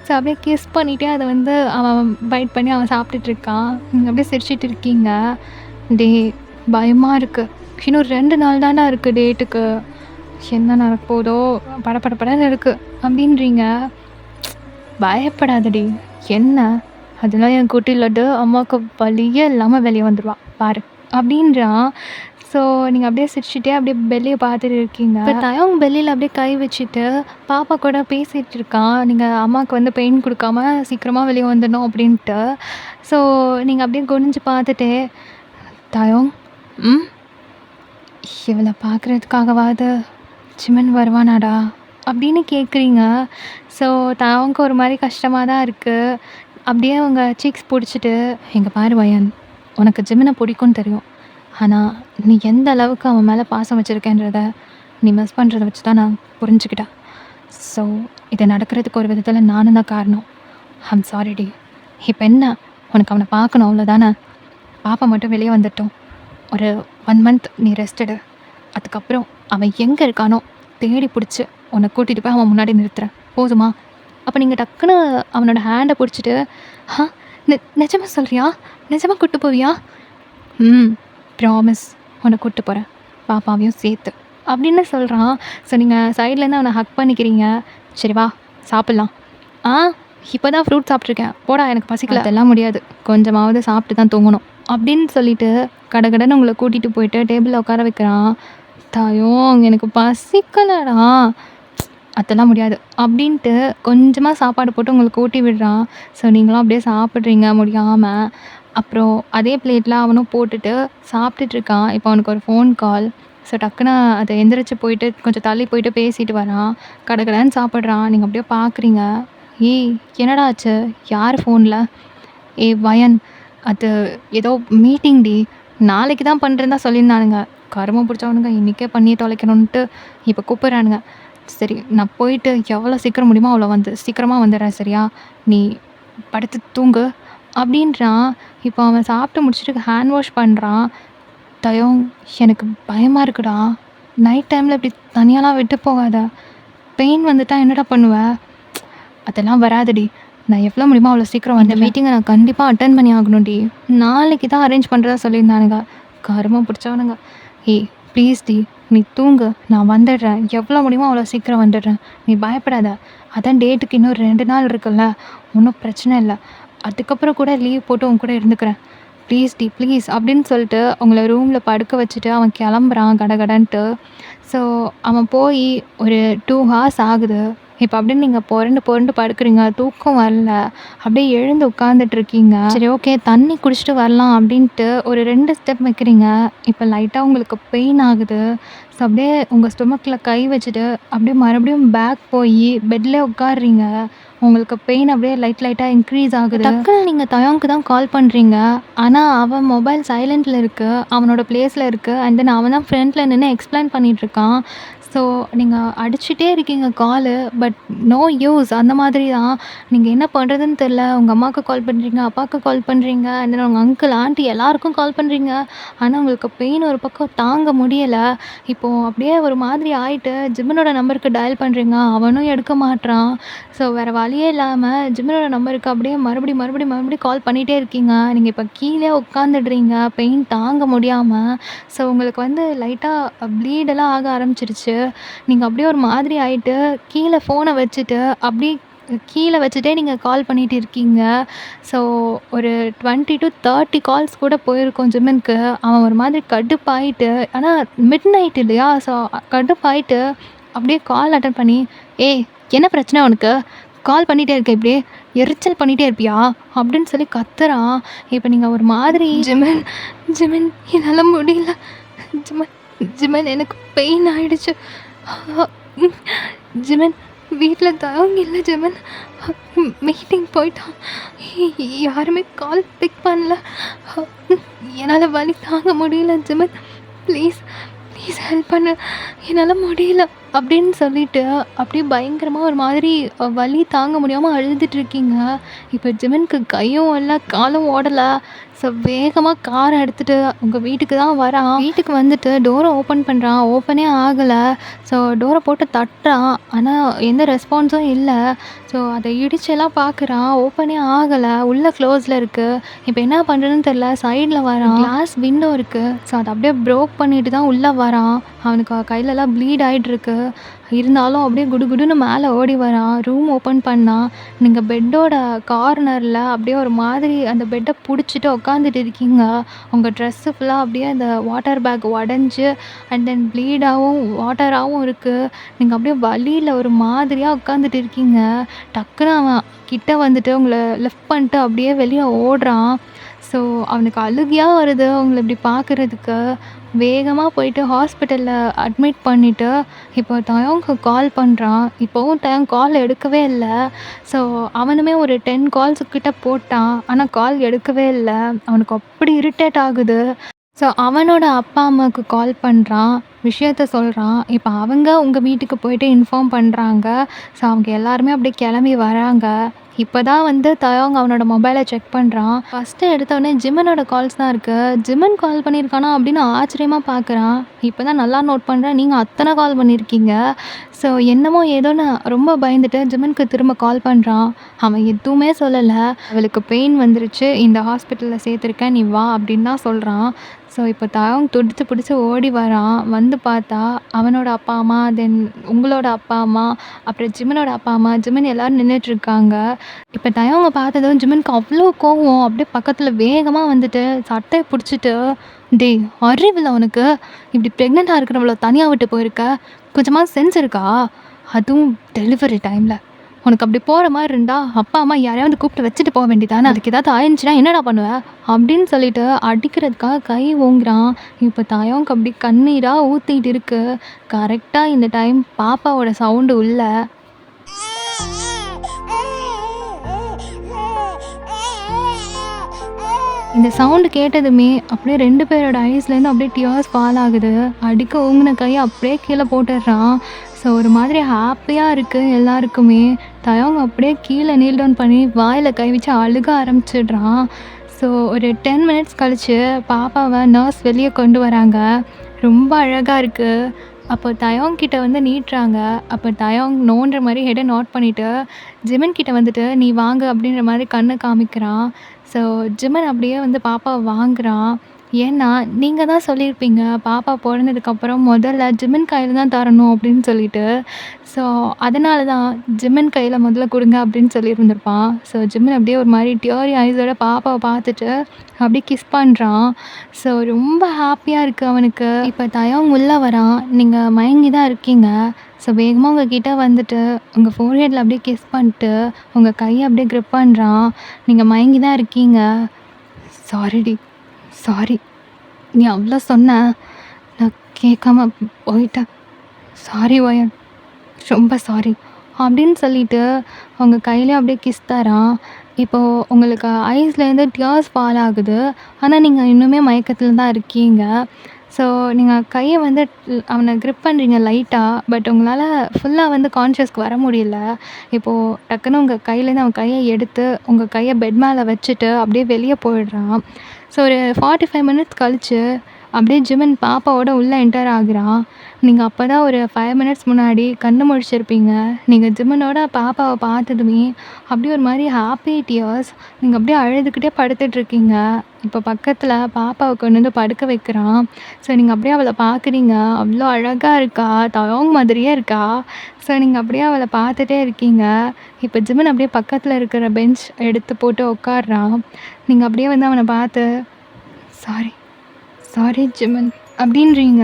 ஸோ அப்படியே கிஸ் பண்ணிவிட்டு அதை வந்து அவன் பைட் பண்ணி அவன் சாப்பிட்டுட்ருக்கான். நீங்கள் அப்படியே சிரிச்சிட்டு இருக்கீங்க. டே பயமாக இருக்குது, இன்னும் 2 நாள் தாண்டா இருக்குது டேட்டுக்கு, என்ன நடக்க போதோ படன்னு இருக்குது அப்படின்றீங்க. பயப்படாதடி, என்ன அதெல்லாம் என் குட்டி லட்டு அம்மாவுக்கு வலியே இல்லாமல் வெளியே வந்துடுவான் பாரு அப்படின்றான். ஸோ நீங்கள் அப்படியே சிரிச்சுட்டே அப்படியே பெல்லியை பார்த்துட்டு இருக்கீங்க. இப்போ தயங் பெல்லியில் அப்படியே கை வச்சுட்டு பாப்பா கூட பேசிகிட்டு இருக்கான். நீங்கள் அம்மாவுக்கு வந்து பெயின் கொடுக்காம சீக்கிரமாக வெளியே வந்துடணும் அப்படின்ட்டு. ஸோ நீங்கள் அப்படியே குனிஞ்சு பார்த்துட்டே, தயங் இவளை பார்க்குறதுக்காகவாது ஜிமின் வருவானாடா அப்படின்னு கேட்குறீங்க. ஸோ தயங்க்கு ஒரு மாதிரி கஷ்டமாக தான் இருக்குது. அப்படியே அவங்க சீக்ஸ் பிடிச்சிட்டு, எங்கள் பாரு வயன், உனக்கு ஜிமினை பிடிக்கும்னு தெரியும், ஆனால் நீ எந்த அளவுக்கு அவன் மேலே பாசம் வச்சுருக்கேன்றத நீ மிஸ் பண்ணுறத வச்சு தான் நான் புரிஞ்சுக்கிட்டேன். ஸோ இது நடக்கிறதுக்கு ஒரு விதத்தில் நானும் தான் காரணம். ஐம் சாரிடி. இப்போ என்ன, உனக்கு அவனை பார்க்கணும் அவ்வளோதானே, பாப்பா மட்டும் வெளியே வந்துட்டோம். ஒரு 1 மந்த் நீ ரெஸ்ட் எடு. அதுக்கப்புறம் அவன் எங்கே இருக்கானோ தேடி பிடிச்சி உன்னை கூட்டிகிட்டு போய் அவன் முன்னாடி நிறுத்துறேன். போதுமா? அப்போ நீங்கள் டக்குன்னு அவனோட ஹேண்டை பிடிச்சிட்டு, ஆ நிஜமா சொல்கிறியா? நிஜமா கூட்டு போவியா? ப்ராமிஸ், உன்னை கூப்பிட்டு போகிறேன், பாப்பாவையும் சேர்த்து அப்படின்னு சொல்கிறான். ஸோ நீங்கள் சைட்லேருந்து அவனை ஹக் பண்ணிக்கிறீங்க. சரி வா சாப்பிட்லாம். ஆ இப்போ தான் ஃப்ரூட் சாப்பிட்ருக்கேன், போடா எனக்கு பசிக்கல. அதெல்லாம் முடியாது, கொஞ்சமாவது சாப்பிட்டு தான் தூங்கணும் அப்படின்னு சொல்லிட்டு கடகடன்னு உங்களை கூட்டிகிட்டு போயிட்டு டேபிளில் உட்கார வைக்கிறான். தாயும் எனக்கு பசிக்கலடா, அதெல்லாம் முடியாது அப்படின்ட்டு கொஞ்சமாக சாப்பாடு போட்டு உங்களுக்கு ஊட்டி விடுறான். ஸோ நீங்களும் அப்படியே சாப்பிட்றீங்க முடியாமல். அப்புறம் அதே பிளேட்டில் அவனும் போட்டுட்டு சாப்பிட்டுட்ருக்கான். இப்போ அவனுக்கு ஒரு ஃபோன் கால். ஸோ டக்குன்னு அதை எந்திரிச்சு போயிட்டு கொஞ்சம் தள்ளி போயிட்டு பேசிட்டு வரான். கடகடன்னு சாப்பிட்றான். நீங்கள் அப்படியே பார்க்குறீங்க. ஏய் என்னடா ஆச்சு? யார் ஃபோனில்? வயன், அது ஏதோ மீட்டிங் டி, நாளைக்கு தான் பண்ணுறேன்னு தான் சொல்லியிருந்தானுங்க. கருமம் பிடிச்சவனுங்க இன்றைக்கே பண்ணி தொலைக்கணுன்ட்டு இப்போ கூப்பிட்றானுங்க. சரி நான் போயிட்டு எவ்வளோ சீக்கிரம் முடியுமோ அவ்வளோ சீக்கிரமாக வந்துடுறேன், சரியா? நீ படுத்து தூங்கு அப்படின்றான். இப்போ அவன் சாப்பிட்டு முடிச்சுட்டு ஹேண்ட் வாஷ் பண்ணுறான். தயம், எனக்கு பயமாக இருக்குடா, நைட் டைமில் இப்படி தனியாலாம் விட்டு போகாத, பெயின் வந்துட்டா என்னடா பண்ணுவ? அதெல்லாம் வராதுடி, நான் எவ்வளோ முடியுமோ அவ்வளோ சீக்கிரம் வந்து மீட்டிங்கை நான் கண்டிப்பாக அட்டன் பண்ணி ஆகணும்டி. நாளைக்கு தான் அரேஞ்ச் பண்ணுறதா சொல்லியிருந்தானுங்க. கருமம் பிடிச்சவனுங்க. ஏய் ப்ளீஸ் டி, நீ தூங்கு, நான் வந்துடுறேன், எவ்வளோ முடியுமோ அவ்வளோ சீக்கிரம் வந்துடுறேன், நீ பயப்படாத. அதான் டேட்டுக்கு இன்னும் 2 நாள் இருக்குல்ல, ஒன்றும் பிரச்சனை இல்லை. அதுக்கப்புறம் கூட லீவ் போட்டு உன் கூட இருந்துக்கிறேன். ப்ளீஸ் டி ப்ளீஸ் அப்படின்னு சொல்லிட்டு அவங்கள ரூமில் படுக்க வச்சுட்டு அவன் கிளம்புறான் கடகடன்ட்டு. ஸோ அவன் போய் ஒரு 2 ஹார்ஸ் ஆகுது. இப்போ அப்படின்னு நீங்கள் புரண்டு படுக்கிறீங்க, தூக்கம் வரல, அப்படியே எழுந்து உட்காந்துட்ருக்கீங்க. சரி ஓகே தண்ணி குடிச்சிட்டு வரலாம் அப்படின்ட்டு ஒரு 2 ஸ்டெப் வைக்கிறீங்க. இப்போ லைட்டாக உங்களுக்கு பெயின் ஆகுது. ஸோ அப்படியே உங்கள் ஸ்டொமக்கில் கை வச்சுட்டு அப்படியே மறுபடியும் பேக் போய் பெட்லேயே உட்காடுறீங்க. உங்களுக்கு பெயின் அப்படியே லைட்டாக இன்க்ரீஸ் ஆகுது. டக்குன்னு நீங்கள் தயாங்க்கு தான் கால் பண்ணுறீங்க. ஆனால் அவன் மொபைல் சைலண்டில் இருக்குது, அவனோட பிளேஸில் இருக்குது. அண்ட் தென் அவன் தான் ஃப்ரண்ட்டில் நின்று எக்ஸ்பிளைன் பண்ணிகிட்ருக்கான். ஸோ நீங்கள் அடிச்சுட்டே இருக்கீங்க காலு, பட் நோ யூஸ். அந்த மாதிரி தான். நீங்கள் என்ன பண்ணுறதுன்னு தெரில. உங்கள் அம்மாவுக்கு கால் பண்ணுறீங்க, அப்பாவுக்கு கால் பண்ணுறீங்க, அண்ட் தென் உங்கள் அங்கிள் ஆண்டி எல்லாருக்கும் கால் பண்ணுறீங்க. ஆனால் உங்களுக்கு பெயின் ஒரு பக்கம் தாங்க முடியலை. இப்போது அப்படியே ஒரு மாதிரி ஆகிட்டு ஜிம்மனோட நம்பருக்கு டயல் பண்ணுறீங்க, அவனும் எடுக்க மாட்றான். ஸோ வேறு வழியே இல்லாமல் ஜிம்மனோட நம்பருக்கு அப்படியே மறுபடியும் கால் பண்ணிகிட்டே இருக்கீங்க. நீங்கள் இப்போ கீழே உட்காந்துடுறீங்க பெயின் தாங்க முடியாமல். ஸோ உங்களுக்கு வந்து லைட்டாக ப்ளீடெல்லாம் ஆக ஆரம்பிச்சிருச்சு. நீங்கள் அப்படியே ஒரு மாதிரி ஆகிட்டு கீழே ஃபோனை வச்சுட்டு அப்படியே கீழே வச்சுட்டே நீங்கள் கால் பண்ணிகிட்டு இருக்கீங்க. ஸோ ஒரு 20 to 30 கால்ஸ் கூட போயிருக்கோம் ஜிம்மனுக்கு. அவன் ஒரு மாதிரி கடுப்பாயிட்டு, ஆனால் மிட் நைட் இல்லையா, ஸோ கடுப்பாயிட்டு அப்படியே கால் அட்டன் பண்ணி, ஏய் என்ன பிரச்சனை உனக்கு? கால் பண்ணிகிட்டே இருக்க, இப்படியே எரிச்சல் பண்ணிகிட்டே இருப்பியா அப்படின்னு சொல்லி கத்துறான். இப்போ நீங்கள் ஒரு மாதிரி ஜிமன் என்னால் முடியல, ஜிமன் ஜிமன் எனக்கு பெயின் ஆகிடுச்சு, ஜிமன் வீட்டில் தயங்க இல்லை, ஜிமன் மீட்டிங் போயிட்டான், யாருமே கால் பிக் பண்ணல, என்னால் வலி தாங்க முடியல ஜிமன், ப்ளீஸ் ஹெல்ப் பண்ணு, என்னால் முடியல அப்படின்னு சொல்லிட்டு அப்படியே பயங்கரமாக ஒரு மாதிரி வலி தாங்க முடியாமல் அழுதுட்ருக்கீங்க. இப்போ ஜிமனுக்கு கையும் இல்லை காலும் ஓடலை. ஸோ வேகமாக காரை எடுத்துகிட்டு உங்கள் வீட்டுக்கு தான் வரான். வீட்டுக்கு வந்துட்டு டோரை ஓப்பன் பண்ணுறான், ஓப்பனே ஆகலை. ஸோ டோரை போட்டு தட்டுறான், ஆனால் எந்த ரெஸ்பான்ஸும் இல்லை. ஸோ அதை இடிச்செல்லாம் பார்க்குறான், ஓப்பனே ஆகலை, உள்ளே க்ளோஸில் இருக்குது. இப்போ என்ன பண்ணுறதுன்னு தெரில. சைடில் வரான், கிளாஸ் விண்டோ இருக்குது. ஸோ அதை அப்படியே ப்ரோக் பண்ணிட்டு தான் உள்ளே வரான். அவனுக்கு கையிலலாம் ப்ளீட் ஆகிட்டுருக்கு. இருந்தாலும் அப்படியே குடுகுடுன்னு மேலே ஓடி வரான். ரூம் ஓப்பன் பண்ணால் நீங்கள் பெட்டோட கார்னரில் அப்படியே ஒரு மாதிரி அந்த பெட்டை பிடிச்சிட்டு உட்காந்துட்டு இருக்கீங்க. உங்கள் ட்ரெஸ்ஸு ஃபுல்லாக அப்படியே அந்த வாட்டர் பேக் உடஞ்சி அண்ட் தென் ப்ளீடாகவும் வாட்டராகவும் இருக்குது. நீங்கள் அப்படியே வலியில் ஒரு மாதிரியாக உட்காந்துட்டு இருக்கீங்க. டக்குன்னு அவன் கிட்ட வந்துட்டு உங்களை லிஃப்ட் பண்ணிட்டு அப்படியே வெளியே ஓடுறான். ஸோ அவனுக்கு அழுகையாக வருது உங்களை இப்படி பார்க்குறதுக்கு. வேகமாக போயிட்டு ஹாஸ்பிட்டலில் அட்மிட் பண்ணிவிட்டு இப்போ தயங்க்கு கால் பண்ணுறான். இப்போவும் தயங் கால் எடுக்கவே இல்லை. ஸோ அவனுமே ஒரு 10 கால்ஸு கிட்ட போட்டான், ஆனால் கால் எடுக்கவே இல்லை. அவனுக்கு அப்படி இரிட்டேட் ஆகுது. ஸோ அவனோட அப்பா அம்மாவுக்கு கால் பண்ணுறான், விஷயத்த சொல்கிறான். இப்போ அவங்க உங்கள் வீட்டுக்கு போயிட்டு இன்ஃபார்ம் பண்ணுறாங்க. ஸோ அவங்க எல்லாருமே அப்படியே கிளம்பி வராங்க. இப்போ தான் வந்து தயோங் அவனோட மொபைலை செக் பண்ணுறான். ஃபஸ்ட்டு எடுத்தோடனே ஜிமனோட கால்ஸ் தான் இருக்குது. ஜிமன் கால் பண்ணியிருக்கானா அப்படின்னு ஆச்சரியமாக பார்க்குறான். இப்போ தான் நல்லா நோட் பண்ணுறேன், நீங்கள் அத்தனை கால் பண்ணியிருக்கீங்க. ஸோ என்னமோ ஏதோன்னு ரொம்ப பயந்துட்டு ஜிமனுக்கு திரும்ப கால் பண்ணுறான். அவன் எதுவுமே சொல்லலை. அவளுக்கு பெயின் வந்துருச்சு, இந்த ஹாஸ்பிட்டலில் சேர்த்துருக்கேன், நீ வா அப்படின்னு தான் சொல்கிறான். ஸோ இப்போ தயோங் துடிச்சு பிடிச்சி ஓடி வரான். வந்து பார்த்தா அவனோட அப்பா அம்மா, தென் உங்களோட அப்பா அம்மா, அப்புறம் ஜிமனோட அப்பா அம்மா, ஜிமன் எல்லோரும் நின்றுட்டுருக்காங்க. இப்போ தயோங்க பார்த்ததும் ஜிமனுக்கு அவ்வளோ கோவம். அப்படியே பக்கத்தில் வேகமாக வந்துட்டு சட்டையை பிடிச்சிட்டு, டேய் அறிவில்லை உனக்கு, இப்படி ப்ரெக்னெண்ட்டாக இருக்கிறவளோ தனியாக விட்டு போயிருக்க, கொஞ்சமாக சென்ஸ் இருக்கா? அதுவும் டெலிவரி டைமில் உனக்கு அப்படி போகிற மாதிரி இருந்தால் அப்பா அம்மா யாரையாவது கூப்பிட்டு வச்சுட்டு போக வேண்டியதானே, அதுக்கு ஏதாவது ஆயிடுச்சுன்னா என்னடா பண்ணுவேன் அப்படின்னு சொல்லிட்டு அடிக்கிறதுக்காக கை ஓங்குறான். இப்போ தயோங்க்கு அப்படி கண்ணீராக ஊற்றிட்டு இருக்கு. கரெக்டாக இந்த டைம் பாப்பாவோட சவுண்டு உள்ள இந்த சவுண்டு கேட்டதுமே அப்படியே 2 பேரோட ஐஸ்லேருந்து அப்படியே டியர்ஸ் ஃபால் ஆகுது. அடிக்க ஓங்கின கையை அப்படியே கீழே போட்டுடுறான். ஸோ ஒரு மாதிரி ஹாப்பியாக இருக்குது எல்லாருக்குமே. தயோங் அப்படியே கீழே நீல் டவுன் பண்ணி வாயில் கை வச்சு அழுக ஆரம்பிச்சிடுறான். ஸோ ஒரு 10 மினிட்ஸ் கழித்து பாப்பாவை நர்ஸ் வெளியே கொண்டு வராங்க. ரொம்ப அழகாக இருக்குது. அப்போ தயோங் கிட்ட வந்து நீட்டுறாங்க. அப்போ தயோங் நோன்ற மாதிரி ஹெடை நோட் பண்ணிவிட்டு ஜிமன் கிட்ட வந்துட்டு நீ வாங்க அப்படின்ற மாதிரி கண்ணை காமிக்கிறான். ஸோ ஜிமன் அப்படியே வந்து பாப்பாவை வாங்குறான். ஏன்னா நீங்கள் தான் சொல்லியிருப்பீங்க பாப்பா பிறந்ததுக்கப்புறம் முதல்ல ஜிமன் கையில் தான் தரணும் அப்படின்னு சொல்லிட்டு. ஸோ அதனால தான் ஜிமன் கையில் முதல்ல கொடுங்க அப்படின்னு சொல்லியிருந்திருப்பான். ஸோ ஜிமன் அப்படியே ஒரு மாதிரி டியோரி ஐஸோட பாப்பாவை பார்த்துட்டு அப்படியே கிஸ் பண்ணுறான். ஸோ ரொம்ப ஹாப்பியாக இருக்குது அவனுக்கு. இப்போ தயோங் உள்ளே வரான். நீங்கள் மயங்கி தான் இருக்கீங்க. ஸோ வேகமாக உங்கள் கிட்டே வந்துட்டு உங்கள் ஃபோர்ஹெட்டில் அப்படியே கிஸ் பண்ணிட்டு உங்கள் கையை அப்படியே க்ரிப் பண்ணுறான். நீங்கள் மயங்கி தான் இருக்கீங்க. சாரிடி, சாரி, நீ அவ்வளோ சொன்ன, நான் கேட்காம போயிட்டேன். சாரி வயன், ரொம்ப சாரி அப்படின்னு சொல்லிட்டு அவங்க கையிலே அப்படியே கிஸ் தரான். இப்போது உங்களுக்கு ஐஸ்லேருந்து டியர்ஸ் ஃபால் ஆகுது. ஆனால் நீங்கள் இன்னுமே மயக்கத்தில் தான் இருக்கீங்க. ஸோ நீங்கள் கையை வந்து அவனை க்ரிப் பண்ணுறீங்க லைட்டாக. பட் உங்களால் ஃபுல்லாக வந்து கான்ஷியஸ்க்கு வர முடியல. இப்போது டக்குன்னு உங்கள் கையிலேருந்து அவன் கையை எடுத்து உங்கள் கையை பெட் மேலே வச்சுட்டு அப்படியே வெளியே போயிடுறான். ஸோ ஒரு 45 மினிட்ஸ் கழித்து அப்படியே ஜிமன் பாப்பாவோட உள்ளே என்டர் ஆகுறான். நீங்கள் அப்போ தான் ஒரு 5 மினிட்ஸ் முன்னாடி கண்ணு முழிச்சிருப்பீங்க. நீங்கள் ஜிமனோட பாப்பாவை பார்த்ததுமே அப்படியே ஒரு மாதிரி ஹாப்பி டியர்ஸ். நீங்கள் அப்படியே அழுதுகிட்டே படுத்துட்ருக்கீங்க. இப்போ பக்கத்தில் பாப்பாவை கொண்டு வந்து படுக்க வைக்கிறான். ஸோ நீங்கள் அப்படியே அவளை பார்க்குறீங்க. அவ்வளோ அழகாக இருக்கா, தயோங் மாதிரியே இருக்கா. ஸோ நீங்கள் அப்படியே அவளை பார்த்துட்டே இருக்கீங்க. இப்போ ஜிமன் அப்படியே பக்கத்தில் இருக்கிற பெஞ்ச் எடுத்து போட்டு உட்காடுறான். நீங்கள் அப்படியே வந்து அவனை பார்த்து சாரி, சாரி ஜிமன் அப்படின்றீங்க.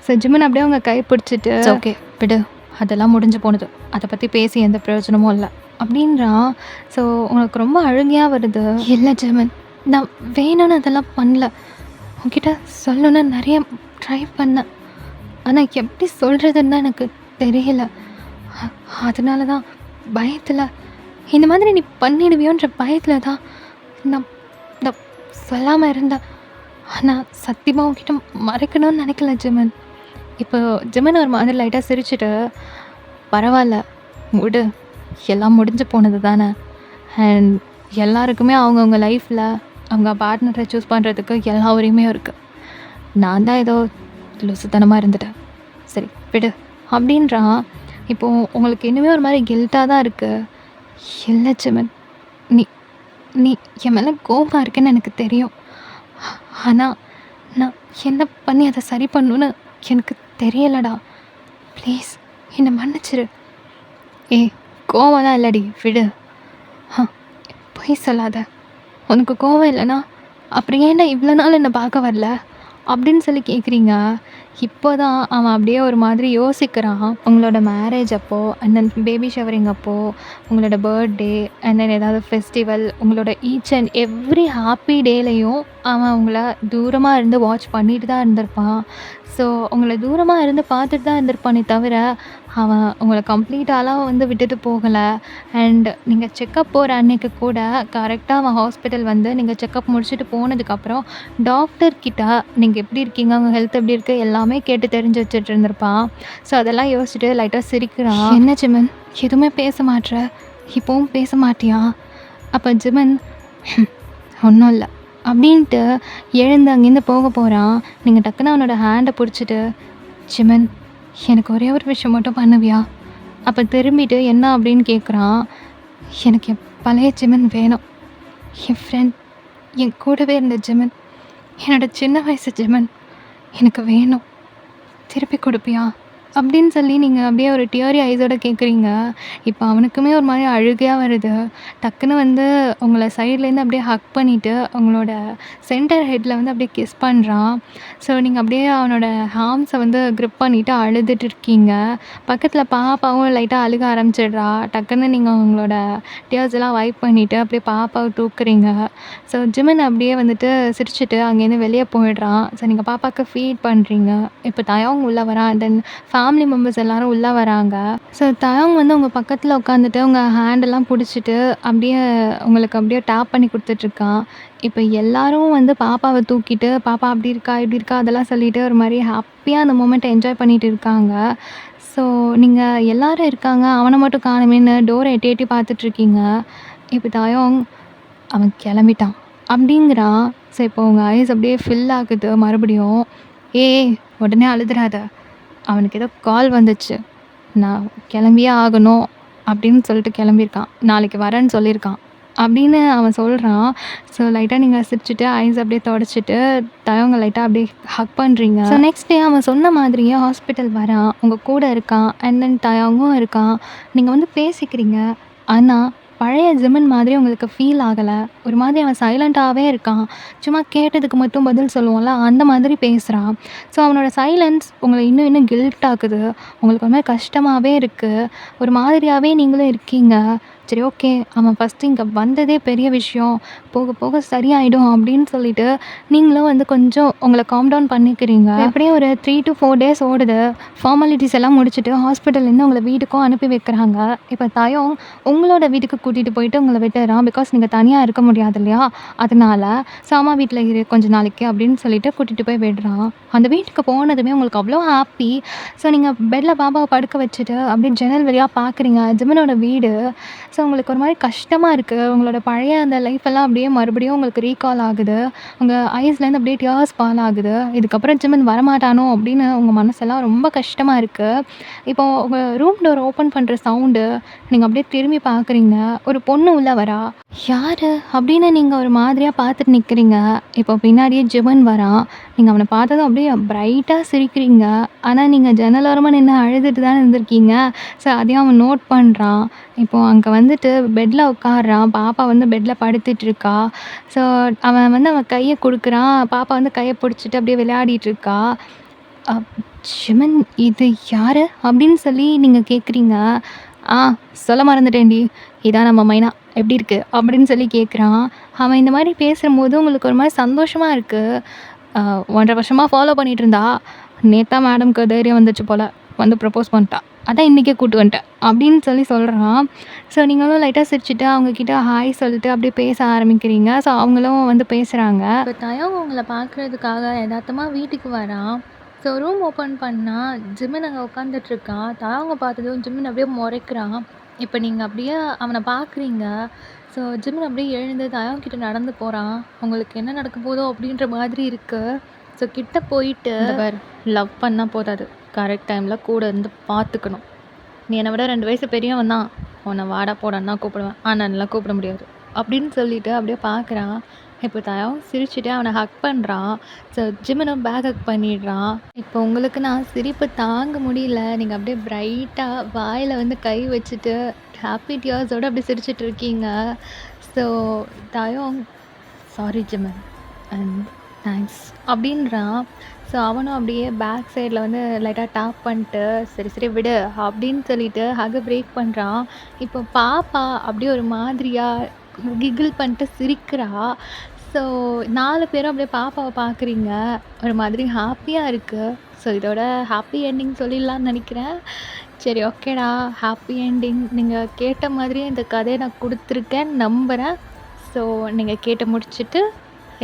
ஸோ ஜிமன் அப்படியே அவங்க கை பிடிச்சிட்டு ஓகே விடு, அதெல்லாம் முடிஞ்சு போனது, அதை பற்றி பேசி எந்த பிரயோஜனமும் இல்லை அப்படின்றான். ஸோ உனக்கு ரொம்ப அழுகையாக வருது. இல்லை ஜிமன், நான் வேணும்னு அதெல்லாம் பண்ணல. உன்கிட்ட சொல்லணுன்னு நிறைய ட்ரை பண்ணேன். ஆனால் எப்படி சொல்கிறதுன்னு தான் எனக்கு தெரியல. அதனால தான் பயத்தில், இந்த மாதிரி நீ பண்ணிடுவியோன்ற பயத்தில் தான் நான் நான் சொல்லாமல் இருந்தேன். ஆனால் சத்தியமாக உன்கிட்ட மறைக்கணும்னு நினைக்கல ஜிமன். இப்போ ஜிமன் ஒரு மாதிரி லைட்டாக சிரிச்சுட்டு பரவாயில்ல விடு, எல்லாம் முடிஞ்சு போனது தானே. அண்ட் எல்லாருக்குமே அவங்கவுங்க லைஃப்பில் அவங்க பார்ட்னரை சூஸ் பண்ணுறதுக்கு எல்லா உரிமையும் இருக்குது. நான் தான் ஏதோ லூசுத்தனமாக இருந்துட்டேன், சரி விடு அப்படின்றான். இப்போது உங்களுக்கு இன்னுமே ஒரு மாதிரி கில்ட்டாக தான் இருக்குது. இல்லை ஜிமன், நீ நீ என் மேலே கோபமாக இருக்குன்னு எனக்கு தெரியும். ஆனால் நான் என்ன பண்ணி அதை சரி பண்ணணுன்னு எனக்கு தெரியலடா. ப்ளீஸ் என்னை மன்னிச்சிரு. கோவம்லாம் இல்லடி, விடு. பொய் சொல்லாத. உனக்கு கோவம் இல்லைனா அப்புறம் ஏன்டா இவ்வளோ நாள் என்னை பார்க்க வரல அப்படின்னு சொல்லி கேட்குறீங்க. இப்போ தான் அவன் அப்படியே ஒரு மாதிரி யோசிக்கிறான். உங்களோட மேரேஜ் அப்போது, அண்ட் தென் பேபி ஷவரிங் அப்போது, உங்களோட பர்த்டே, அண்ட் தென் ஏதாவது ஃபெஸ்டிவல், உங்களோட ஈச் அண்ட் எவ்ரி ஹாப்பி டேலையும் அவன் உங்களை தூரமாக இருந்து வாட்ச் பண்ணிட்டு தான் இருந்திருப்பான். ஸோ உங்களை தூரமாக இருந்து பார்த்துட்டு தான் இருந்திருப்பானே தவிர அவன் உங்களை கம்ப்ளீட்டாலாம் வந்து விட்டுட்டு போகலை. அண்ட் நீங்கள் செக்கப் போகிற அன்னைக்கு கூட கரெக்டாக அவன் ஹாஸ்பிட்டல் வந்து நீங்கள் செக்கப் முடிச்சுட்டு போனதுக்கப்புறம் டாக்டர்கிட்ட நீங்கள் எப்படி இருக்கீங்க, உங்கள் ஹெல்த் எப்படி இருக்குது எல்லாமே கேட்டு தெரிஞ்சு வச்சுட்டு இருந்திருப்பான். ஸோ அதெல்லாம் யோசிச்சுட்டு லைட்டாக சிரிக்கிறான். என்ன ஜிமன், எதுவுமே பேச மாட்ற, இப்போவும் பேச மாட்டியா? அப்போ ஜிமன் ஒன்றும் இல்லை அப்படின்ட்டு எழுந்து அங்கேருந்து போக போகிறான். நீங்கள் டக்குன்னு அவனோட ஹேண்டை பிடிச்சிட்டு, ஜிமன் எனக்கு ஒரே ஒரு விஷயம் மட்டும் பண்ணுவியா? அப்போ திரும்பிட்டு என்ன அப்படின்னு கேட்குறான். எனக்கு என் பழைய ஜிமன் வேணும். என் ஃப்ரெண்ட், என் கூடவே இருந்த ஜிமன், என்னோட சின்ன வயசு ஜிமன் எனக்கு வேணும். திருப்பி கொடுப்பியா? அப்படின்னு சொல்லி நீங்கள் அப்படியே ஒரு டியரி ஐஸோட கேட்குறீங்க. இப்போ அவனுக்குமே ஒரு மாதிரி அழுகையாக வருது. டக்குன்னு வந்து உங்களை சைட்லேருந்து அப்படியே ஹக் பண்ணிவிட்டு உங்களோட சென்டர் ஹெட்டில் வந்து அப்படியே கிஸ் பண்ணுறான். ஸோ நீங்கள் அப்படியே அவனோட ஹார்ம்ஸை வந்து க்ரிப் பண்ணிவிட்டு அழுதுட்டு இருக்கீங்க. பக்கத்தில் பாப்பாவும் லைட்டாக அழுக ஆரம்பிச்சிடுறா. டக்குன்னு நீங்கள் உங்களோட டியர்ஸ் எல்லாம் வைப் பண்ணிவிட்டு அப்படியே பாப்பாவை தூக்குறீங்க. ஸோ ஜிமன் அப்படியே வந்துட்டு சிரிச்சுட்டு அங்கேருந்து வெளியே போயிடுறான். ஸோ நீங்கள் பாப்பாவுக்கு ஃபீட் பண்ணுறீங்க. இப்போ தயவுங்க உள்ளே வரான். தென் ஃபேமிலி மெம்பர்ஸ் எல்லோரும் உள்ளே வராங்க. ஸோ தயவுங்க வந்து உங்கள் பக்கத்தில் உட்காந்துட்டு உங்கள் ஹேண்டெல்லாம் பிடிச்சிட்டு அப்படியே உங்களுக்கு அப்படியே டேப் பண்ணி கொடுத்துட்ருக்கான். இப்போ எல்லாரும் வந்து பாப்பாவை தூக்கிட்டு, பாப்பா அப்படி இருக்கா இப்படி இருக்கா அதெல்லாம் சொல்லிட்டு ஒரு மாதிரி ஹாப்பியாக அந்த மூமெண்ட்டை என்ஜாய் பண்ணிட்டு இருக்காங்க. ஸோ நீங்கள் எல்லாரும் இருக்காங்க, அவனை மட்டும் காணுமேன்னு டோரை எட்டி எட்டி பார்த்துட்ருக்கீங்க. இப்போ தயவுங் அவன் கிளம்பிட்டான் அப்படிங்கிறான். ஸோ இப்போ உங்கள் ஐஸ் அப்படியே ஃபில் ஆகுது மறுபடியும். ஏய் உடனே அழுதுறாத, அவனுக்கு ஏதோ கால் வந்துச்சு, நான் கிளம்பியே ஆகணும் அப்படின்னு சொல்லிட்டு கிளம்பியிருக்கான், நாளைக்கு வரேன்னு சொல்லியிருக்கான் அப்படின்னு அவன் சொல்கிறான். ஸோ லைட்டாக நீங்கள் சிரிச்சுட்டு ஐஸ் அப்படியே தொடச்சிட்டு தயவங்க லைட்டாக அப்படியே ஹக் பண்ணுறீங்க. ஸோ நெக்ஸ்ட் டே அவன் சொன்ன மாதிரியே ஹாஸ்பிட்டல் வரான், உங்கள் கூட இருக்கான். அண்ட் தென் தயவங்கும் இருக்கான். நீங்கள் வந்து பேசிக்கிறீங்க. ஆனால் பழைய ஜிமன் மாதிரி உங்களுக்கு ஃபீல் ஆகலை. ஒரு மாதிரி அவன் சைலண்ட்டாகவே இருக்கான். சும்மா கேட்டதுக்கு மட்டும் பதில் சொல்லுவோம்ல, அந்த மாதிரி பேசுகிறான். ஸோ அவனோட சைலன்ஸ் உங்களை இன்னும் இன்னும் கில்ட் ஆகுது. உங்களுக்கு ஒரு மாதிரி கஷ்டமாகவே இருக்குது. ஒரு மாதிரியாகவே நீங்களும் இருக்கீங்க. சரி ஓகே, அவன் ஃபஸ்ட்டு இங்கே வந்ததே பெரிய விஷயம், போக போக சரியாயிடும் அப்படின்னு சொல்லிட்டு நீங்களும் வந்து கொஞ்சம் உங்களை காம் டவுன் பண்ணிக்கிறீங்க. அப்படியே ஒரு 3 to 4 days ஓடுது. ஃபார்மாலிட்டிஸ் எல்லாம் முடிச்சுட்டு ஹாஸ்பிட்டல்லேருந்து உங்களை வீட்டுக்கும் அனுப்பி வைக்கிறாங்க. இப்போ தயம் உங்களோட வீட்டுக்கு கூட்டிகிட்டு போயிட்டு உங்களை விட்டுறான். பிகாஸ் நீங்கள் தனியாக இருக்க முடியாது இல்லையா, அதனால ஸோ அம்மா வீட்டில் இரு கொஞ்ச நாளைக்கு அப்படின்னு சொல்லிட்டு கூட்டிகிட்டு போய் விடுறான். அந்த வீட்டுக்கு போனதுமே உங்களுக்கு அவ்வளோ ஹாப்பி. ஸோ நீங்கள் பெட்டில் பாபாவை படுக்க வச்சுட்டு அப்படியே ஜன்னல் வழியாக பார்க்குறீங்க ஜிமனோட வீடு. ஸோ உங்களுக்கு ஒரு மாதிரி கஷ்டமாக இருக்குது. உங்களோட பழைய அந்த லைஃப்பெல்லாம் அப்படியே மறுபடியும் உங்களுக்கு ரீகால் ஆகுது. உங்கள் ஐஸ்லேருந்து அப்படியே டியர்ஸ் ஃபால் ஆகுது. இதுக்கப்புறம் ஜிமன் வரமாட்டானோ அப்படின்னு உங்கள் மனசெல்லாம் ரொம்ப கஷ்டமாக இருக்குது. இப்போது உங்கள் ரூம் டோர் ஓப்பன் பண்ணுற சவுண்டு நீங்கள் அப்படியே திரும்பி பார்க்குறீங்க. ஒரு பொண்ணு உள்ளே வரா. யார் அப்படின்னு நீங்கள் ஒரு மாதிரியாக பார்த்துட்டு நிற்கிறீங்க. இப்போ பின்னாடியே ஜிமன் வரான். நீங்கள் அவனை பார்த்ததும் அப்படியே பிரைட்டாக சிரிக்கிறீங்க. ஆனால் நீங்கள் ஜன்னலோரமாக நின்று அழுதுட்டு தானே இருந்திருக்கீங்க. ஸோ அதையும் அவன் நோட் பண்ணுறான். இப்போது அங்கே வந்துட்டு பெட்டில் உட்காடுறான். பாப்பா வந்து பெட்டில் படுத்துட்ருக்கா. ஸோ அவன் கையை கொடுக்குறான். பாப்பா வந்து கையை பிடிச்சிட்டு அப்படியே விளையாடிட்டுருக்கா. ஜிமன் இது யார் அப்படின்னு சொல்லி நீங்கள் கேட்குறீங்க. சொல்ல மறந்துட்டேன்டி, இதான் நம்ம மைனா, எப்படி இருக்குது அப்படின்னு சொல்லி கேட்குறான். அவன் இந்த மாதிரி பேசும்போது உங்களுக்கு ஒரு மாதிரி சந்தோஷமாக இருக்குது. 1.5 வருஷமாக ஃபாலோ பண்ணிகிட்டு இருந்தா, நேத்தா மேடம்க்கு தைரியம் வந்துச்சு போல், வந்து ப்ரப்போஸ் பண்ணிட்டா, அதான் இன்றைக்கே கூப்பிட்டு வந்துட்டேன் அப்படின்னு சொல்லி சொல்கிறான். ஸோ நீங்களும் லைட்டாக சிரிச்சுட்டு அவங்கக்கிட்ட ஹாய் சொல்லிட்டு அப்படியே பேச ஆரம்பிக்கிறீங்க. ஸோ அவங்களும் வந்து பேசுகிறாங்க. இப்போ தயம் உங்களை பார்க்குறதுக்காக யதார்த்தமாக வீட்டுக்கு வரான். ஸோ ரூம் ஓப்பன் பண்ணால் ஜிம்மன் அங்கே உட்காந்துட்ருக்கான். தயவங்க பார்த்ததும் ஜிம்மன் அப்படியே முறைக்கிறான். இப்போ நீங்கள் அப்படியே அவனை பார்க்குறீங்க. ஸோ ஜிம்மன் அப்படியே எழுந்து தயவங்கிட்ட நடந்து போகிறான். உங்களுக்கு என்ன நடக்க போதோ அப்படின்ற மாதிரி இருக்குது. ஸோ கிட்ட போயிட்டு, லவ் பண்ணால் போதாது, கரெக்ட் டைமில் கூட இருந்து பார்த்துக்கணும். நீ என்னை விட 2 வயசு பெரியவன் தான், உன்னை வாடா போடான்னு தான் கூப்பிடுவேன், ஆனாலாம் கூப்பிட முடியாது அப்படின்னு சொல்லிட்டு அப்படியே பார்க்குறான். இப்போ தயம் சிரிச்சுட்டு அவனை ஹக் பண்ணுறான். ஸோ ஜிம்மனும் பேக் ஹக் பண்ணிடுறான். இப்போ உங்களுக்கு நான் சிரிப்பு தாங்க முடியல. நீங்கள் அப்படியே பிரைட்டாக வாயில் வந்து கை வச்சுட்டு ஹாப்பி டியர்ஸோடு அப்படியே சிரிச்சிட்டு இருக்கீங்க. ஸோ தயம் சாரி ஜிம்மன் அண்ட் தேங்க்ஸ் அப்படின்றான். ஸோ அவனும் அப்படியே பேக் சைடில் வந்து லைட்டாக டாப் பண்ணிட்டு சரி சரி விடு அப்படின்னு சொல்லிட்டு ஹக்கை பிரேக் பண்ணுறான். இப்போ பாப்பா அப்படியே ஒரு மாதிரியாக கிகிள் பண்ணிட்டு சிரிக்கிறா. ஸோ 4 பேரும் அப்படியே பாப்பாவை பார்க்குறீங்க. ஒரு மாதிரி ஹாப்பியாக இருக்குது. ஸோ இதோட ஹாப்பி எண்டிங் சொல்லிடலான்னு நினைக்கிறேன். சரி ஓகேடா, ஹாப்பி எண்டிங் நீங்கள் கேட்ட மாதிரியே இந்த கதையை நான் கொடுத்துருக்கேன்னு நம்புகிறேன். ஸோ நீங்கள் கேட்டு முடிச்சுட்டு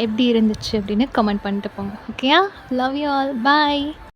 எப்படி இருந்துச்சு அப்படின்னு கமெண்ட் பண்ணிட்டு போங்க. ஓகேயா? Love you all. பாய்.